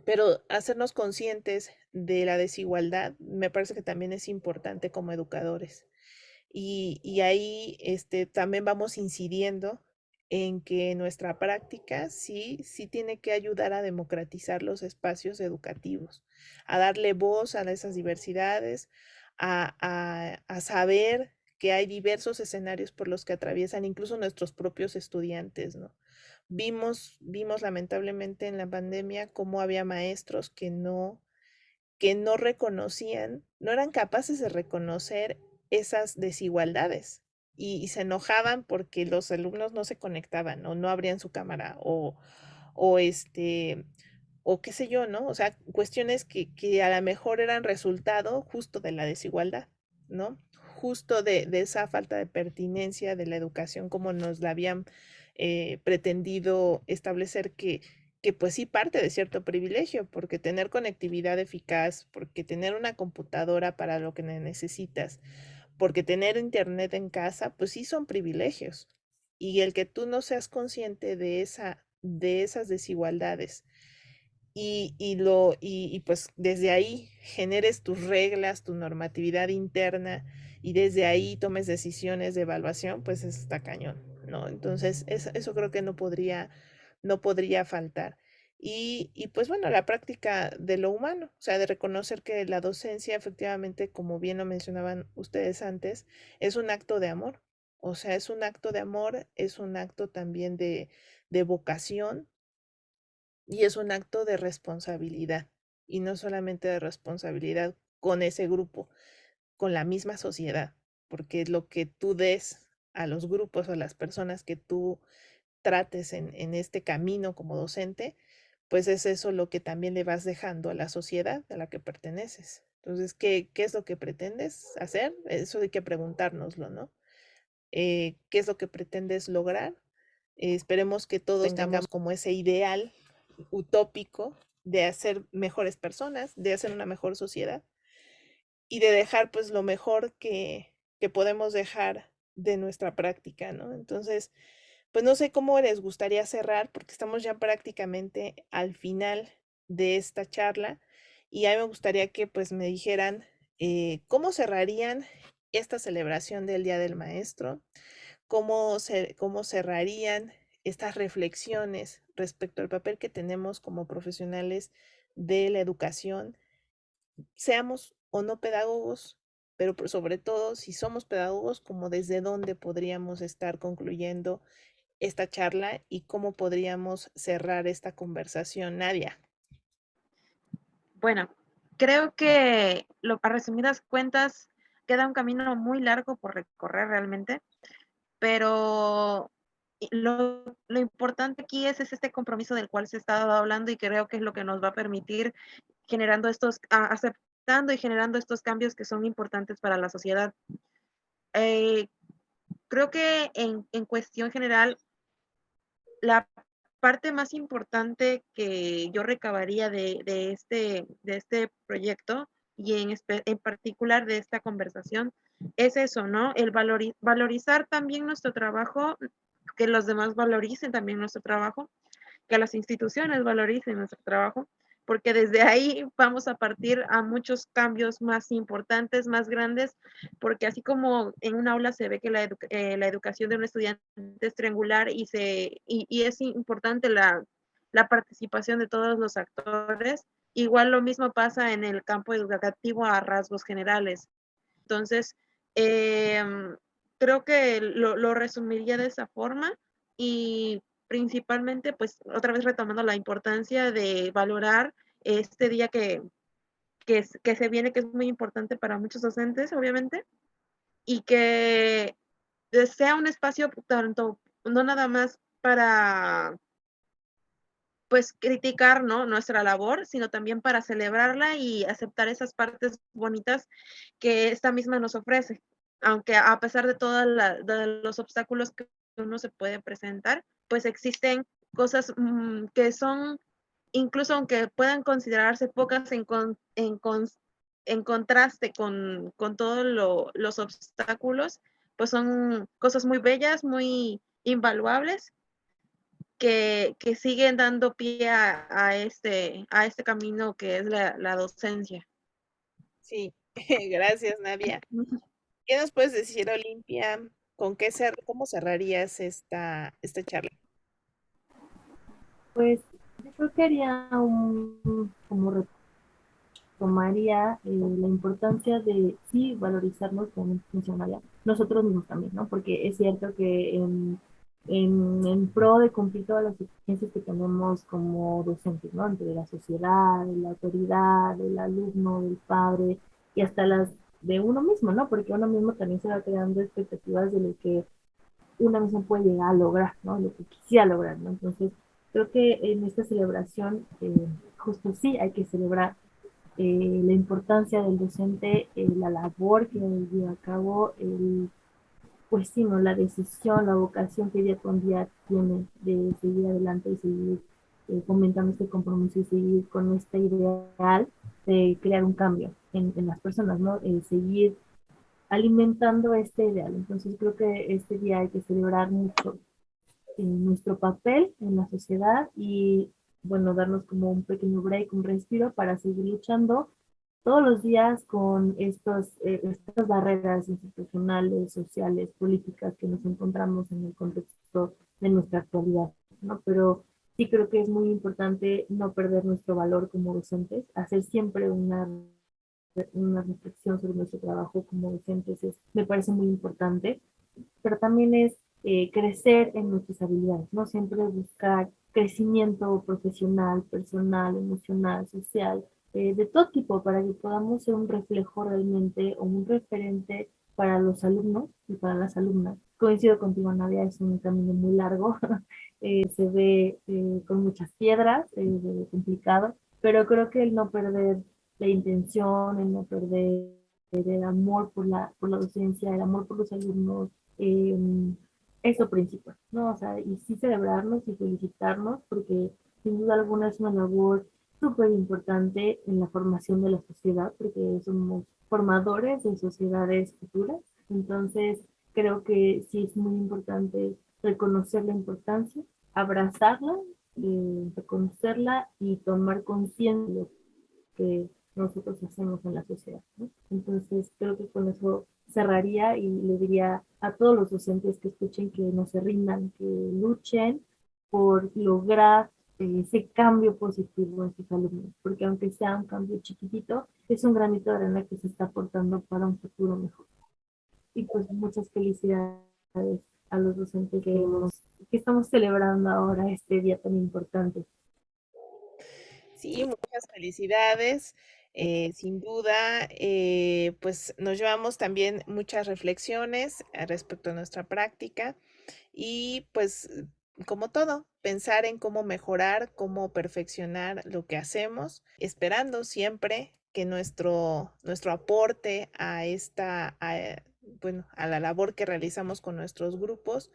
pero hacernos conscientes de la desigualdad me parece que también es importante como educadores. Y ahí también vamos incidiendo en que nuestra práctica sí tiene que ayudar a democratizar los espacios educativos, a darle voz a esas diversidades, a saber que hay diversos escenarios por los que atraviesan incluso nuestros propios estudiantes, ¿no? Vimos lamentablemente en la pandemia cómo había maestros que no reconocían, no eran capaces de reconocer esas desigualdades y se enojaban porque los alumnos no se conectaban o no abrían su cámara o o qué sé yo, ¿no? O sea, cuestiones que a lo mejor eran resultado justo de la desigualdad, ¿no? Justo de esa falta de pertinencia de la educación como nos la habían pretendido establecer que pues sí parte de cierto privilegio, porque tener conectividad eficaz, porque tener una computadora para lo que necesitas, porque tener internet en casa, pues sí son privilegios. Y el que tú no seas consciente de esas desigualdades pues desde ahí generes tus reglas, tu normatividad interna y desde ahí tomes decisiones de evaluación, pues está cañón, ¿no? Entonces, eso creo que no podría faltar. Y pues bueno, la práctica de lo humano, o sea, de reconocer que la docencia efectivamente, como bien lo mencionaban ustedes antes, es un acto de amor. O sea, es un acto de amor, es un acto también de vocación, y es un acto de responsabilidad, y no solamente de responsabilidad con ese grupo, con la misma sociedad, porque lo que tú des a los grupos o a las personas que tú trates en este camino como docente, pues es eso lo que también le vas dejando a la sociedad a la que perteneces. Entonces, ¿qué es lo que pretendes hacer? Eso hay que preguntárnoslo, ¿no? ¿Qué es lo que pretendes lograr? Esperemos que todos tengamos como ese ideal utópico de hacer mejores personas, de hacer una mejor sociedad y de dejar pues lo mejor que podemos dejar de nuestra práctica, ¿no? Entonces, pues no sé cómo les gustaría cerrar, porque estamos ya prácticamente al final de esta charla y a mí me gustaría que pues me dijeran cómo cerrarían esta celebración del Día del Maestro, cómo cerrarían estas reflexiones respecto al papel que tenemos como profesionales de la educación, seamos o no pedagogos, pero sobre todo si somos pedagogos, como desde dónde podríamos estar concluyendo esta charla y cómo podríamos cerrar esta conversación, Nadia. Bueno, creo que a resumidas cuentas queda un camino muy largo por recorrer realmente, pero lo importante aquí es este compromiso del cual se estaba hablando y creo que es lo que nos va a permitir generando aceptando y generando estos cambios que son importantes para la sociedad. Eh, Creo que en cuestión general, la parte más importante que yo recabaría de este proyecto y en particular de esta conversación es eso, ¿no? El valorizar también nuestro trabajo, que los demás valoricen también nuestro trabajo, que las instituciones valoricen nuestro trabajo, porque desde ahí vamos a partir a muchos cambios más importantes, más grandes, porque así como en un aula se ve que la educación de un estudiante es triangular y es importante la participación de todos los actores, igual lo mismo pasa en el campo educativo a rasgos generales. Entonces, eh, creo que lo resumiría de esa forma y principalmente, pues otra vez retomando la importancia de valorar este día que se viene, que es muy importante para muchos docentes, obviamente, y que sea un espacio tanto, no nada más para pues criticar, ¿no? Nuestra labor, sino también para celebrarla y aceptar esas partes bonitas que esta misma nos ofrece. Aunque a pesar de todos los obstáculos que uno se puede presentar, pues existen cosas que son, incluso aunque puedan considerarse pocas en contraste con todos los obstáculos, pues son cosas muy bellas, muy invaluables que siguen dando pie a este camino que es la docencia. Sí, gracias, Nadia. ¿Qué nos puedes decir, Olimpia? ¿Cómo cerrarías esta charla? Pues yo creo que haría como retomaría la importancia de sí valorizarnos como funcionaria, nosotros mismos también, ¿no? Porque es cierto que en pro de cumplir todas las exigencias que tenemos como docentes, ¿no? Entre la sociedad, la autoridad, el alumno, el padre y hasta las de uno mismo, ¿no? Porque uno mismo también se va creando expectativas de lo que una misma puede llegar a lograr, ¿no? Lo que quisiera lograr, ¿no? Entonces, creo que en esta celebración, justo sí, hay que celebrar la importancia del docente, la labor que lleva a cabo, pues sí, ¿no? La decisión, la vocación que día con día tiene de seguir adelante y seguir fomentando este compromiso y seguir con este ideal de crear un cambio en las personas, ¿no? Seguir alimentando este ideal. Entonces creo que este día hay que celebrar mucho nuestro papel en la sociedad y, bueno, darnos como un pequeño break, un respiro para seguir luchando todos los días con estas barreras institucionales, sociales, políticas que nos encontramos en el contexto de nuestra actualidad, ¿no? Pero sí creo que es muy importante no perder nuestro valor como docentes, hacer siempre una reflexión sobre nuestro trabajo como docentes me parece muy importante, pero también es crecer en nuestras habilidades, ¿no? Siempre buscar crecimiento profesional, personal, emocional, social, de todo tipo, para que podamos ser un reflejo realmente o un referente para los alumnos y para las alumnas. Coincido contigo, Nadia, es un camino muy largo, se ve con muchas piedras, complicado, pero creo que el no perder la intención, el no perder el amor por la docencia, el amor por los alumnos, eh, es lo principal, ¿no? O sea, y sí celebrarnos y felicitarnos, porque sin duda alguna es una labor súper importante en la formación de la sociedad, porque somos formadores de sociedades futuras. Entonces, creo que sí es muy importante reconocer la importancia, abrazarla, reconocerla y tomar conciencia de lo que nosotros hacemos en la sociedad, ¿no? Entonces, creo que con eso cerraría y le diría a todos los docentes que escuchen que no se rindan, que luchen por lograr ese cambio positivo en sus alumnos, porque aunque sea un cambio chiquitito, es un granito de arena que se está aportando para un futuro mejor. Y pues muchas felicidades a los docentes que estamos celebrando ahora este día tan importante. Sí, muchas felicidades. Sin duda, pues nos llevamos también muchas reflexiones respecto a nuestra práctica y pues como todo, pensar en cómo mejorar, cómo perfeccionar lo que hacemos, esperando siempre que nuestro aporte a bueno, a la labor que realizamos con nuestros grupos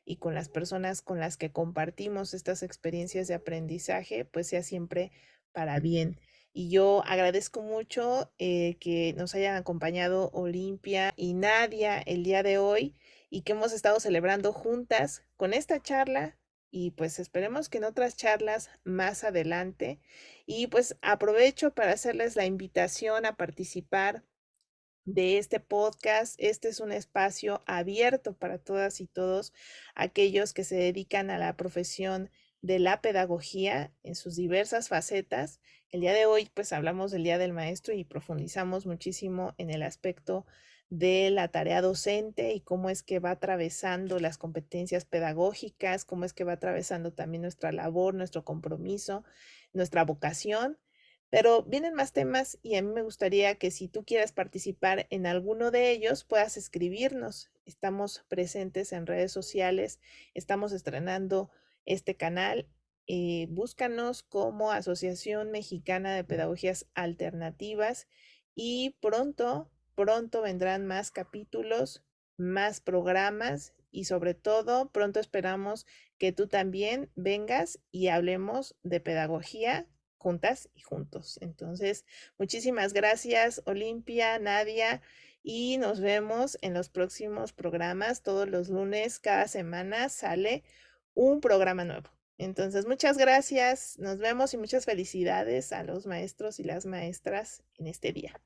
y con las personas con las que compartimos estas experiencias de aprendizaje, pues sea siempre para bien. Y yo agradezco mucho que nos hayan acompañado Olimpia y Nadia el día de hoy y que hemos estado celebrando juntas con esta charla y pues esperemos que en otras charlas más adelante. Y pues aprovecho para hacerles la invitación a participar de este podcast. Este es un espacio abierto para todas y todos aquellos que se dedican a la profesión de la pedagogía en sus diversas facetas. El día de hoy, pues hablamos del Día del Maestro y profundizamos muchísimo en el aspecto de la tarea docente y cómo es que va atravesando las competencias pedagógicas, cómo es que va atravesando también nuestra labor, nuestro compromiso, nuestra vocación. Pero vienen más temas y a mí me gustaría que si tú quieres participar en alguno de ellos, puedas escribirnos. Estamos presentes en redes sociales, estamos estrenando este canal. Búscanos como Asociación Mexicana de Pedagogías Alternativas y pronto vendrán más capítulos, más programas y sobre todo pronto esperamos que tú también vengas y hablemos de pedagogía juntas y juntos. Entonces, muchísimas gracias, Olimpia, Nadia, y nos vemos en los próximos programas. Todos los lunes, cada semana sale un programa nuevo. Entonces, muchas gracias, nos vemos y muchas felicidades a los maestros y las maestras en este día.